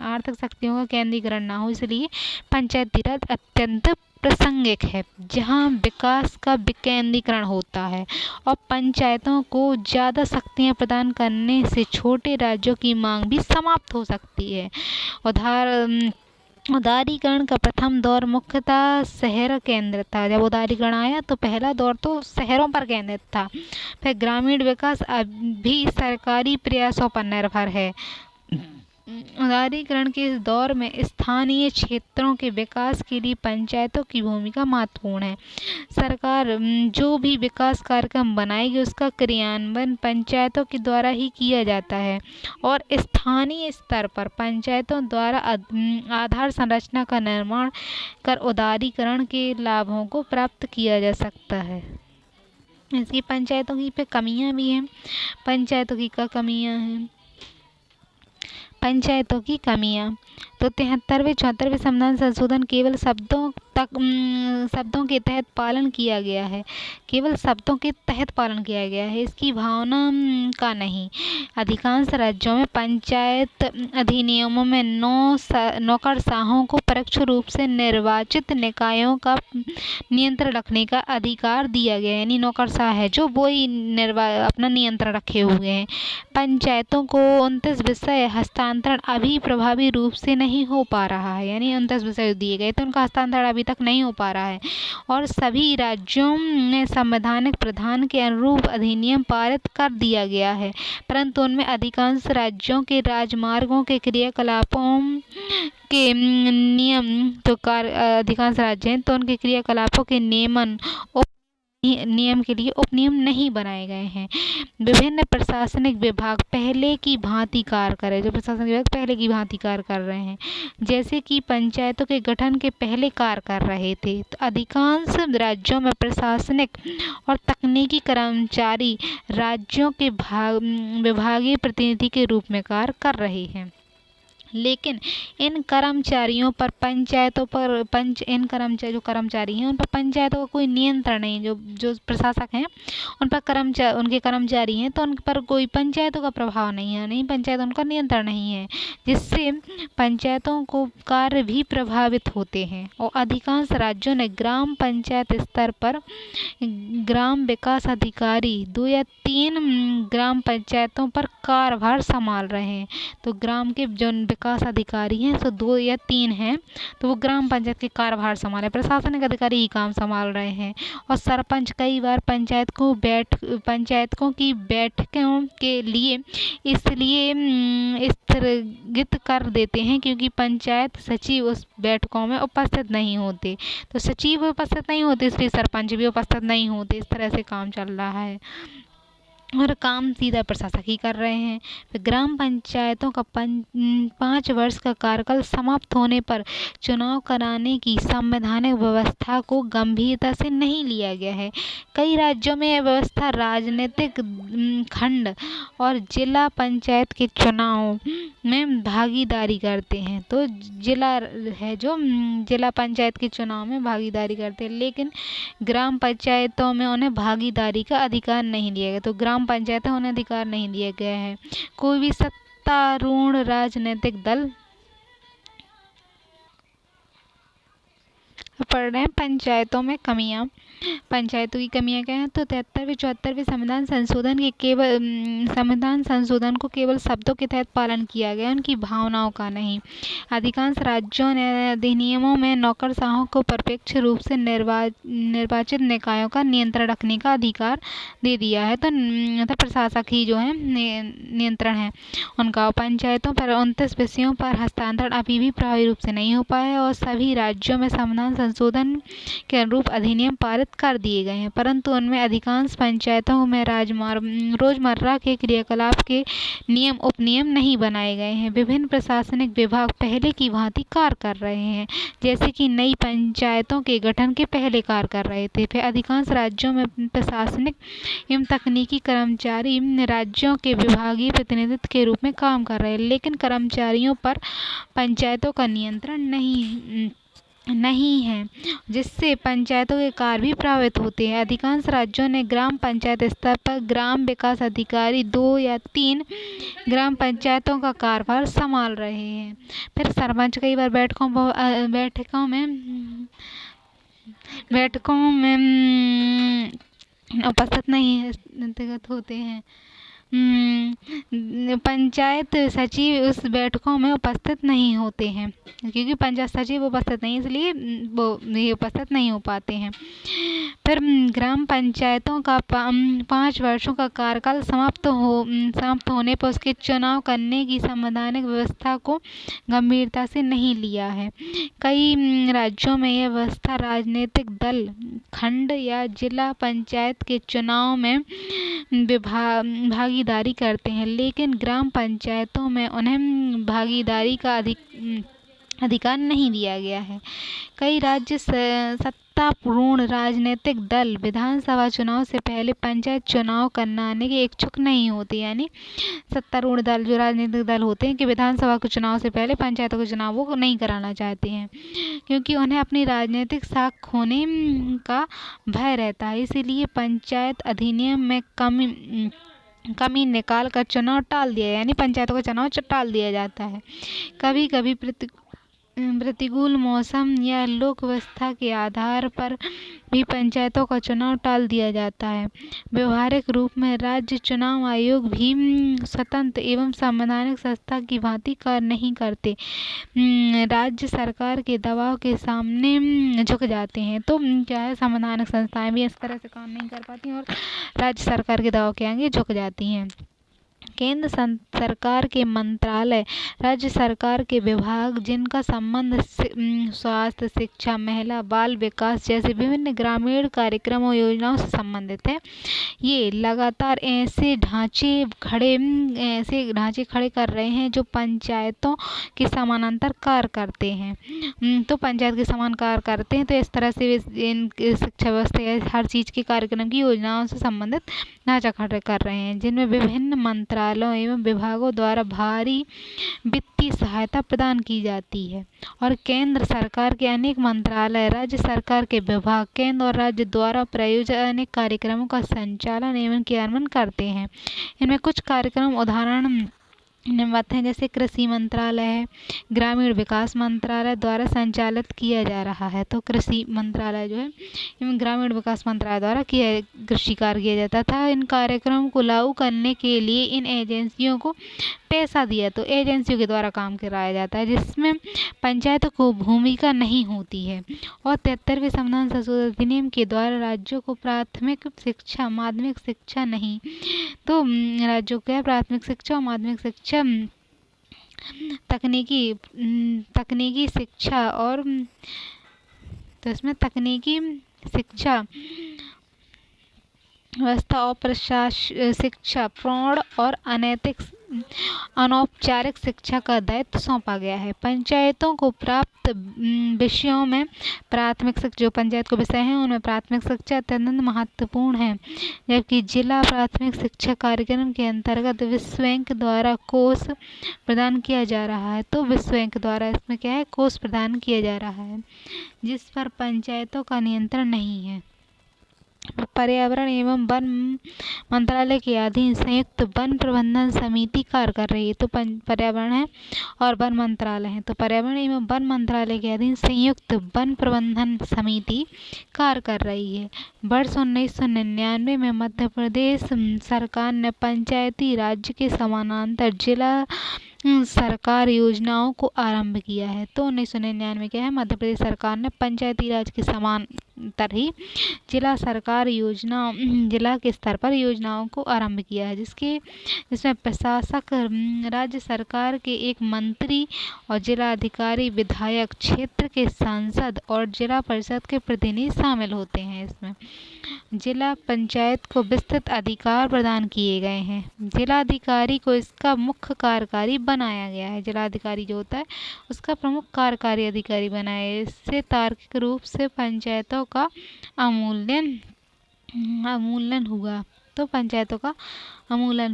आर्थिक शक्तियों का केंद्रीकरण ना हो, इसलिए पंचायती राज अत्यंत प्रासंगिक है, जहां विकास का विकेंद्रीकरण होता है और पंचायतों को ज़्यादा शक्तियां प्रदान करने से छोटे राज्यों की मांग भी समाप्त हो सकती है। उदारीकरण का प्रथम दौर मुख्यतः शहर केंद्रित था। जब उदारीकरण आया तो पहला दौर तो शहरों पर केंद्रित था। फिर ग्रामीण विकास अभी सरकारी प्रयासों पर निर्भर है। उदारीकरण के इस दौर में स्थानीय क्षेत्रों के विकास के लिए पंचायतों की भूमिका महत्वपूर्ण है। सरकार जो भी विकास कार्यक्रम बनाएगी उसका क्रियान्वयन पंचायतों के द्वारा ही किया जाता है और स्थानीय स्तर पर पंचायतों द्वारा आधार संरचना का निर्माण कर उदारीकरण के लाभों को प्राप्त किया जा सकता है। इसकी पंचायतों की पे कमियां भी हैं। पंचायतों की क्या कमियां हैं? पंचायतों की कमियां तो 73वें 74वें संविधान संशोधन केवल शब्दों के तहत पालन किया गया है, केवल शब्दों के तहत पालन किया गया है, इसकी भावना का नहीं। अधिकांश राज्यों में पंचायत अधिनियमों में नौकरशाहों को परोक्ष रूप से निर्वाचित निकायों का नियंत्रण रखने का अधिकार दिया गया है, यानी नौकरशाह है जो वो ही अपना नियंत्रण रखे हुए हैं। पंचायतों को 29 विषय हस्तांतरण अभी प्रभावी रूप से नहीं हो पा रहा है, यानी 29 विषय दिए गए तो उनका हस्तांतरण अभी तक नहीं हो पा रहा है और सभी राज्यों में संवैधानिक प्रावधान के अनुरूप अधिनियम पारित कर दिया गया है, परंतु उनमें अधिकांश राज्यों के राजमार्गों के क्रियाकलापों के नियम तो अधिकांश राज्य हैं तो उनके क्रियाकलापों के नियम के लिए उपनियम नहीं बनाए गए हैं। विभिन्न प्रशासनिक विभाग पहले की भांति कार्य कर रहे हैं, जो प्रशासनिक विभाग पहले की भांति कार्य कर रहे हैं जैसे कि पंचायतों के गठन के पहले कार्य कर रहे थे। तो अधिकांश राज्यों में प्रशासनिक और तकनीकी कर्मचारी राज्यों के विभागीय प्रतिनिधि के रूप में कार्य कर रहे हैं, लेकिन इन कर्मचारियों पर इन कर्मचारी हैं उन पर पंचायतों का कोई नियंत्रण नहीं। जो प्रशासक हैं उन पर उनके कर्मचारी हैं तो उन पर कोई पंचायतों का प्रभाव नहीं है, नहीं पंचायत उनका नियंत्रण नहीं है, जिससे पंचायतों को कार्य भी प्रभावित होते हैं। और अधिकांश राज्यों ने ग्राम पंचायत स्तर पर ग्राम विकास अधिकारी 2 या 3 ग्राम पंचायतों पर कार्यभार संभाल रहे हैं। तो ग्राम के जो विकास अधिकारी हैं सो 2 या 3 हैं तो वो ग्राम पंचायत के कार्यभार संभाले, प्रशासनिक अधिकारी ही काम संभाल रहे हैं। और सरपंच कई बार पंचायतों की बैठकों के लिए इसलिए स्थगित कर देते हैं क्योंकि पंचायत सचिव उस बैठकों में उपस्थित नहीं होते। तो सचिव उपस्थित नहीं होते इसलिए सरपंच भी उपस्थित नहीं होते। इस तरह से काम चल रहा है और काम सीधा प्रशासक ही कर रहे हैं। फिर ग्राम पंचायतों का 5 वर्ष का कार्यकाल समाप्त होने पर चुनाव कराने की संवैधानिक व्यवस्था को गंभीरता से नहीं लिया गया है। कई राज्यों में यह व्यवस्था राजनीतिक खंड और जिला पंचायत के चुनाव में भागीदारी करते हैं। तो जिला है जो जिला पंचायत के चुनाव में भागीदारी करते हैं, लेकिन ग्राम पंचायतों में उन्हें भागीदारी का अधिकार नहीं दिया गया। तो ग्राम पंचायतें उन्हें अधिकार नहीं दिया गया है। कोई भी सत्तारूढ़ राजनीतिक दल पढ़ रहे हैं पंचायतों में कमियां। पंचायतों की कमियां क्या हैं? तो 73वें 74वें संविधान संशोधन को केवल शब्दों के तहत पालन किया गया, उनकी भावनाओं का नहीं। अधिकांश राज्यों ने अधिनियमों में नौकरशाहों को प्रत्यक्ष रूप से निर्वाचित निकायों का नियंत्रण रखने का अधिकार दे दिया है। तो प्रशासक ही जो है नियंत्रण है उनका। पंचायतों पर 29 विषयों पर हस्तांतरण अभी भी प्रभावी रूप से नहीं हो पाया है और सभी राज्यों में संविधान संशोधन के अनुरूप अधिनियम पारित कर दिए गए हैं, परंतु उनमें अधिकांश पंचायतों में रोजमर्रा के क्रियाकलाप के नियम उपनियम नहीं बनाए गए हैं। विभिन्न प्रशासनिक विभाग पहले की भांति कार्य कर रहे हैं, जैसे कि नई पंचायतों के गठन के पहले कार्य कर रहे थे। फिर अधिकांश राज्यों में प्रशासनिक एवं तकनीकी कर्मचारी राज्यों के विभागीय प्रतिनिधित्व के रूप में काम कर रहे हैं, लेकिन कर्मचारियों पर पंचायतों का नियंत्रण नहीं है, जिससे पंचायतों के कार्य भी प्रभावित होते हैं। अधिकांश राज्यों ने ग्राम पंचायत स्तर पर ग्राम विकास अधिकारी 2 या 3 ग्राम पंचायतों का कार्यभार संभाल रहे हैं। फिर सरपंच कई बार बैठकों में उपस्थित नहीं अंतर्गत होते हैं। पंचायत सचिव उस बैठकों में उपस्थित नहीं होते हैं, क्योंकि पंचायत सचिव उपस्थित नहीं, इसलिए वो ये उपस्थित नहीं हो पाते हैं। फिर ग्राम पंचायतों का 5 वर्षों का कार्यकाल समाप्त होने पर उसके चुनाव करने की संवैधानिक व्यवस्था को गंभीरता से नहीं लिया है। कई राज्यों में यह व्यवस्था राजनीतिक दल खंड या जिला पंचायत के चुनाव में भागीदारी करते हैं, लेकिन ग्राम पंचायतों में उन्हें भागीदारी का अधिकार नहीं दिया गया है। कई राज्य सत्तापूर्ण राजनीतिक दल विधानसभा चुनाव से पहले पंचायत चुनाव कराने के इच्छुक नहीं होते, यानी सत्तारूढ़ दल जो राजनीतिक दल होते हैं कि विधानसभा के चुनाव से पहले पंचायतों के चुनाव वो नहीं कराना चाहते हैं, क्योंकि उन्हें अपनी राजनीतिक साख खोने का भय रहता है। इसीलिए पंचायत अधिनियम में कमी निकाल कर चुनाव टाल दिया, यानी पंचायतों का चुनाव टाल दिया जाता है। कभी कभी प्रतिकूल मौसम या लोक व्यवस्था के आधार पर भी पंचायतों का चुनाव टाल दिया जाता है। व्यवहारिक रूप में राज्य चुनाव आयोग भी स्वतंत्र एवं संवैधानिक संस्था की भांति कार्य नहीं करते, राज्य सरकार के दबाव के सामने झुक जाते हैं। तो क्या है, संवैधानिक संस्थाएं भी इस तरह से काम नहीं कर पाती और राज्य सरकार के दबाव के आगे झुक जाती हैं। केंद्र सरकार के मंत्रालय, राज्य सरकार के विभाग जिनका संबंध स्वास्थ्य, शिक्षा, महिला, बाल विकास जैसे विभिन्न ग्रामीण कार्यक्रमों योजनाओं से संबंधित है, ये लगातार ऐसे ढांचे खड़े कर रहे हैं जो पंचायतों के समानांतर कार्य करते हैं। तो पंचायत के समान कार्य करते हैं, तो इस तरह से शिक्षा व्यवस्था या हर चीज़ के कार्यक्रम की योजनाओं से संबंधित ढांचा खड़े कर रहे हैं, जिनमें विभिन्न मंत्रालयों एवं विभागों द्वारा भारी वित्तीय सहायता प्रदान की जाती है। और केंद्र सरकार के अनेक मंत्रालय, राज्य सरकार के विभाग केंद्र और राज्य द्वारा प्रायोजित अनेक कार्यक्रमों का संचालन एवं क्रियान्वयन करते हैं। इनमें कुछ कार्यक्रम उदाहरण निम्नवत हैं, जैसे कृषि मंत्रालय है, ग्रामीण विकास मंत्रालय द्वारा संचालित किया जा रहा है। तो कृषि मंत्रालय जो है एवं ग्रामीण विकास मंत्रालय द्वारा कृषि कार्य किया जाता था। इन कार्यक्रमों को लागू करने के लिए इन एजेंसियों को पैसा दिया, तो एजेंसियों के द्वारा काम कराया जाता है, जिसमें पंचायतों को भूमिका नहीं होती है। और 73वें संविधान संशोधन अधिनियम के द्वारा राज्यों को प्राथमिक शिक्षा, माध्यमिक शिक्षा नहीं, तो राज्यों को प्राथमिक शिक्षा और माध्यमिक शिक्षा, तकनीकी शिक्षा और तो इसमें तकनीकी शिक्षा व्यवस्था और प्रशासनिक शिक्षा, प्रौढ़ और अनौपचारिक शिक्षा का दायित्व सौंपा गया है। पंचायतों को प्राप्त विषयों में प्राथमिक शिक्षा, जो पंचायत को विषय हैं उनमें प्राथमिक शिक्षा अत्यंत महत्वपूर्ण है, जबकि जिला प्राथमिक शिक्षा कार्यक्रम के अंतर्गत विश्व बैंक द्वारा कोष प्रदान किया जा रहा है। तो विश्व बैंक द्वारा इसमें क्या है, कोष प्रदान किया जा रहा है, जिस पर पंचायतों का नियंत्रण नहीं है। पर्यावरण एवं वन मंत्रालय के अधीन संयुक्त वन प्रबंधन समिति कार्य कर रही है। तो पर्यावरण है और वन मंत्रालय है, तो पर्यावरण एवं वन मंत्रालय के अधीन संयुक्त वन प्रबंधन समिति कार्य कर रही है। वर्ष 1999 में मध्य प्रदेश सरकार ने पंचायती राज्य के समानांतर जिला सरकार योजनाओं को आरंभ किया है। तो 1999 में क्या है, मध्य प्रदेश सरकार ने पंचायती राज के समान ही जिला सरकार जिला के स्तर पर योजनाओं को आरंभ किया है, जिसमें प्रशासक, राज्य सरकार के एक मंत्री और जिला अधिकारी, विधायक, क्षेत्र के सांसद और जिला परिषद के प्रतिनिधि शामिल होते हैं। इसमें जिला पंचायत को विस्तृत अधिकार प्रदान किए गए हैं। जिलाधिकारी को इसका मुख्य कार्यकारी बनाया गया है। जिलाधिकारी जो होता है उसका प्रमुख कार्यकारी अधिकारी बनाया है। इससे तार्किक रूप से पंचायतों का अवमूल्यन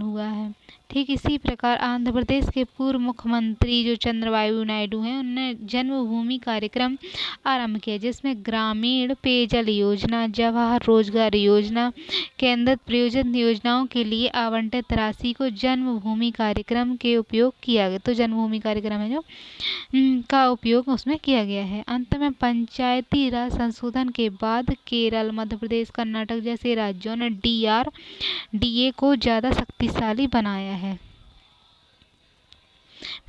हुआ है। ठीक इसी प्रकार आंध्र प्रदेश के पूर्व मुख्यमंत्री जो चंद्रबाबू नायडू हैं, उन्होंने जन्मभूमि कार्यक्रम आरंभ किया, जिसमें ग्रामीण पेयजल योजना, जवाहर रोजगार योजना, केंद्र प्रायोजित योजनाओं के लिए आवंटित राशि को जन्मभूमि कार्यक्रम के उपयोग किया गया। तो जन्मभूमि कार्यक्रम है जो का उपयोग उसमें किया गया है। अंत में पंचायती राज संशोधन के बाद केरल, मध्य प्रदेश, कर्नाटक जैसे राज्यों ने DRDA को ज्यादा शक्तिशाली बनाया है।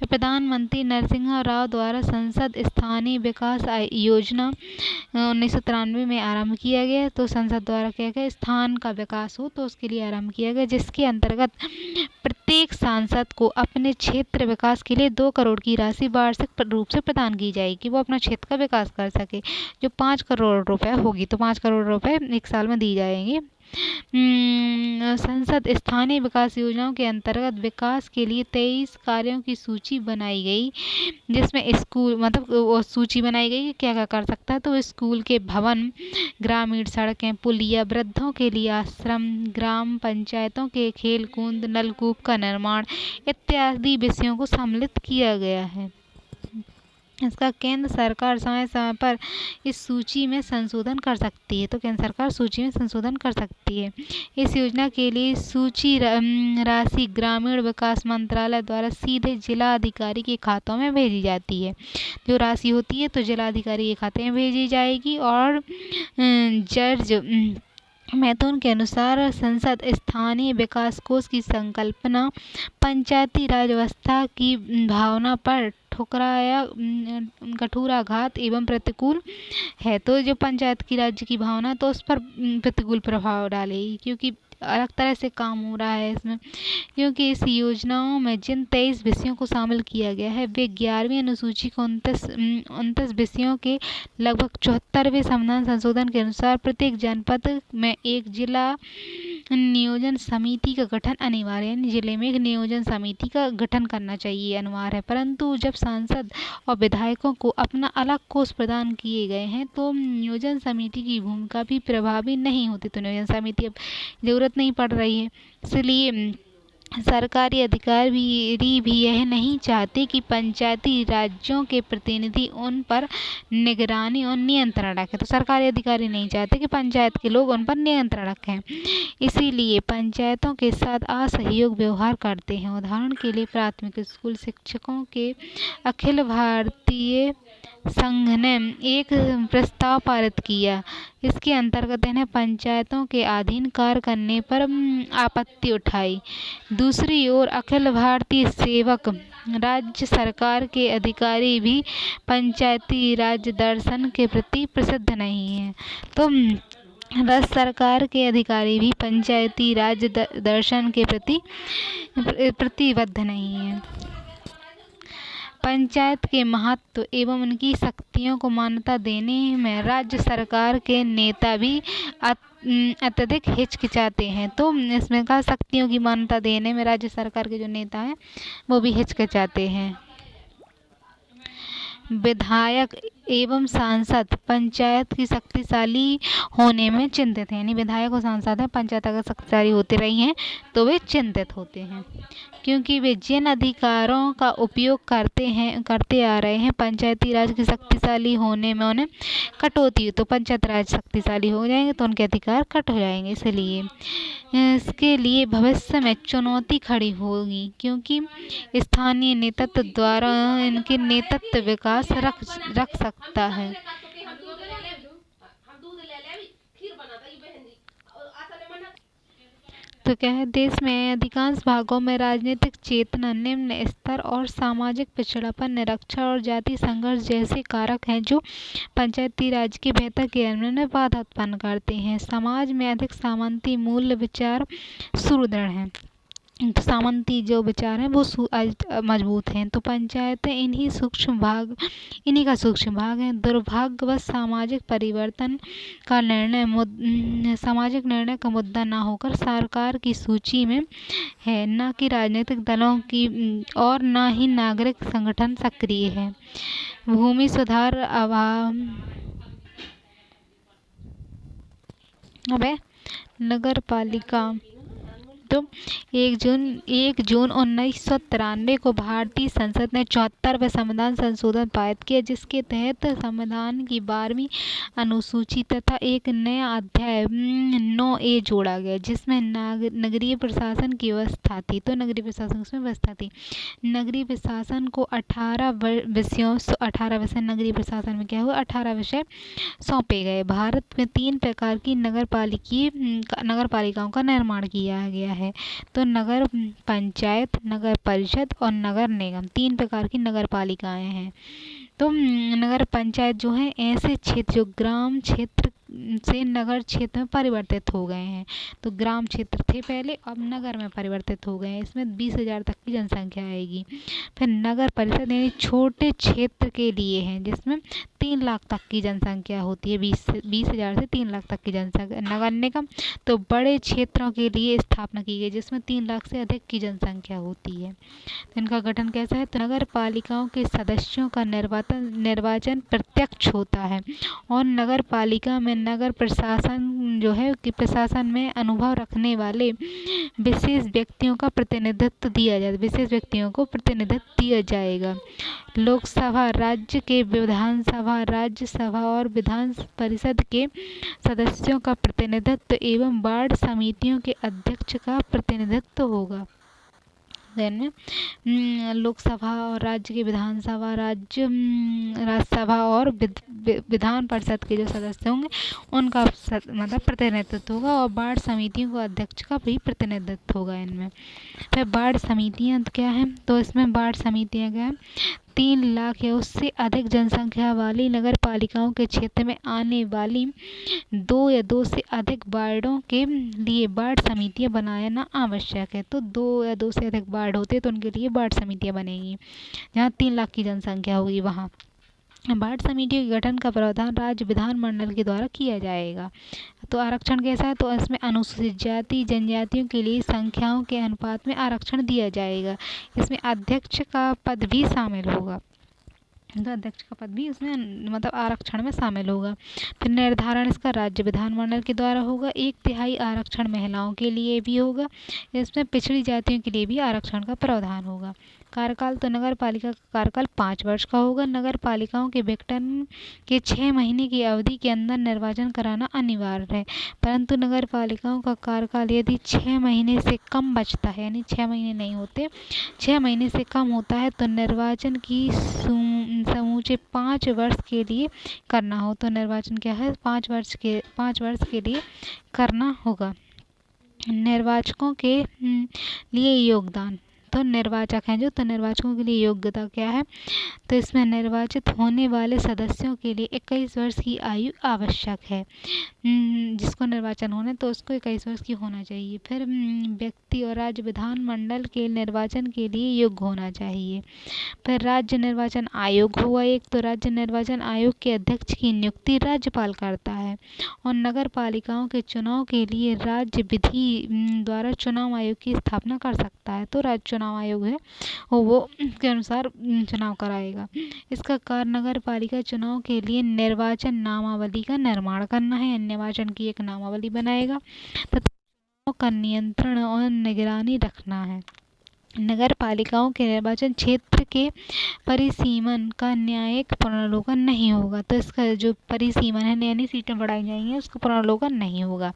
प्रधानमंत्री नरसिम्हा राव द्वारा संसद स्थानीय विकास योजना 1993 में आरंभ किया गया। तो संसद द्वारा क्या गया, स्थान का विकास हो तो उसके लिए आरंभ किया गया, जिसके अंतर्गत प्रत्येक सांसद को अपने क्षेत्र विकास के लिए 2 करोड़ की राशि वार्षिक रूप से प्रदान की जाएगी, वो अपना क्षेत्र का विकास कर सके। जो 5 करोड़ रुपए होगी तो 5 करोड़ रुपए एक साल में दी जाएंगे। संसद स्थानीय विकास योजनाओं के अंतर्गत विकास के लिए 23 कार्यों की सूची बनाई गई, जिसमें स्कूल वो सूची बनाई गई कि क्या क्या कर सकता है। तो स्कूल के भवन, ग्रामीण सड़कें, पुलिया, वृद्धों के लिए आश्रम, ग्राम पंचायतों के खेल कूद, नलकूप का निर्माण इत्यादि विषयों को सम्मिलित किया गया है। इसका केंद्र सरकार समय समय पर इस सूची में संशोधन कर सकती है। तो केंद्र सरकार सूची में संशोधन कर सकती है। इस योजना के लिए सूची राशि ग्रामीण विकास मंत्रालय द्वारा सीधे जिला अधिकारी के खातों में भेजी जाती है। जो राशि होती है तो जिला अधिकारी के खाते में भेजी जाएगी और जर्ज मैथुन के अनुसार संसद स्थानीय विकास कोष की संकल्पना पंचायती राज व्यवस्था की भावना पर कठोराघात एवं प्रतिकूल है। तो जो पंचायत की राज्य की भावना तो उस पर प्रतिकूल प्रभाव डालेगी, क्योंकि अलग तरह से काम हो रहा है इसमें। क्योंकि इस योजनाओं में जिन 23 विषयों को शामिल किया गया है वे 11वीं अनुसूची को 29 विषयों के लगभग 74वें संविधान संशोधन के अनुसार प्रत्येक जनपद में एक जिला नियोजन समिति का गठन अनिवार्य है। जिले में एक नियोजन समिति का गठन करना चाहिए, अनिवार्य है। परंतु जब सांसद और विधायकों को अपना अलग कोष प्रदान किए गए हैं तो नियोजन समिति की भूमिका भी प्रभावी नहीं होती। तो नियोजन समिति अब जरूरत नहीं पड़ रही है। इसलिए सरकारी अधिकारी भी यह नहीं चाहते कि पंचायती राज्यों के प्रतिनिधि उन पर निगरानी और नियंत्रण रखें। तो सरकारी अधिकारी नहीं चाहते कि पंचायत के लोग उन पर नियंत्रण रखें, इसीलिए पंचायतों के साथ असहयोग व्यवहार करते हैं। उदाहरण के लिए प्राथमिक स्कूल शिक्षकों के अखिल भारतीय संघ ने एक प्रस्ताव पारित किया। इसके अंतर्गत इन्हें पंचायतों के अधीन कार्य करने पर आपत्ति उठाई। दूसरी ओर अखिल भारतीय सेवक राज्य सरकार के अधिकारी भी पंचायती राज दर्शन के प्रति प्रसिद्ध नहीं हैं। तो राज्य सरकार के अधिकारी भी पंचायती राज दर्शन के प्रति प्रतिबद्ध नहीं हैं। पंचायत के महत्व एवं उनकी शक्तियों को मान्यता देने में राज्य सरकार के नेता भी अत्यधिक हिचकिचाते हैं। तो इसमें कहा शक्तियों की मान्यता देने में राज्य सरकार के जो नेता हैं वो भी हिचकिचाते हैं। विधायक एवं सांसद पंचायत की शक्तिशाली होने में चिंतित हैं। यानी विधायक और सांसद हैं, पंचायत अगर शक्तिशाली होती रही हैं तो वे चिंतित होते हैं, क्योंकि वे जिन अधिकारों का उपयोग करते आ रहे हैं पंचायती राज की शक्तिशाली होने में उन्हें कट होती है। तो पंचायत राज शक्तिशाली हो जाएंगे तो उनके अधिकार कट हो जाएंगे। इसलिए इसके लिए भविष्य में चुनौती खड़ी होगी, क्योंकि स्थानीय नेतृत्व द्वारा इनके नेतृत्व विकास रख सकता है। तो क्या है, देश में अधिकांश भागों में राजनीतिक चेतना, निम्न स्तर और सामाजिक पिछड़ापन, निरक्षर और जाति संघर्ष जैसे कारक हैं जो पंचायती राज के बेहतर क्रियान्वयन में बाधा उत्पन्न करते हैं। समाज में अधिक सामंती मूल्य विचार सुदृढ़ हैं। तो सामंती जो विचार हैं वो मजबूत हैं। तो पंचायतें इन्हीं का सूक्ष्म भाग हैं। दुर्भाग्यवश सामाजिक परिवर्तन का सामाजिक निर्णय का मुद्दा ना होकर सरकार की सूची में है, न कि राजनीतिक दलों की और न ही नागरिक संगठन सक्रिय है। भूमि सुधार नगर पालिका तो 1 जून 1993 को भारतीय संसद ने 74वें संविधान संशोधन पारित किया, जिसके तहत संविधान की 12वीं अनुसूची तथा एक नया अध्याय 9A जोड़ा गया, जिसमें नगरीय प्रशासन की व्यवस्था थी। तो नगरीय प्रशासन उसमें व्यवस्था थी। नगरीय प्रशासन को 18 विषय नगरीय प्रशासन में क्या हुआ, 18 विषय सौंपे गए। भारत में 3 प्रकार की नगर पालिकाओं का निर्माण किया गया है। तो नगर पंचायत, नगर परिषद और नगर निगम 3 प्रकार की नगर पालिकाएं हैं। तो नगर पंचायत जो है ऐसे क्षेत्र जो ग्राम क्षेत्र से नगर क्षेत्र में परिवर्तित हो गए हैं। तो ग्राम क्षेत्र थे पहले, अब नगर में परिवर्तित हो गए हैं। इसमें 20,000 तक की जनसंख्या आएगी। फिर नगर परिषद यानी छोटे क्षेत्र के लिए हैं, जिसमें 3 लाख तक की जनसंख्या होती है। 20,000 से 3 लाख तक की जनसंख्या। नगर निगम तो बड़े क्षेत्रों के लिए स्थापना की गई, जिसमें 3 लाख से अधिक की जनसंख्या होती है। तो इनका गठन कैसा है, तो नगर पालिकाओं के सदस्यों का निर्वाचन प्रत्यक्ष होता है और नगर पालिका में नगर प्रशासन जो है कि प्रशासन में अनुभव रखने वाले विशेष व्यक्तियों को प्रतिनिधित्व दिया जाएगा। लोकसभा, राज्य के विधानसभा, राज्यसभा और विधान परिषद के सदस्यों का प्रतिनिधित्व एवं वार्ड समितियों के अध्यक्ष का प्रतिनिधित्व होगा। लोकसभा और राज्य की विधानसभा, राज्यसभा और विधान परिषद के जो सदस्य होंगे उनका मतलब प्रतिनिधित्व होगा और वार्ड समितियों को अध्यक्ष का भी प्रतिनिधित्व होगा इनमें। फिर वार्ड समितियां क्या हैं, तो इसमें वार्ड समितियां क्या हैं, 3 लाख या उससे अधिक जनसंख्या वाली नगर पालिकाओं के क्षेत्र में आने वाली 2 या 2 से अधिक वार्डों के लिए वार्ड समितियां बनाना आवश्यक है। तो 2 या 2 से अधिक वार्ड होते हैं तो उनके लिए वार्ड समितियां बनेंगी। जहाँ 3 लाख की जनसंख्या होगी वहाँ वार्ड समितियों के गठन का प्रावधान राज्य विधानमंडल के द्वारा किया जाएगा। तो आरक्षण कैसा है, तो इसमें अनुसूचित जाति जनजातियों के लिए संख्याओं के अनुपात में आरक्षण दिया जाएगा। इसमें अध्यक्ष का पद भी शामिल होगा। तो अध्यक्ष का पद भी उसमें मतलब आरक्षण में शामिल होगा। फिर निर्धारण इसका राज्य विधानमंडल के द्वारा होगा। 1/3 आरक्षण महिलाओं के लिए भी होगा। इसमें पिछड़ी जातियों के लिए भी आरक्षण का प्रावधान होगा। कार्यकाल, तो नगर पालिका का कार्यकाल 5 वर्ष का होगा। नगर पालिकाओं के विघटन के 6 महीने की अवधि के अंदर निर्वाचन कराना अनिवार्य है, परंतु नगर पालिकाओं का कार्यकाल यदि 6 महीने से कम बचता है, यानी 6 महीने नहीं होते, 6 महीने से कम होता है, तो निर्वाचन की समूचे 5 वर्ष के लिए करना हो। तो निर्वाचन क्या है, 5 वर्ष के लिए करना होगा। निर्वाचकों के लिए योगदान, तो निर्वाचक हैं जो, तो निर्वाचकों के लिए योग्यता क्या है, तो इसमें निर्वाचित होने वाले सदस्यों के लिए 21 वर्ष की आयु आवश्यक है। जिसको निर्वाचन होना है तो उसको 21 वर्ष की होना चाहिए। फिर व्यक्ति और राज्य विधानमंडल के निर्वाचन के लिए योग्य होना चाहिए। फिर राज्य निर्वाचन आयोग हुआ एक, तो राज्य निर्वाचन आयोग के अध्यक्ष की नियुक्ति राज्यपाल करता है और नगर पालिकाओं के चुनाव के लिए राज्य विधि द्वारा चुनाव आयोग की स्थापना कर सकता है। तो राज्य चुनाव आयोग है वो के अनुसार चुनाव कराएगा। इसका कार्य नगर पालिका चुनाव के लिए निर्वाचन नामावली का निर्माण करना है, निर्वाचन की एक नामावली बनाएगा तथा चुनाव का नियंत्रण और निगरानी रखना है। नगर पालिकाओं के निर्वाचन क्षेत्र के परिसीमन का न्यायिक पुनर्लोकन नहीं होगा। तो इसका जो परिसीमन है, यानी सीटें बढ़ाई जाएंगी, उसका पुनर्लोकन नहीं होगा।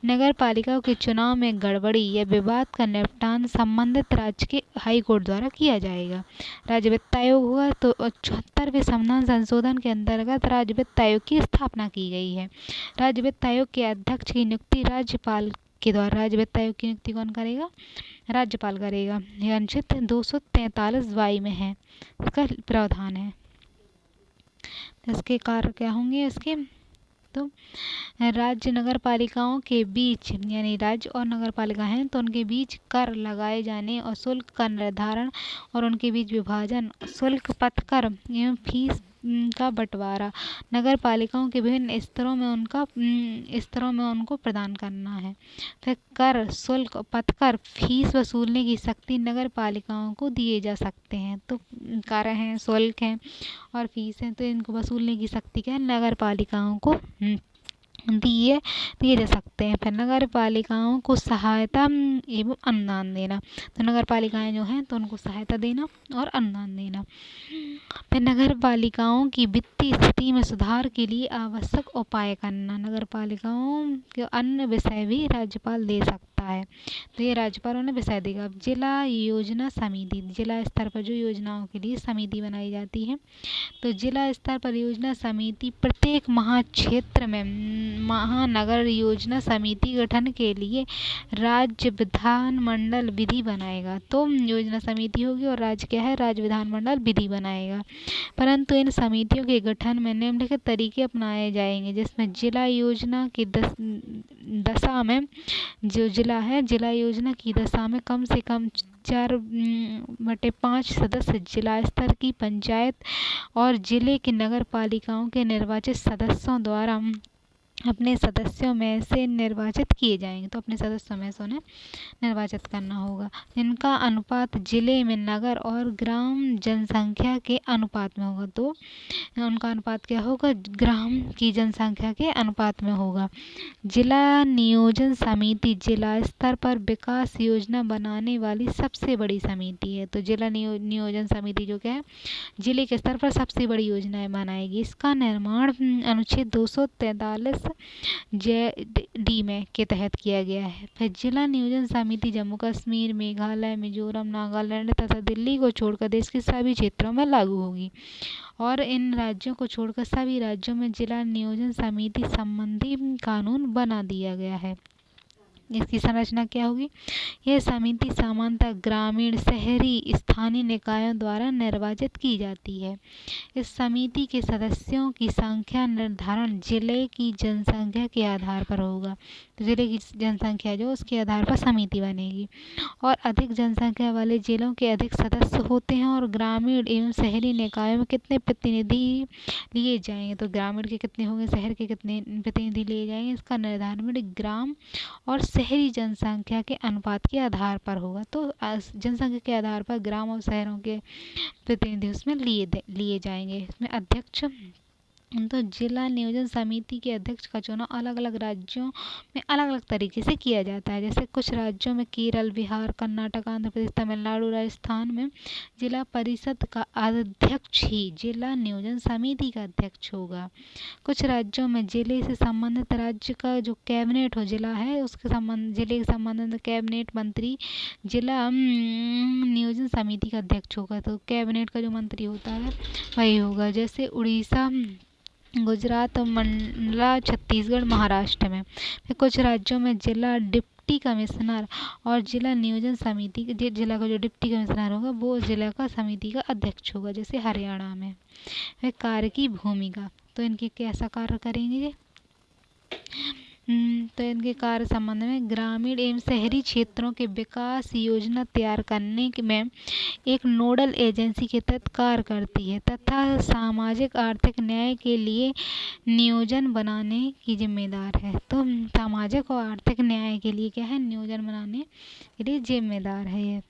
नगर पालिकाओं के चुनाव में गड़बड़ी या विवाद का निपटान संबंधित राज्य के हाई कोर्ट द्वारा किया जाएगा। राज्य वित्त आयोग हुआ, तो 74वें संविधान संशोधन के अंतर्गत राज्य वित्त आयोग की स्थापना की गई है। राज्य वित्त आयोग के अध्यक्ष की नियुक्ति राज्यपाल के द्वारा। राज्य वित्त आयोग की नियुक्ति कौन करेगा? राज्यपाल करेगा। यह अनुच्छेद 243 में है, इसका प्रावधान है। इसके कार्य क्या होंगे इसके? तो राज्य नगर पालिकाओं के बीच, यानी राज्य और नगर पालिका हैं तो उनके बीच कर लगाए जाने और शुल्क का निर्धारण और उनके बीच विभाजन, शुल्क, पथकर एवं फीस का बंटवारा नगर पालिकाओं के विभिन्न स्तरों में उनको प्रदान करना है। फिर कर, शुल्क, पथकर, फीस वसूलने की शक्ति नगर पालिकाओं को दिए जा सकते हैं। तो कर हैं, शुल्क हैं और फीस हैं, तो इनको वसूलने की शक्ति क्या है? नगर पालिकाओं को दिए जा सकते हैं। फिर नगर पालिकाओं को सहायता एवं अनुदान देना, तो नगर पालिकाएं जो हैं तो उनको सहायता देना और अनुदान देना। फिर नगर पालिकाओं की वित्तीय स्थिति में सुधार के लिए आवश्यक उपाय करना। नगर पालिकाओं के अन्य विषय भी राज्यपाल दे सकता है, तो ये राज्यपाल उन्हें विषय देगा। जिला योजना समिति, जिला स्तर पर जो योजनाओं के लिए समिति बनाई जाती है, तो जिला स्तर पर योजना समिति प्रत्येक महाक्षेत्र में महानगर योजना समिति गठन के लिए राज्य विधानमंडल विधि बनाएगा। तो योजना समिति होगी और राज्य क्या है? राज्य विधानमंडल विधि बनाएगा। परंतु इन समितियों के गठन में निम्नलिखित तरीके अपनाए जाएंगे, जिसमें जिला योजना की दशा में जो जिला है, जिला योजना की दशा में कम से कम 4/5 सदस्य जिला स्तर की पंचायत और जिले की नगर पालिकाओं के निर्वाचित सदस्यों द्वारा अपने सदस्यों में से निर्वाचित किए जाएंगे। तो अपने सदस्यों में से उन्हें निर्वाचित करना होगा। इनका अनुपात जिले में नगर और ग्राम जनसंख्या के अनुपात में होगा। तो उनका अनुपात क्या होगा? ग्राम की जनसंख्या के अनुपात में होगा। जिला नियोजन समिति जिला स्तर पर विकास योजना बनाने वाली सबसे बड़ी समिति है। तो जिला नियोजन समिति जो क्या है? जिले के स्तर पर सबसे बड़ी योजनाएं बनाएगी। इसका निर्माण अनुच्छेद 243 डी में के तहत किया गया है। फिर जिला नियोजन समिति जम्मू कश्मीर, मेघालय, मिजोरम, नागालैंड तथा दिल्ली को छोड़कर देश के सभी क्षेत्रों में लागू होगी और इन राज्यों को छोड़कर सभी राज्यों में जिला नियोजन समिति संबंधी कानून बना दिया गया है। इसकी संरचना क्या होगी? यह समिति सामान्यतः ग्रामीण, शहरी, स्थानीय निकायों द्वारा निर्वाचित की जाती है। इस समिति के सदस्यों की संख्या निर्धारण जिले की जनसंख्या के आधार पर होगा। तो जिले की जनसंख्या जो उसके आधार पर समिति बनेगी और अधिक जनसंख्या वाले जिलों के अधिक सदस्य होते हैं और ग्रामीण एवं शहरी निकायों में कितने प्रतिनिधि लिए जाएंगे, तो ग्रामीण के कितने होंगे, शहर के कितने प्रतिनिधि लिए जाएंगे, इसका निर्धारण ग्राम और शहरी जनसंख्या के अनुपात के आधार पर होगा। तो जनसंख्या के आधार पर ग्राम और शहरों के प्रतिनिधि उसमें लिए जाएंगे। इसमें अध्यक्ष, तो जिला नियोजन समिति के अध्यक्ष का चुनाव अलग अलग राज्यों में अलग अलग तरीके से किया जाता है। जैसे कुछ राज्यों में केरल, बिहार, कर्नाटक, आंध्र प्रदेश, तमिलनाडु, राजस्थान में जिला परिषद का अध्यक्ष ही जिला नियोजन समिति का अध्यक्ष होगा। कुछ राज्यों में जिले से संबंधित राज्य का जो कैबिनेट हो जिला है उसके जिले के संबंधित कैबिनेट मंत्री जिला नियोजन समिति का अध्यक्ष होगा। तो कैबिनेट का जो मंत्री होता है वही होगा। जैसे उड़ीसा, गुजरात, मंडला, छत्तीसगढ़, महाराष्ट्र में। फिर कुछ राज्यों में जिला डिप्टी कमिश्नर और जिला नियोजन समिति जिला का जो डिप्टी कमिश्नर होगा वो जिला का समिति का अध्यक्ष होगा। जैसे हरियाणा में। फिर कार्य की भूमिका, तो इनके कैसा कार्य करेंगे? तो इनके कार्य संबंध में ग्रामीण एवं शहरी क्षेत्रों के विकास योजना तैयार करने में एक नोडल एजेंसी के तहत कार्य करती है तथा सामाजिक आर्थिक न्याय के लिए नियोजन बनाने की जिम्मेदार है। तो सामाजिक और आर्थिक न्याय के लिए क्या है? नियोजन बनाने के लिए जिम्मेदार है।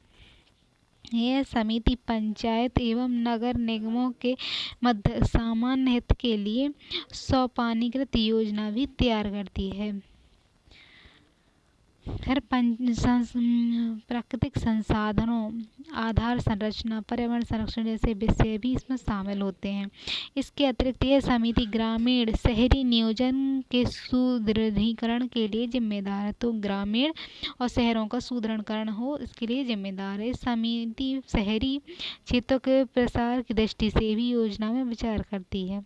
यह समिति पंचायत एवं नगर निगमों के मध्य सामान्य हित के लिए स्वपानीकृत योजना भी तैयार करती है। फिर प्राकृतिक संसाधनों, आधार संरचना, पर्यावरण संरक्षण जैसे विषय भी इसमें शामिल होते हैं। इसके अतिरिक्त यह समिति ग्रामीण शहरी नियोजन के सुदृढ़ीकरण के लिए जिम्मेदार है। तो ग्रामीण और शहरों का सुदृढ़ीकरण हो इसके लिए जिम्मेदार है। समिति शहरी क्षेत्रों के प्रसार की दृष्टि से भी योजना में विचार करती है।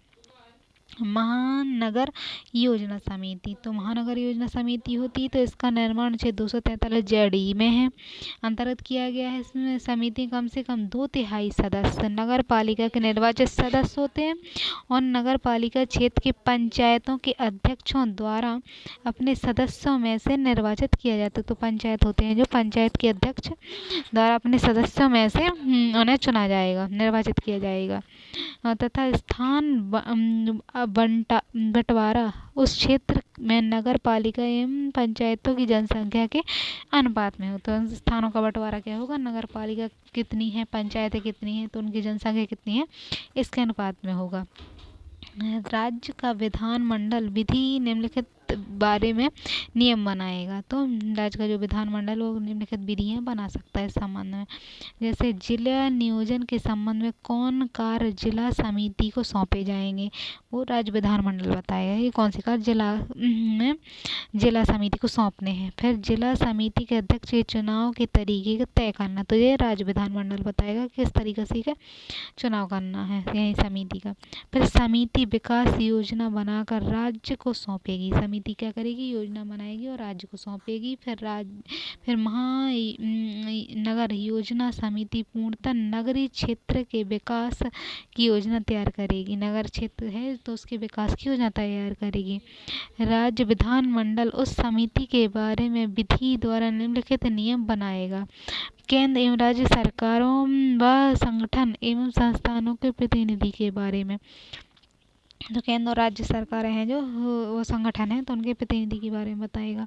महानगर योजना समिति। तो महानगर योजना समिति होती है तो इसका निर्माण 243 जेडी में है अंतर्गत किया गया है। इसमें समिति कम से कम 2/3 सदस्य नगर पालिका के निर्वाचित सदस्य होते हैं और नगर पालिका क्षेत्र के पंचायतों के अध्यक्षों द्वारा अपने सदस्यों में से निर्वाचित किया जाता है। तो पंचायत होते हैं जो पंचायत के अध्यक्ष द्वारा अपने सदस्यों में से उन्हें चुना जाएगा, निर्वाचित किया जाएगा। तथा स्थान बंटवारा उस क्षेत्र में नगर पालिका एवं पंचायतों की जनसंख्या के अनुपात में हो। तो स्थानों का बंटवारा क्या होगा, नगर पालिका कितनी है, पंचायतें कितनी हैं, तो उनकी जनसंख्या कितनी है, इसके अनुपात में होगा। राज्य का विधानमंडल विधि निम्नलिखित बारे में नियम बनाएगा। तो राज्य का जो विधानमंडल वो निम्नलिखित विधियां बना सकता है इस संबंध में। जैसे जिला नियोजन के संबंध में कौन कार्य जिला समिति को सौंपे जाएंगे, वो राज्य विधानमंडल बताएगा ये कौन से कार्य जिला में जिला समिति को सौंपने हैं। फिर जिला समिति के अध्यक्ष के चुनाव के तरीके को तय करना, तो ये राज्य विधानमंडल बताएगा किस तरीके से का चुनाव करना है यही समिति का। फिर समिति विकास योजना बनाकर राज्य को सौंपेगी। समिति क्या करेगी, योजना बनाएगी और राज्य को सौंपेगी। फिर महानगर योजना समिति पूर्णतः नगरीय क्षेत्र के विकास की योजना तैयार करेगी। नगर क्षेत्र है तो उसके विकास की योजना तैयार करेगी। राज्य विधानमंडल उस समिति के बारे में विधि द्वारा निम्नलिखित नियम बनाएगा। केंद्र एवं राज्य सरकारों व संगठन एवं संस्थानों के प्रतिनिधि के बारे में। तो केंद्र और राज्य सरकारें हैं जो वो संगठन है तो उनके प्रतिनिधि के बारे में बताएगा।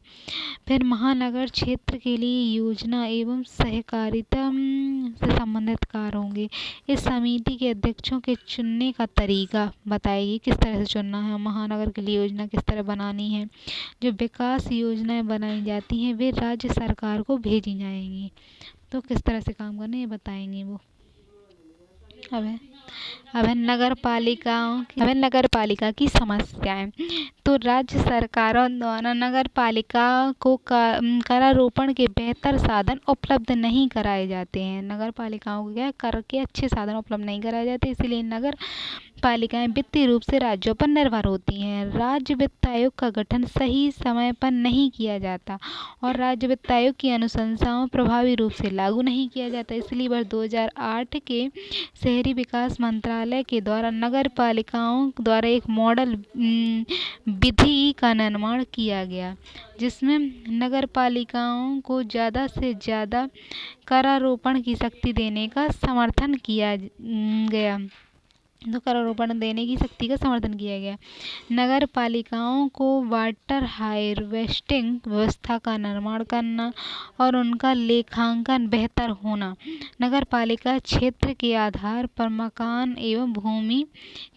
फिर महानगर क्षेत्र के लिए योजना एवं सहकारिता से संबंधित कार्य होंगे। इस समिति के अध्यक्षों के चुनने का तरीका बताएगी, किस तरह से चुनना है, महानगर के लिए योजना किस तरह बनानी है। जो विकास योजनाएं बनाई जाती हैं वे राज्य सरकार को भेजी जाएंगी, तो किस तरह से काम करने ये बताएंगे वो। अब है नगर पालिका की समस्याएं। तो राज्य सरकारों द्वारा नगर पालिका को करारोपण के बेहतर साधन उपलब्ध नहीं कराए जाते हैं। नगर पालिकाओं को क्या कर के अच्छे साधन उपलब्ध नहीं कराए जाते, इसीलिए नगर पालिकाएं वित्तीय रूप से राज्यों पर निर्भर होती हैं। राज्य वित्त आयोग का गठन सही समय पर नहीं किया जाता और राज्य वित्त आयोग की अनुशंसाओं प्रभावी रूप से लागू नहीं किया जाता। इसलिए वर्ष 2008 के शहरी विकास मंत्रालय के द्वारा नगर पालिकाओं द्वारा एक मॉडल विधि का निर्माण किया गया, जिसमें नगर पालिकाओं को ज़्यादा से ज़्यादा करारोपण की शक्ति देने का समर्थन किया गया। तो करारोपण देने की शक्ति का समर्थन किया गया। नगर पालिकाओं को वाटर हार्वेस्टिंग व्यवस्था का निर्माण करना और उनका लेखांकन बेहतर होना। नगर पालिका क्षेत्र के आधार पर मकान एवं भूमि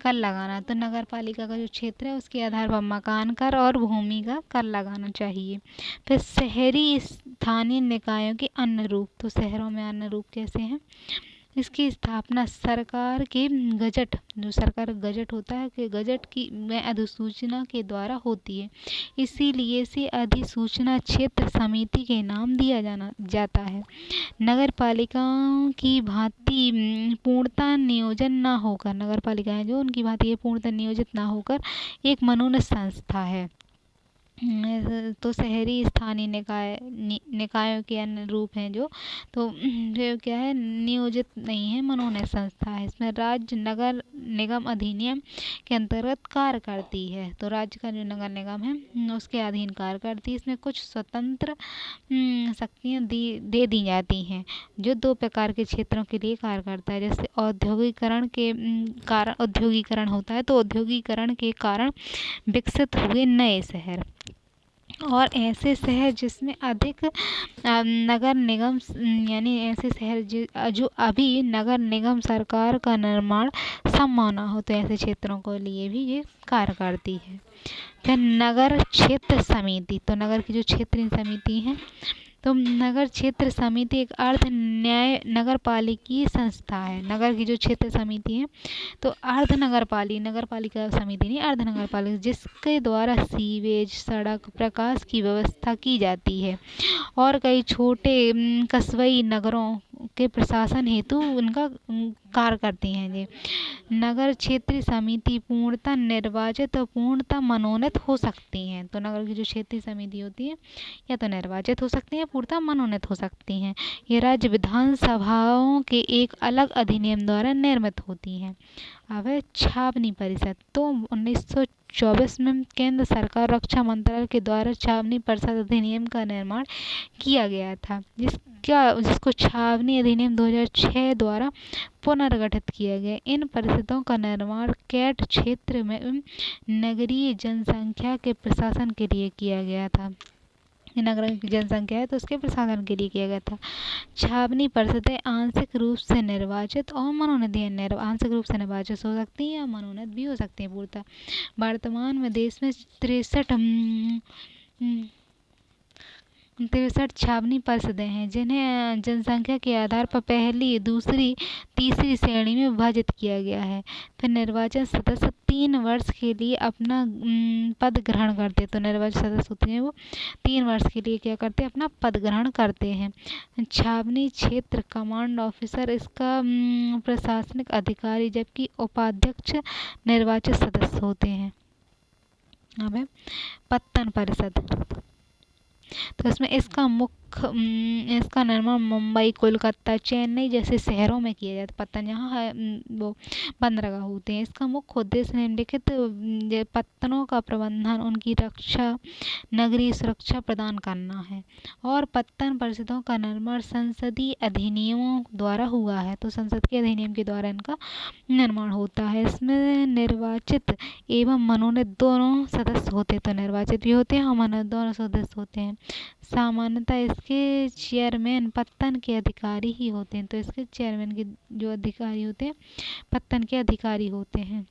कर लगाना। तो नगर पालिका का जो क्षेत्र है उसके आधार पर मकान कर और भूमि का कर लगाना चाहिए। फिर शहरी स्थानीय निकायों के अन्य रूप। तो शहरों में अन्य रूप कैसे हैं, इसकी स्थापना सरकार के गजट, जो सरकार गजट होता है कि गजट की में अधिसूचना के द्वारा होती है, इसीलिए से अधिसूचना क्षेत्र समिति के नाम दिया जाता है। नगर पालिकाओं की भांति पूर्णतः नियोजन न होकर, नगर पालिकाएं जो उनकी भांति पूर्णतः नियोजित न होकर एक मनोनीत संस्था है। तो शहरी स्थानीय निकायों के अन्य रूप हैं जो क्या है, नियोजित नहीं है, मनोनीत संस्था है। इसमें राज्य नगर निगम अधिनियम के अंतर्गत कार्य करती है। तो राज्य का जो नगर निगम है उसके अधीन कार्य करती है। इसमें कुछ स्वतंत्र शक्तियाँ दे दी जाती हैं जो 2 प्रकार के क्षेत्रों के लिए कार्य करता है। जैसे औद्योगिकरण के कारण औद्योगिकरण होता है तो औद्योगिकरण के कारण विकसित हुए नए शहर और ऐसे शहर जिसमें अधिक नगर निगम, यानी ऐसे शहर जो अभी नगर निगम सरकार का निर्माण संभव न हो, तो ऐसे क्षेत्रों के लिए भी ये कार्य करती है। फिर नगर क्षेत्र समिति। तो नगर की जो क्षेत्रीय समिति है, तो नगर क्षेत्र समिति एक अर्ध न्याय नगर पालिकीय संस्था है। नगर की जो क्षेत्र समिति है तो अर्ध नगरपालिका समिति नहीं, अर्ध नगर पालिका, जिसके द्वारा सीवेज, सड़क, प्रकाश की व्यवस्था की जाती है और कई छोटे कस्बई नगरों के प्रशासन हेतु उनका कार्य करती हैं ये। नगर क्षेत्रीय समिति पूर्णतः निर्वाचित और पूर्णतः मनोनीत हो सकती हैं। तो नगर की जो क्षेत्रीय समिति होती है या तो निर्वाचित हो सकती है, पूर्णतः मनोनीत हो सकती हैं। ये राज्य विधानसभाओं के एक अलग अधिनियम द्वारा निर्मित होती हैं। अब है छावनी परिषद। तो 1924 में केंद्र सरकार रक्षा मंत्रालय के द्वारा छावनी परिषद अधिनियम का निर्माण किया गया था, जिसको छावनी अधिनियम 2006 द्वारा पुनर्गठित किया गया। इन परिषदों का निर्माण कैंट क्षेत्र में नगरीय जनसंख्या के प्रशासन के लिए किया गया था। नगर की जनसंख्या है तो उसके प्रशासन के लिए किया गया था। छावनी परिषदें आंशिक रूप से निर्वाचित और मनोनीत आंशिक रूप से निर्वाचित हो सकती हैं या मनोनीत भी हो सकती हैं पूर्णतः। वर्तमान में देश में 63 छावनी परिषदें हैं, जिन्हें जनसंख्या के आधार पर पहली, दूसरी, तीसरी श्रेणी में विभाजित किया गया है। फिर निर्वाचन सदस्य 3 वर्ष के लिए अपना पद ग्रहण करते हैं। तो निर्वाचित सदस्य होते हैं वो 3 वर्ष के लिए क्या करते हैं, अपना पद ग्रहण करते हैं। छावनी क्षेत्र कमांड ऑफिसर इसका प्रशासनिक अधिकारी, जबकि उपाध्यक्ष निर्वाचित सदस्य होते हैं। अब है पत्तन परिषद। तो इसमें इसका निर्माण मुंबई, कोलकाता, चेन्नई जैसे शहरों में किया जाता है। पत्तन यहाँ है वो बंदरगाह होते हैं। इसका मुख्य उद्देश्य निम्नलिखित पत्तनों का प्रबंधन, उनकी रक्षा, नगरीय सुरक्षा प्रदान करना है। और पत्तन परिषदों का निर्माण संसदीय अधिनियमों द्वारा हुआ है। तो संसद के अधिनियम के द्वारा इनका निर्माण होता है। इसमें निर्वाचित एवं मनोनीत दोनों सदस्य होते हैं। तो निर्वाचित भी होते हैं और मनोनीत दोनों सदस्य होते हैं। सामान्यतः इसके चेयरमैन पत्तन के अधिकारी ही होते हैं। तो इसके चेयरमैन के जो अधिकारी होते हैं पत्तन के अधिकारी होते हैं।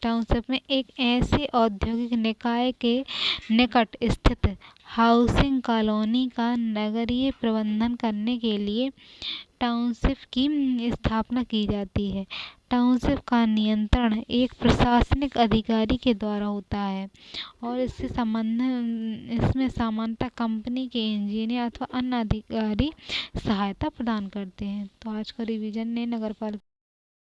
टाउनशिप में एक ऐसे औद्योगिक निकाय के निकट स्थित हाउसिंग कॉलोनी का नगरीय प्रबंधन करने के लिए टाउनशिप की स्थापना की जाती है। टाउनशिप का नियंत्रण एक प्रशासनिक अधिकारी के द्वारा होता है और इसमें सामान्यतः कंपनी के इंजीनियर अथवा अन्य अधिकारी सहायता प्रदान करते हैं। तो आज का रिवीजन ने नगरपालिका